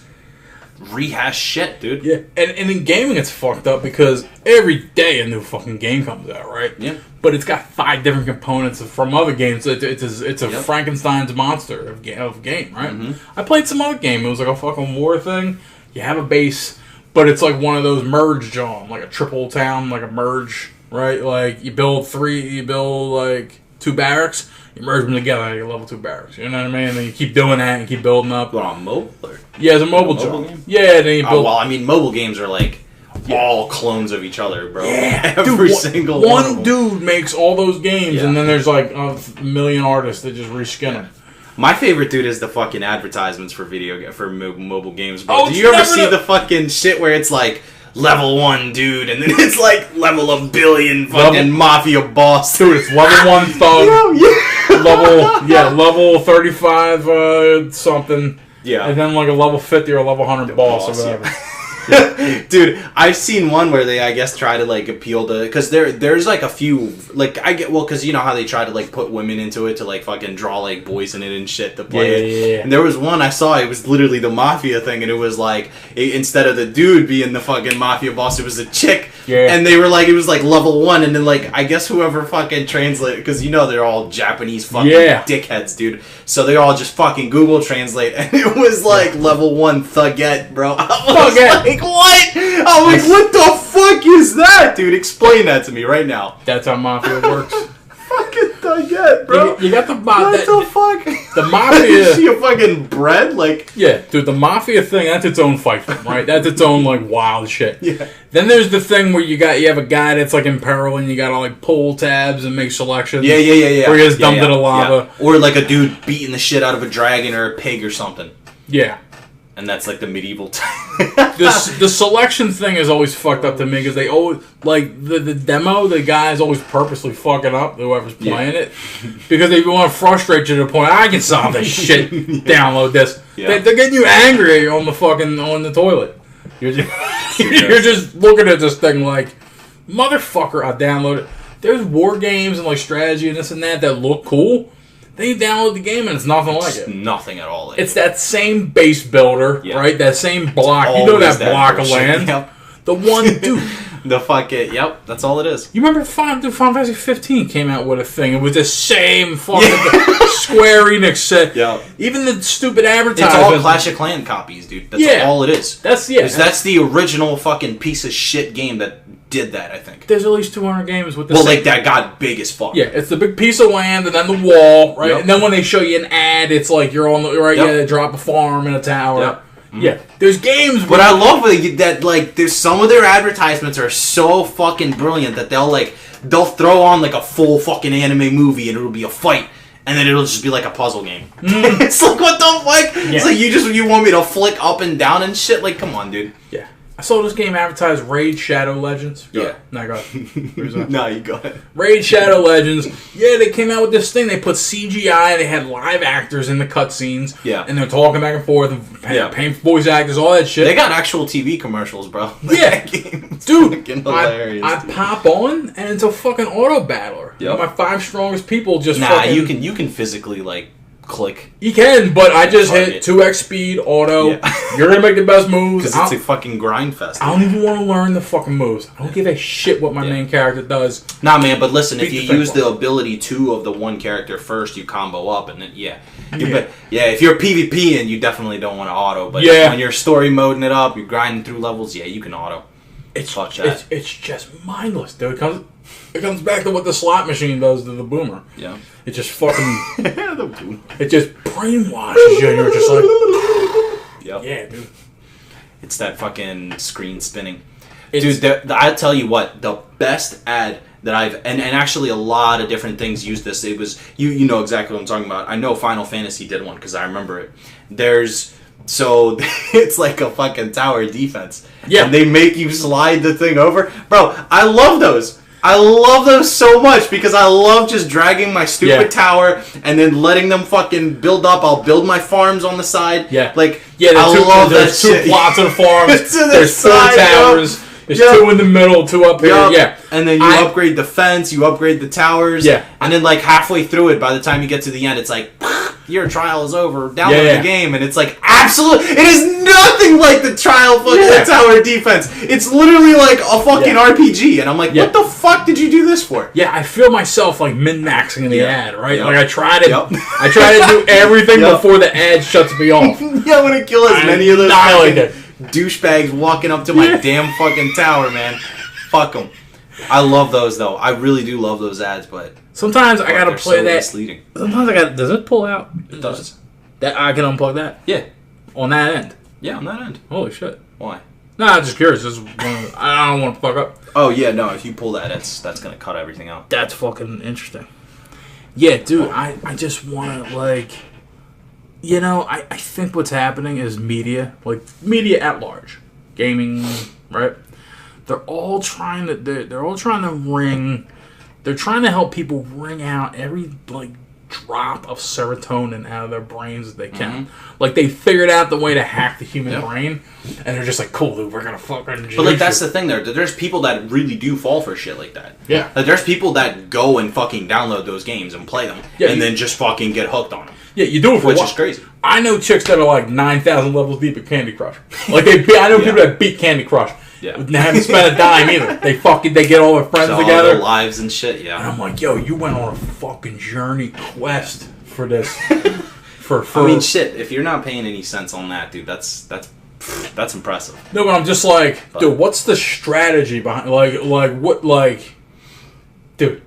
rehash shit, dude. Yeah, and in gaming, it's fucked up because every day a new fucking game comes out, right? Yeah. But it's got 5 different components from other games. It's a Frankenstein's monster of game, right? Mm-hmm. I played some other game. It was like a fucking war thing. You have a base, but it's like one of those merge John, like a triple town, like a merge. Right, like you build like 2 barracks, you merge them together, you level 2 barracks. You know what I mean? And then you keep doing that and keep building up. What, on mobile? Or? Yeah, it's a mobile game. Yeah, and then you build. Well, I mean, mobile games are like all clones of each other, bro. Yeah, every single one dude makes all those games, and then there's like a million artists that just reskin them. My favorite, dude, is the fucking advertisements for mobile games, bro. Oh, do you ever see the fucking shit where it's like level 1 dude, and then it's like level 1 billion fucking mafia boss. Dude, it's level 1 thug. level 35 something. Yeah. And then like a level 50 or a level 100 boss or whatever. Yeah. Dude, I've seen one where they, I guess, try to like appeal to, because there's like a few, like because you know how they try to like put women into it to like fucking draw like boys in it and shit to play it. Yeah. And there was one I saw, it was literally the mafia thing, and it was like instead of the dude being the fucking mafia boss, it was a chick. Yeah. And they were like, it was like level 1, and then like I guess whoever fucking translate, because you know they're all Japanese fucking dickheads, dude. So they all just fucking Google Translate, and it was like level 1 thugette, bro. I was like, what? I'm like, what the fuck is that, dude? Explain that to me right now. That's how Mafia works. Fucking thugette, bro. You got the what the fuck? The Mafia. Is she a fucking bread? Like, yeah, dude. The Mafia thing. That's its own fight thing, right? That's its own like wild shit. Yeah. Then there's the thing where you have a guy that's like in peril, and you gotta like pull tabs and make selections. Yeah. Where he gets dumped into lava, or like a dude beating the shit out of a dragon or a pig or something. Yeah. And that's like the medieval time. The selection thing is always fucked up to me because they always like the demo. The guy's always purposely fucking up whoever's playing it because they want to frustrate you to the point I can solve this shit. Download this. Yeah. They're getting you angry on the toilet. You're just looking at this thing like, motherfucker. I download it. There's war games and like strategy and this and that look cool. Then you download the game and it's nothing like it. Nothing at all. It's that same base builder, right? That same block. You know that block of land? Yep. The one dude. The fucking, yep, that's all it is. You remember Final Fantasy 15 came out with a thing. It was the same fucking Square Enix set. Yep. Even the stupid advertising. It's all Clash of Clans copies, dude. That's all it is. That's the original fucking piece of shit game that did that, I think. There's at least 200 games with this. Well, like that got big as fuck. Yeah, it's the big piece of land and then the wall, right? Yep. And then when they show you an ad, it's like you're on the right. Yep. Yeah, they drop a farm and a tower. Yep. Mm-hmm. Yeah, There's games, but I love that. Like, there's some of their advertisements are so fucking brilliant that they'll throw on like a full fucking anime movie and it'll be a fight. And then it'll just be like a puzzle game. It's like, what the fuck? Yeah. It's like, you want me to flick up and down and shit? Like, come on, dude. Yeah. I saw this game advertised, Raid Shadow Legends. Yeah. No, go ahead. No, you go ahead. Raid Shadow Legends. Yeah, they came out with this thing. They put CGI. They had live actors in the cutscenes. Yeah. And they're talking back and forth. And paying for voice actors, all that shit. They got actual TV commercials, bro. Yeah. Dude, I pop on, and it's a fucking auto battler. Yep. My 5 strongest people just you can physically, like, click. You can, but I just hit 2x speed, auto. Yeah. You're going to make the best moves. Because it's a fucking grind fest. I don't even want to learn the fucking moves. I don't give a shit what my main character does. Nah, man, but listen, if you use the ability 2 of the one character first, you combo up, and then, if you're PvP and you definitely don't want to auto, but when you're story moding it up, you're grinding through levels, you can auto. It's just mindless, dude. It comes back to what the slot machine does to the boomer. Yeah. It just fucking... it just brainwashes you, and you're just like... Yep. Yeah, dude. It's that fucking screen spinning. Dude, I'll tell you what, the best ad that I've... And actually a lot of different things use this. It was... You know exactly what I'm talking about. I know Final Fantasy did one, because I remember it. So, it's like a fucking tower defense. Yeah. And they make you slide the thing over. Bro, I love those. I love those so much because I love just dragging my stupid tower and then letting them fucking build up. I'll build my farms on the side. Yeah. Like, I love that shit. 2 plots of farms. There's 4 towers. There's 2 in the middle, 2 up here. Yeah. And then you upgrade the fence, you upgrade the towers. Yeah. And then, like, halfway through it, by the time you get to the end, it's like, your trial is over. Download the game. And it's like, absolutely. It is nothing like the trial fucking tower defense. It's literally like a fucking RPG. And I'm like, what the fuck did you do this for? Yeah, I feel myself, like, min-maxing the ad, right? Yep. Like, I try to do everything before the ad shuts me off. I want to kill as many of those douchebags walking up to my damn fucking tower, man. Fuck them. I love those, though. I really do love those ads, but... Sometimes I gotta play that. Misleading. Sometimes does it pull out? It does. That I can unplug that? Yeah. On that end? Yeah, on that end. Holy shit. Why? No, I'm just curious. I don't want to fuck up. Oh, yeah, no. If you pull that, that's gonna cut everything out. That's fucking interesting. Yeah, dude, I just want to, like... You know, I think what's happening is media. Like, media at large. Gaming, right? They're all trying to... They're all trying to ring... They're trying to help people wring out every, like, drop of serotonin out of their brains that they can. Mm-hmm. Like, they figured out the way to hack the human brain, and they're just like, cool, dude, we're gonna fucking... But, like, that's the thing there. There's people that really do fall for shit like that. Yeah. Like, there's people that go and fucking download those games and play them, and then just fucking get hooked on them. Yeah, you do it for Which is crazy. I know chicks that are, like, 9,000 levels deep at Candy Crush. Like, I know people that beat Candy Crush. Yeah. They haven't spent a dime either. They get all their friends together. All their lives and shit, yeah. And I'm like, yo, you went on a fucking journey quest for this. I mean, shit, if you're not paying any sense on that, dude, that's impressive. No, but I'm just like, dude, what's the strategy behind, dude,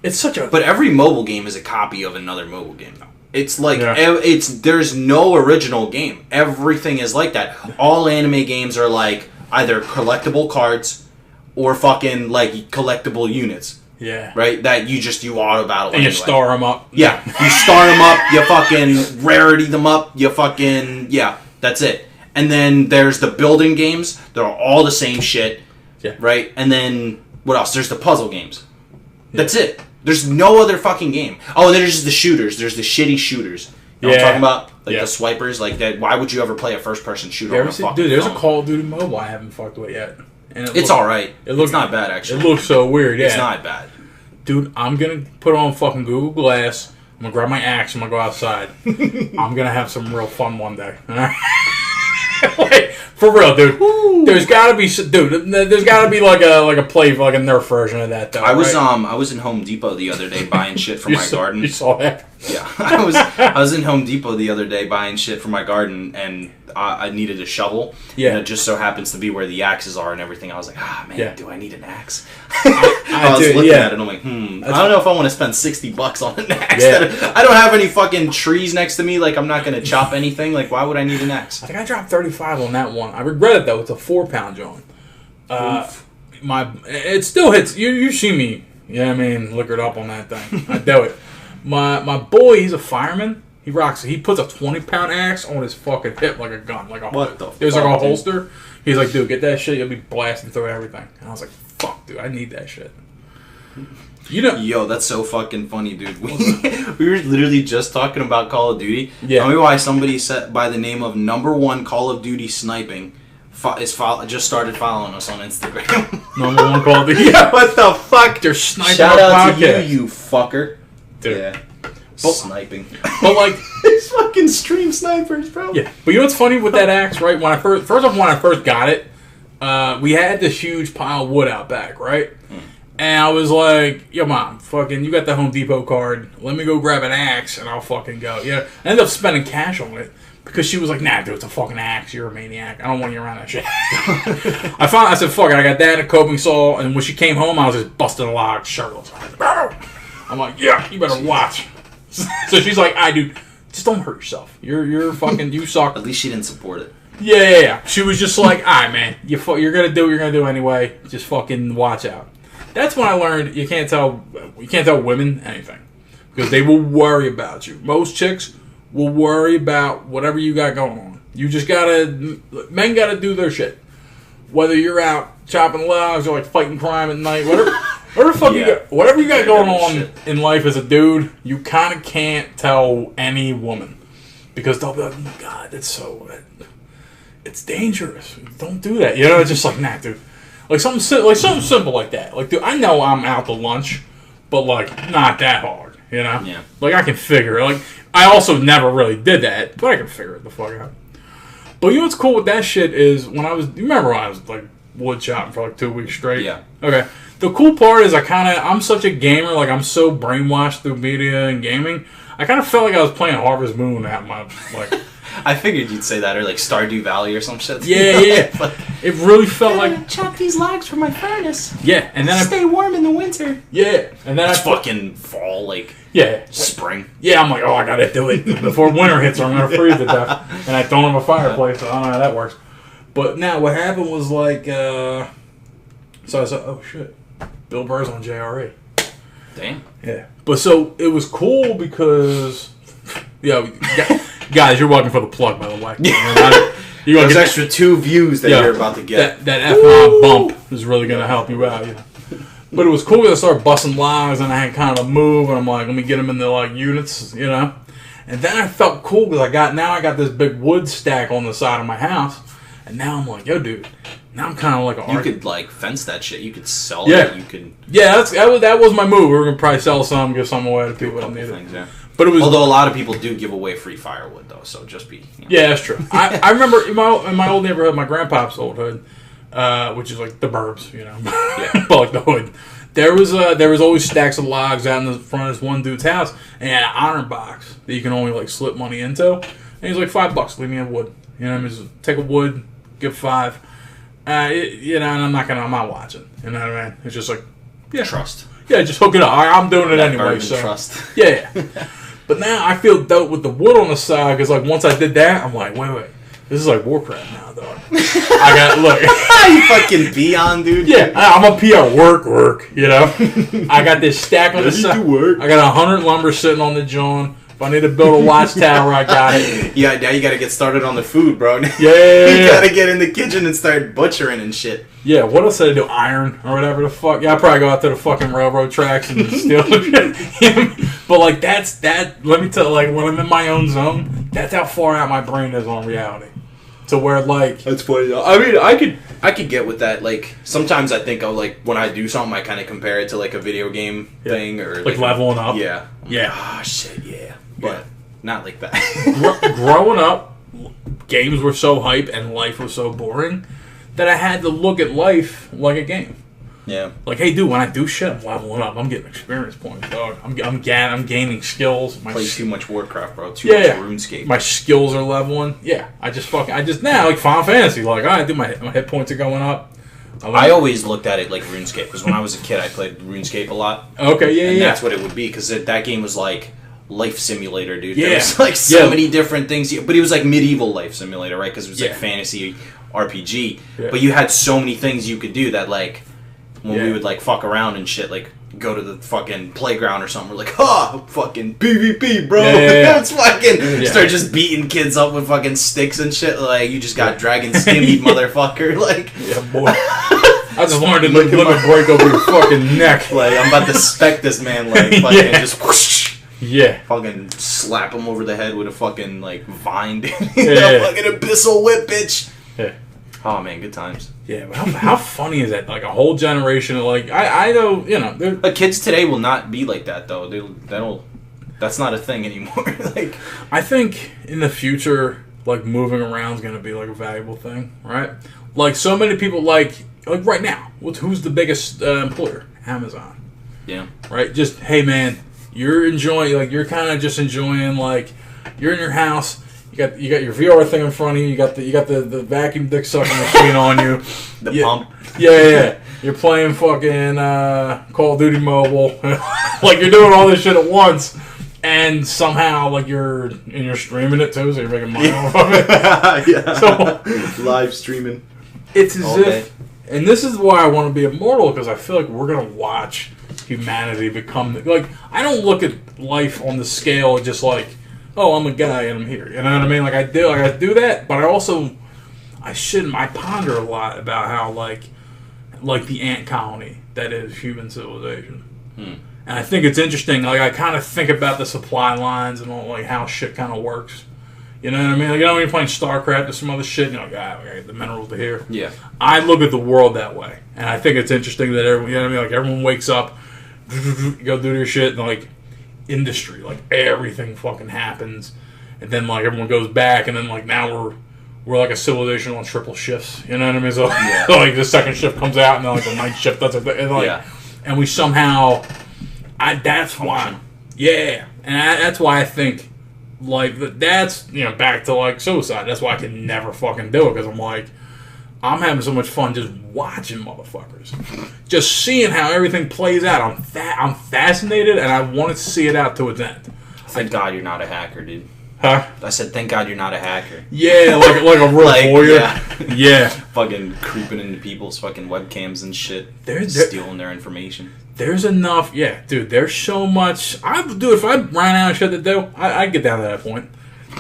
it's such a... But every mobile game is a copy of another mobile game, though. It's like, there's no original game. Everything is like that. All anime games are like either collectible cards or fucking like collectible units. Yeah. Right? That you auto battle. And you star them up. Yeah. You star them up, you fucking rarity them up, you fucking, that's it. And then there's the building games. They're all the same shit. Yeah. Right? And then, what else? There's the puzzle games. That's it. There's no other fucking game. Oh, and there's the shooters. There's the shitty shooters. You know what I'm talking about? Like the swipers. Like that. Why would you ever play a first-person shooter on a fucking Dude, there's phone? a Call of Duty mobile I haven't fucked with yet. And it's alright. It's not bad, actually. It looks so weird, yeah. It's not bad. Dude, I'm going to put on fucking Google Glass. I'm going to grab my axe. I'm going to go outside. I'm going to have some real fun one day. Like, for real, dude. Woo. There's got to be like a play, like a Nerf version of that, though. I was in Home Depot the other day buying shit for my garden. You saw that? Yeah, I was in Home Depot the other day buying shit for my garden, and I needed a shovel. Yeah. And it just so happens to be where the axes are and everything. I was like, man, Yeah. do I need an axe? I was looking at it and I'm like, I don't know if I want to spend $60 on an axe. Yeah. I don't have any fucking trees next to me. Like, I'm not going to chop anything. Like, why would I need an axe? I think I dropped 35 on that one. I regret it though. It's a 4-pound joint. It still hits. You see me. Yeah, I mean, liquored up on that thing. I do it. My boy, he's a fireman. He rocks it. He puts a 20-pound axe on his fucking hip like a gun. What the There's fuck, like a dude? holster. He's like, dude, get that shit. You'll be blasting through everything. And I was like, fuck, dude, I need that shit. You know, Yo, that's so fucking funny, dude. We were literally just talking about Call of Duty. Yeah. Tell me why somebody set by the name of #1 Call of Duty Sniping just started following us on Instagram. #1 Call of Duty. Yeah, what the fuck? They're sniping Shout our out podcast. to you fucker. Dude. Yeah. But- Sniping. But like, These fucking stream snipers, bro. yeah. But you know what's funny with that axe, right? When I first got it, we had this huge pile of wood out back, right? And I was like, yo, Mom, fucking, you got the Home Depot card. Let me go grab an axe and I'll fucking go. Yeah. I ended up spending cash on it because she was like, nah, dude, it's a fucking axe. You're a maniac. I don't want you around that shit. I said, fuck it. I got that and a coping saw. And when she came home, I was just busting a log shirtless. I'm like, yeah, you better watch. So she's like, dude, just don't hurt yourself. You're fucking, you suck. At least she didn't support it. Yeah. She was just like, man, you're gonna do what you're gonna do anyway. Just fucking watch out. That's when I learned you can't tell women anything because they will worry about you. Most chicks will worry about whatever you got going on. You just men gotta do their shit. Whether you're out chopping logs or like fighting crime at night, whatever you got going on shit. in life as a dude, you kind of can't tell any woman because they'll be like, oh my god, it's dangerous. Don't do that. You know, it's just like, nah, dude. Like something simple like that. Like, dude, I know I'm out to lunch, but like not that hard. You know? Yeah. Like I can figure it. Like I also never really did that, but I can figure it the fuck out. But you know what's cool with that shit is you remember when I was like wood chopping for like 2 weeks straight? Yeah. Okay. The cool part is I'm such a gamer. Like I'm so brainwashed through media and gaming. I kind of felt like I was playing Harvest Moon at my like. I figured you'd say that, or like Stardew Valley or some shit. Yeah. It really felt like chop these logs for my furnace. yeah, and then Stay warm in the winter. and then It's fucking fall, like spring. Yeah, I'm like, I gotta do it before winter hits or I'm gonna freeze to death. And I don't have a fireplace, so I don't know how that works. But now what happened was like, so I said, oh shit, Bill Burr's on JRE. Damn. Yeah. But so it was cool because, guys, you're welcome for the plug, by the way. You're gonna Those get extra 2 views that you're about to get. that F-mob bump is really gonna help you out. You know? But it was cool because I started busting logs and I had kind of a move and I'm like, let me get them into like units, you know. And then I felt cool because I got this big wood stack on the side of my house, and now I'm like, yo, dude. Now I'm kind of like You could like fence that shit. You could sell Yeah. it. You could. Yeah, that was my move. We were gonna probably sell some, give some away to people that need it. Things, yeah. But it was Although a lot of people do give away free firewood, though, so just be. You know. yeah, that's true. I remember in my old neighborhood, my grandpa's old hood, which is like the burbs, you know, but like the hood. There was always stacks of logs out in the front of this one dude's house, and he had an iron box that you can only like slip money into. And he's like, $5, leave me a wood. You know, what I mean? Just take a wood, give $5. You know, and I'm not watching. You know what I mean? It's just like, Trust. yeah, just hook it up. I'm doing it anyway. Bourbon So trust. yeah. But now I feel dope with the wood on the side because like once I did that, I'm like, wait, this is like Warcraft now, dog. I got look. You fucking Beyond, dude. Yeah, I'm a PR work. You know, I got this stack on the side. I got 100 lumber sitting on the john. If I need to build a watchtower, I got it. Yeah, now you gotta get started on the food, bro. Yeah. You gotta get in the kitchen and start butchering and shit. Yeah, what else did I do? Iron or whatever the fuck. Yeah, I probably go out to the fucking railroad tracks and steal shit. But like that. Let me tell you, like when I'm in my own zone, that's how far out my brain is on reality. To where like that's funny though. I mean, I could get with that. Like sometimes I think of like when I do something, I kind of compare it to like a video game thing or like leveling up. Yeah. Yeah. Ah, shit. Yeah. But not like that. Growing up, games were so hype and life was so boring that I had to look at life like a game. Yeah. Like, hey, dude, when I do shit, I'm leveling up. I'm getting experience points, dog. I'm gaining skills. Play too much Warcraft, bro. Too much RuneScape. My skills are leveling. Yeah, I just now, like, Final Fantasy. Like, all right, dude, my hit points are going up. I always looked at it like RuneScape, because when I was a kid, I played RuneScape a lot. Okay, yeah, and that's what it would be, because that game was like life simulator, dude. Yeah. There was like so many different things, but it was like medieval life simulator, right? Because it was like fantasy RPG. Yeah. But you had so many things you could do that, like, when we would like fuck around and shit, like go to the fucking playground or something, we're like, fucking PvP, bro. Let's fucking start just beating kids up with fucking sticks and shit. Like, you just got dragon skimmy, motherfucker. Like, yeah, boy. I just learned to let my break over your fucking neck. Like, I'm about to spec this man, like, fucking just whoosh. Yeah. Fucking slap him over the head with a fucking, like, vine. Fucking abyssal whip, bitch. Yeah. Oh, man, good times. Yeah, but how funny is that? Like, a whole generation of, like, I know, you know. But kids today will not be like that, though. That's not a thing anymore. Like, I think in the future, like, moving around is going to be, like, a valuable thing, right? Like, so many people, like right now, who's the biggest employer? Amazon. Yeah. Right? Just, hey, man, you're enjoying, like, you're kind of just enjoying, like, you're in your house. You got your VR thing in front of you. You got the vacuum dick sucking machine on you. The pump. Yeah. You're playing fucking Call of Duty Mobile. Like, you're doing all this shit at once, and somehow like you're streaming it too, so you're making money off of it. Yeah. So live streaming. It's as if, and this is why I want to be immortal, because I feel like we're gonna watch humanity become like. I don't look at life on the scale of just like, oh, I'm a guy and I'm here. You know what I mean? Like I do that, but I ponder a lot about how like the ant colony that is human civilization. And I think it's interesting. Like I kind of think about the supply lines and all, like how shit kind of works. You know what I mean? Like, you know when you're playing StarCraft or some other shit, you're like, okay, the minerals are here. Yeah. I look at the world that way, and I think it's interesting that everyone, you know what I mean? Like everyone wakes up, go do their shit, and like industry, like everything fucking happens, and then like everyone goes back, and then like now we're like a civilization on triple shifts. You know what I mean? So like the second shift comes out, and then like the night shift does it, and like, and we somehow, that's why, and that's why I think. Like, that's, you know, back to, like, suicide. That's why I can never fucking do it, because I'm like, I'm having so much fun just watching motherfuckers. Just seeing how everything plays out. I'm fascinated, and I want to see it out to its end. Thank God you're not a hacker, dude. Huh? I said, thank God you're not a hacker. Yeah, like a real voyeur. Yeah. Fucking creeping into people's fucking webcams and shit. Stealing their information. There's enough, dude, there's so much. If I ran out of shit to do, I'd get down to that point.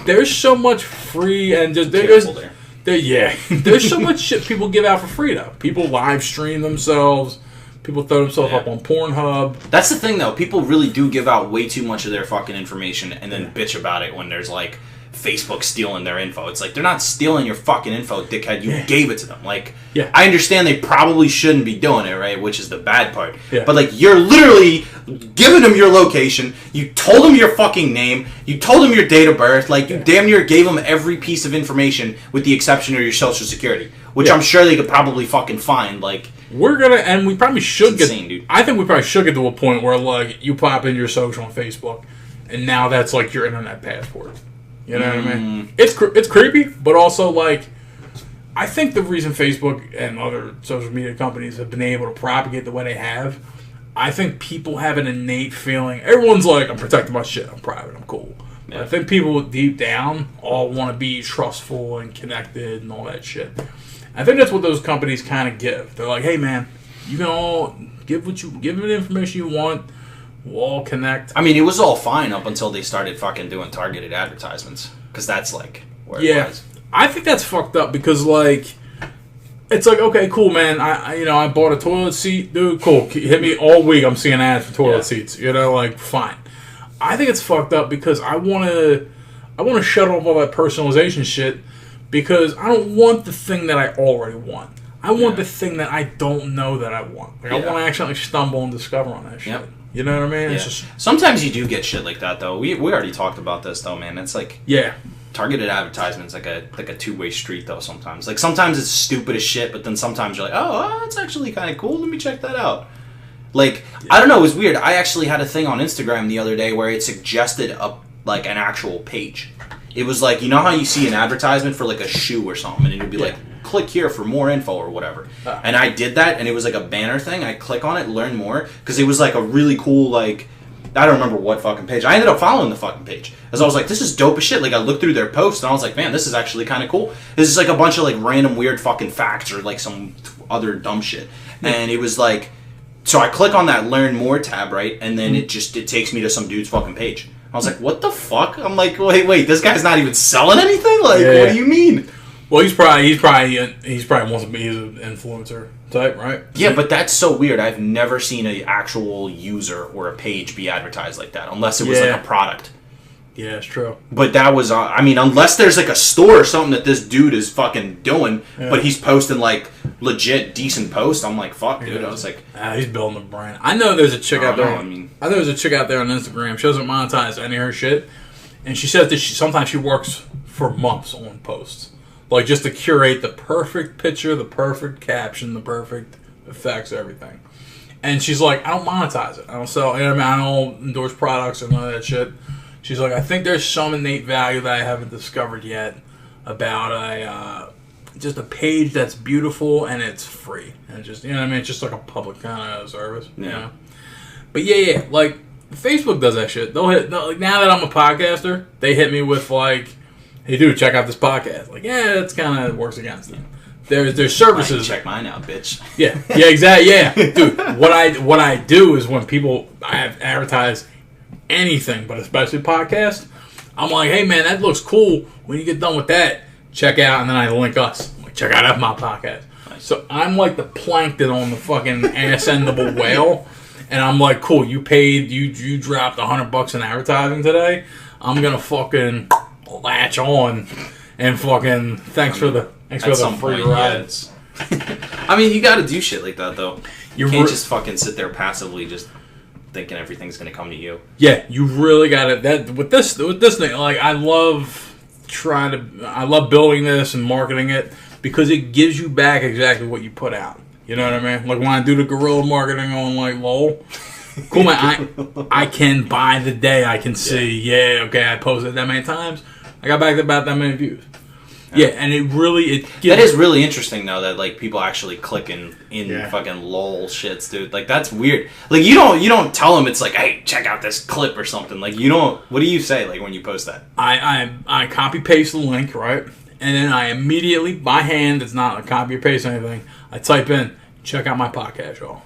There's so much free and just... there's so much shit people give out for free, though. People live stream themselves. People throw themselves up on Pornhub. That's the thing, though. People really do give out way too much of their fucking information and then bitch about it when there's, like, Facebook stealing their info. It's like, they're not stealing your fucking info, dickhead. You gave it to them. Like, I understand they probably shouldn't be doing it, right? Which is the bad part. Yeah. But, like, you're literally giving them your location. You told them your fucking name. You told them your date of birth. Like, you damn near gave them every piece of information with the exception of your social security. Which I'm sure they could probably fucking find. Like, we probably should get... insane, dude. I think we probably should get to a point where, like, you pop in your social on Facebook, and now that's, like, your internet passport. You know what I mean? It's creepy, but also, like, I think the reason Facebook and other social media companies have been able to propagate the way they have, I think people have an innate feeling. Everyone's like, I'm protecting my shit. I'm private. I'm cool. Yeah. But I think people deep down all want to be trustful and connected and all that shit. I think that's what those companies kind of give. They're like, hey, man, you can all give me the information you want. We'll all connect. I mean, it was all fine up until they started fucking doing targeted advertisements. Because that's, like, where it was. I think that's fucked up because, like, it's like, okay, cool, man. I bought a toilet seat. Dude, cool. Hit me all week. I'm seeing ads for toilet seats. You know, like, fine. I think it's fucked up because I want to shut off all that personalization shit because I don't want the thing that I already want. I want the thing that I don't know that I want. Like, I want to actually stumble and discover on that shit. Yep. You know what I mean? Yeah. It's just... Sometimes you do get shit like that, though. We already talked about this, though, man. It's like... Yeah. targeted advertisements like a two-way street though. Sometimes it's stupid as shit, but then sometimes you're like, oh, that's actually kind of cool. Let me check that out. Like, I don't know, it was weird. I actually had a thing on Instagram the other day where it suggested an actual page. It was like, you know how you see an advertisement for like a shoe or something, and it would be like, click here for more info or whatever. And I did that, and it was like a banner thing. I click on it, learn more, because it was like a really cool, like, I don't remember what fucking page. I ended up following the fucking page. As I was like, this is dope as shit. Like, I looked through their posts, and I was like, man, this is actually kind of cool. This is like a bunch of like random weird fucking facts or like some other dumb shit. And it was like, so I click on that learn more tab, right? And then it takes me to some dude's fucking page. I was like, what the fuck? I'm like, wait, this guy's not even selling anything? Like, what do you mean? Well, he's probably wants to be an influencer type, right? Yeah, but that's so weird. I've never seen an actual user or a page be advertised like that, unless it was like a product. Yeah, it's true. But that was, I mean, unless there's like a store or something that this dude is fucking doing, but he's posting like legit decent posts. I'm like, fuck, dude. I was like, he's building a brand. I know there's a chick out there. I know there's a chick out there on Instagram. She doesn't monetize any of her shit, and she says that sometimes she works for months on posts, like just to curate the perfect picture, the perfect caption, the perfect effects, everything. And she's like, I don't monetize it. I don't sell. You know what I mean? I don't endorse products or none of that shit. She's like, I think there's some innate value that I haven't discovered yet about just a page that's beautiful and it's free. And just, you know what I mean? It's just like a public kind of service. Yeah. You know? But yeah, like, Facebook does that shit. Like, now that I'm a podcaster, they hit me with like, hey dude, check out this podcast. Like, yeah, that's kind of works against them. There's services. Check mine out, bitch. Yeah, exactly. Yeah, dude. What I do is when I have advertised anything, but especially podcast, I'm like, hey man, that looks cool. When you get done with that, check out, and then I link us. I'm like, check out my podcast. Nice. So I'm like the plankton on the fucking ass end of a whale, and I'm like, cool. You dropped $100 in advertising today. I'm gonna fucking latch on and fucking thanks for the free rides. I mean, you got to do shit like that though. You can't just fucking sit there passively just thinking everything's gonna come to you. Yeah, you really got it. That with this thing, like I love building this and marketing it because it gives you back exactly what you put out. You know what I mean? Like when I do the guerrilla marketing on like LOL, cool man. I can by the day I can see. Okay, I posted that many times. I got back about that many views. Yeah, and that is really interesting though that like people actually click in fucking lol shits, dude. Like that's weird. Like you don't tell them it's like, hey, check out this clip or something. Like you don't. What do you say like when you post that? I copy paste the link, right, and then I immediately by hand. It's not a copy or paste or anything. I type in check out my podcast, y'all.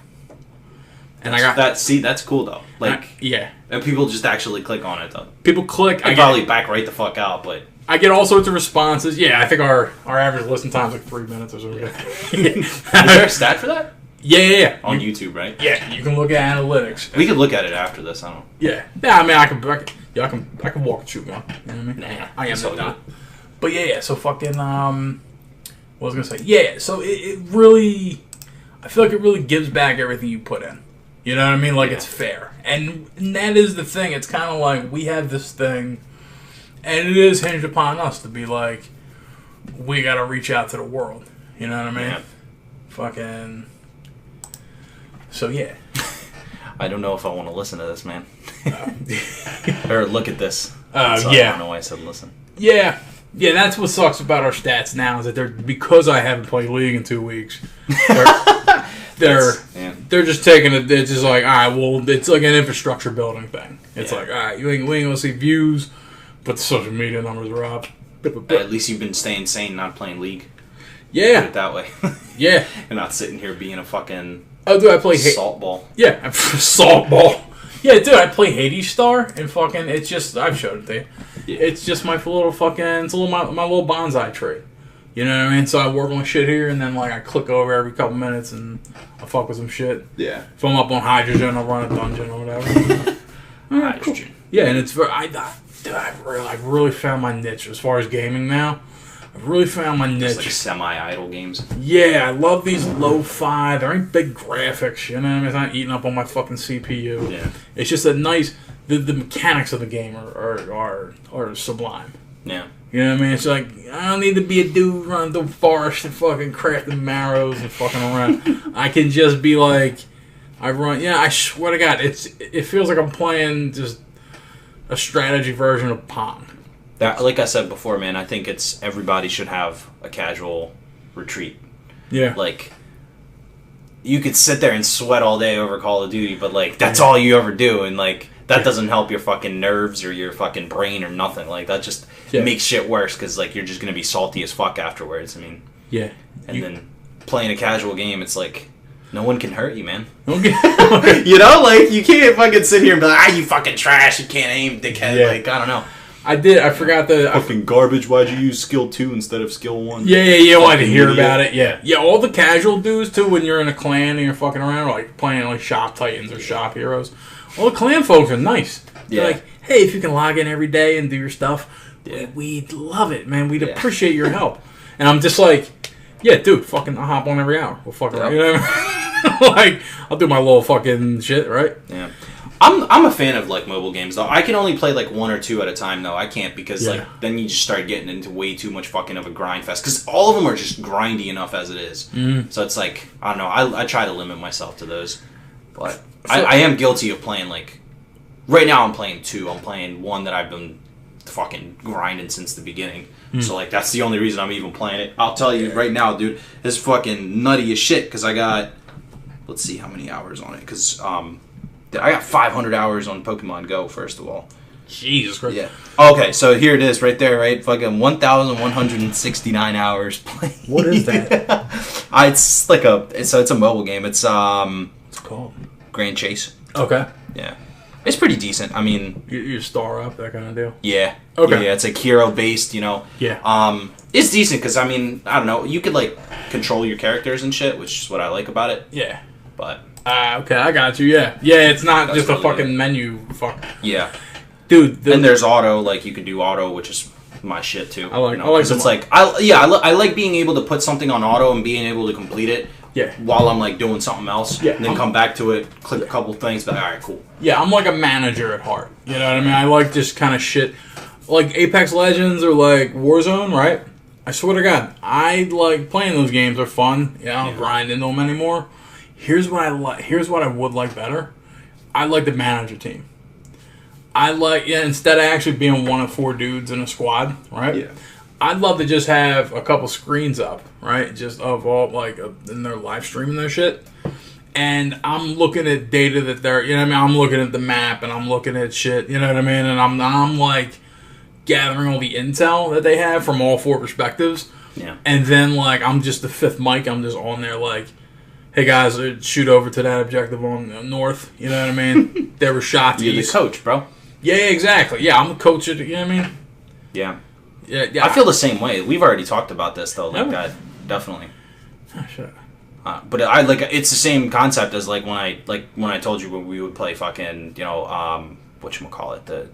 And I got that. See, that's cool though. Like and people just actually click on it though. People click. I probably back right the fuck out, but. I get all sorts of responses. Yeah, I think our average listen time is like 3 minutes or something. Is there a stat for that? Yeah. On YouTube, right? Yeah, you can look at analytics. We could look at it after this. I don't know. Yeah. I mean, I can walk and chew one. You know what I mean? Nah, I am not. But yeah. So fucking what was I gonna say? Yeah. So it really, I feel like it really gives back everything you put in. You know what I mean? Like it's fair, and that is the thing. It's kind of like we have this thing. And it is hinged upon us to be like, we got to reach out to the world. You know what I mean? Yeah. Fucking. So, yeah. I don't know if I want to listen to this, man. Or look at this. Yeah. I don't know why I said listen. Yeah. Yeah, that's what sucks about our stats now is that because I haven't played League in 2 weeks, they're just taking it. It's just like, all right, well, it's like an infrastructure building thing. It's like, all right, we ain't going to see views. But the social media numbers are up. At least you've been staying sane, not playing League. Yeah. Put it that way. Yeah. You're not sitting here being a fucking I play salt ball. Yeah, salt ball. Yeah, dude, I play Hades Star, and fucking, it's just, I've showed it to you. Yeah. It's just my little fucking, it's a little my little bonsai tree. You know what I mean? So I work on shit here, and then like I click over every couple minutes, and I fuck with some shit. Yeah. If I'm up on hydrogen, I'll run a dungeon or whatever. Hydrogen. Cool. Yeah, and it's very, I've really found my niche as far as gaming now. I've really found my niche. Just like semi-idle games. Yeah, I love these lo-fi. There ain't big graphics, you know what I mean? It's not eating up on my fucking CPU. Yeah. It's just a nice... The mechanics of the game are sublime. Yeah. You know what I mean? It's like, I don't need to be a dude running through forest and fucking crafting marrows and fucking around. I can just be like, I swear to God, it feels like I'm playing just a strategy version of Pong. That, like I said before, man, I think everybody should have a casual retreat. Yeah. Like, you could sit there and sweat all day over Call of Duty, but, like, that's all you ever do, and, like, that doesn't help your fucking nerves or your fucking brain or nothing. Like, that just makes shit worse, because, like, you're just gonna be salty as fuck afterwards. I mean... Yeah. And then playing a casual game, it's like, no one can hurt you, man. Okay. You know, like, you can't fucking sit here and be like, you fucking trash, you can't aim, dickhead. Yeah. Like, I don't know. I forgot the... Fucking garbage, why'd you use skill 2 instead of skill 1? Yeah, I wanted to hear about it, yeah. Yeah, all the casual dudes, too, when you're in a clan and you're fucking around, like, playing, like, Shop Titans or Shop Heroes. All the clan folks are nice. They're like, hey, if you can log in every day and do your stuff, we'd love it, man. We'd appreciate your help. And I'm just like, yeah, dude, fucking, I'll hop on every hour. We'll fuck around, you know what I mean? Like, I'll do my little fucking shit, right? Yeah. I'm a fan of, like, mobile games, though. I can only play, like, 1 or 2 at a time, though. I can't, because, like, then you just start getting into way too much fucking of a grind fest. Because all of them are just grindy enough as it is. Mm. So it's like, I don't know. I try to limit myself to those. But I am guilty of playing, like... Right now I'm playing 2. I'm playing 1 that I've been fucking grinding since the beginning. Mm. So, like, that's the only reason I'm even playing it. I'll tell you right now, dude, it's fucking nutty as shit, because I got... Let's see how many hours on it, because... I got 500 hours on Pokemon Go, first of all. Jesus Christ. Yeah. Okay, so here it is, right there, right? Fucking 1,169 hours playing. What is that? It's like it's a mobile game. It's What's it called? Grand Chase. Okay. Yeah. It's pretty decent. I mean, you star up, that kind of deal. Yeah. Okay. Yeah, it's like hero based, you know. Yeah. It's decent because I mean, I don't know, you could like control your characters and shit, which is what I like about it. Yeah. But okay, I got you. Yeah, it's not just really a fucking menu. Fuck. Yeah, dude. And there's auto, like you can do auto, which is my shit too. I like. You know, it's like I like being able to put something on auto and being able to complete it. Yeah. While I'm like doing something else. Yeah. And then come back to it, click a couple things, but all right, cool. Yeah, I'm like a manager at heart. You know what I mean? I like just kind of shit, like Apex Legends or like Warzone, right? I swear to God, I like playing those games. They're fun. Yeah, I don't grind into them anymore. Here's what I like. Here's what I would like better. I like the manager team. I like instead of actually being one of 4 dudes in a squad, right? Yeah. I'd love to just have a couple screens up, right? Just of all like and they're live streaming their shit, and I'm looking at data that they're, you know what I mean? I'm looking at the map and I'm looking at shit, you know what I mean? And I'm like gathering all the intel that they have from all 4 perspectives. Yeah. And then like I'm just the 5th mic. I'm just on there like, hey guys, shoot over to that objective on the north. You know what I mean? There were shots. You're the coach, bro. Yeah, exactly. Yeah, I'm the coach. You know what I mean? Yeah. Yeah. I feel the same way. We've already talked about this though. Like that, definitely. Oh, shit. But I like it's the same concept as like when I told you when we would play fucking whatchamacallit, the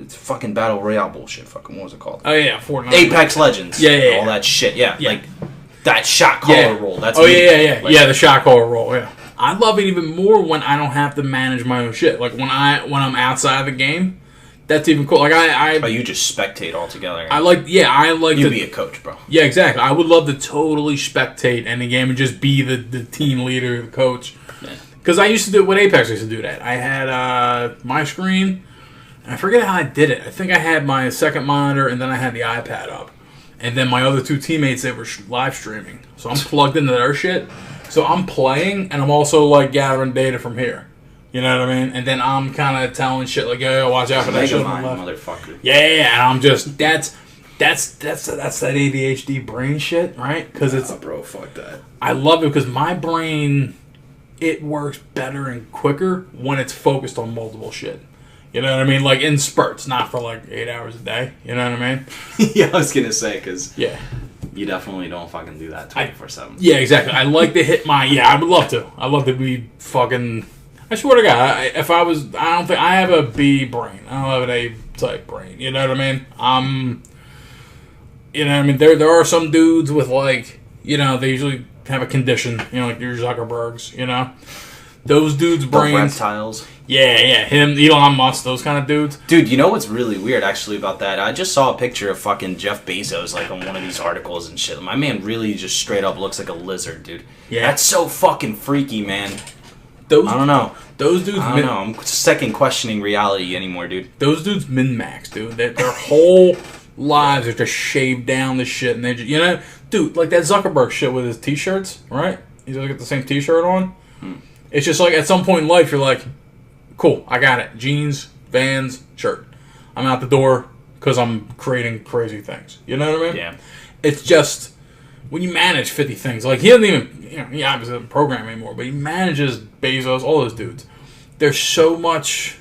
fucking battle royale bullshit. Fucking what was it called? Oh yeah, Fortnite. Apex Legends. Yeah. All that shit. Yeah. Like that shot caller roll. That's yeah. Like, the shot caller roll. Yeah. I love it even more when I don't have to manage my own shit. Like when I'm outside of the game. That's even cool. Like you just spectate altogether. I like you be a coach, bro. Yeah, exactly. I would love to totally spectate any game and just be the team leader, the coach. Because I used to do it with Apex. I used to do that. I had my screen. And I forget how I did it. I think I had my second monitor and then I had the iPad up, and then my other 2 teammates, they were live streaming. So I'm plugged into their shit. So I'm playing and I'm also like gathering data from here. You know what I mean? And then I'm kind of telling shit like, yo, watch out for that shit on the left. Motherfucker. Yeah, and I'm just, that's that ADHD brain shit, right? Because it's... bro, fuck that. I love it because my brain, it works better and quicker when it's focused on multiple shit. You know what I mean? Like in spurts, not for like 8 hours a day. You know what I mean? Yeah, I was going to say, because... Yeah. You definitely don't fucking do that 24/7. Yeah, exactly. I like to hit my... Yeah, I would love to. I'd love to be fucking... I swear to God, I don't think I have a B brain. I don't have an A type brain. You know what I mean? You know what I mean? There are some dudes with like, you know, they usually have a condition. You know, like your Zuckerbergs. You know, those dudes' brains. Reptiles. Yeah, him, Elon Musk, those kind of dudes. Dude, you know what's really weird actually about that? I just saw a picture of fucking Jeff Bezos like on one of these articles and shit. My man really just straight up looks like a lizard, dude. Yeah. That's so fucking freaky, man. Those, I don't know. Those dudes. I don't know. I'm second questioning reality anymore, dude. Those dudes min-max, dude. Their whole lives are just shaved down this shit, and they just, you know, dude, like that Zuckerberg shit with his t-shirts, right? He's always got the same t-shirt on. It's just like at some point in life, you're like, cool, I got it. Jeans, Vans, shirt. I'm out the door because I'm creating crazy things. You know what I mean? Yeah. It's just when you manage 50 things. Like he doesn't even, you know, he obviously doesn't program anymore, but he manages Bezos, all those dudes. There's so much.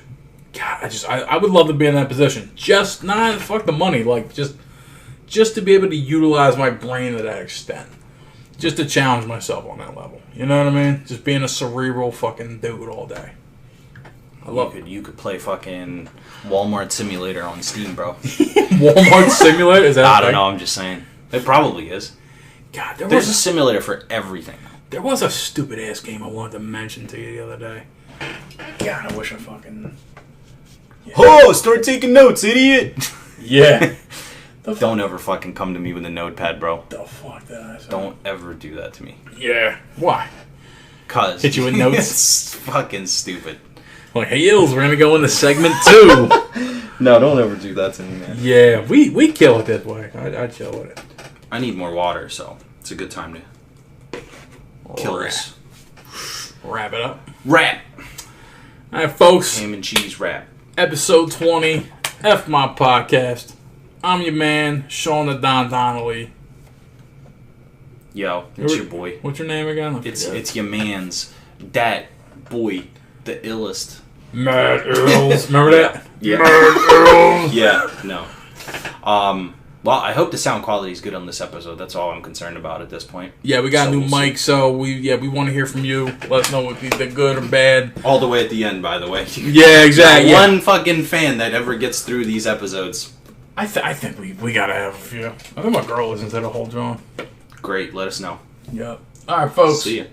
God, I would love to be in that position. Just not fuck the money. Like just to be able to utilize my brain to that extent. Just to challenge myself on that level. You know what I mean? Just being a cerebral fucking dude all day. I love You could play fucking Walmart Simulator on Steam, bro. Walmart Simulator? Is that I don't know, I'm just saying. It probably is. God, There's a simulator for everything. there was a stupid ass game I wanted to mention to you the other day. God, I wish I fucking... Yeah. Oh, start taking notes, idiot! Yeah. Don't ever fucking come to me with a notepad, bro. The fuck did I say? Don't ever do that to me. Yeah. Why? Cause Hit you with notes? It's fucking stupid. Like, hey, Ills, we're gonna go into segment 2. No, don't ever do that to me, man. Yeah, we kill it this way. I chill with it. I need more water, so it's a good time to kill this. Wrap it up. Wrap! Alright, folks. Ham and cheese wrap. Episode 20. F My Podcast. I'm your man, Sean the Don Donnelly. Yo, it's your boy. What's your name again? It's your man's that boy, the illest. Matt Earls. Remember that? Yeah. Matt Earls. Yeah, no. Well, I hope the sound quality is good on this episode. That's all I'm concerned about at this point. Yeah, we got So a new we'll mic, so we want to hear from you. Let us know if they're good or bad. All the way at the end, by the way. Yeah, exactly. Yeah. One fucking fan that ever gets through these episodes. I think we gotta have a few. I think my girl listens to the whole drawing. Great, let us know. Yep. All right, folks. See ya.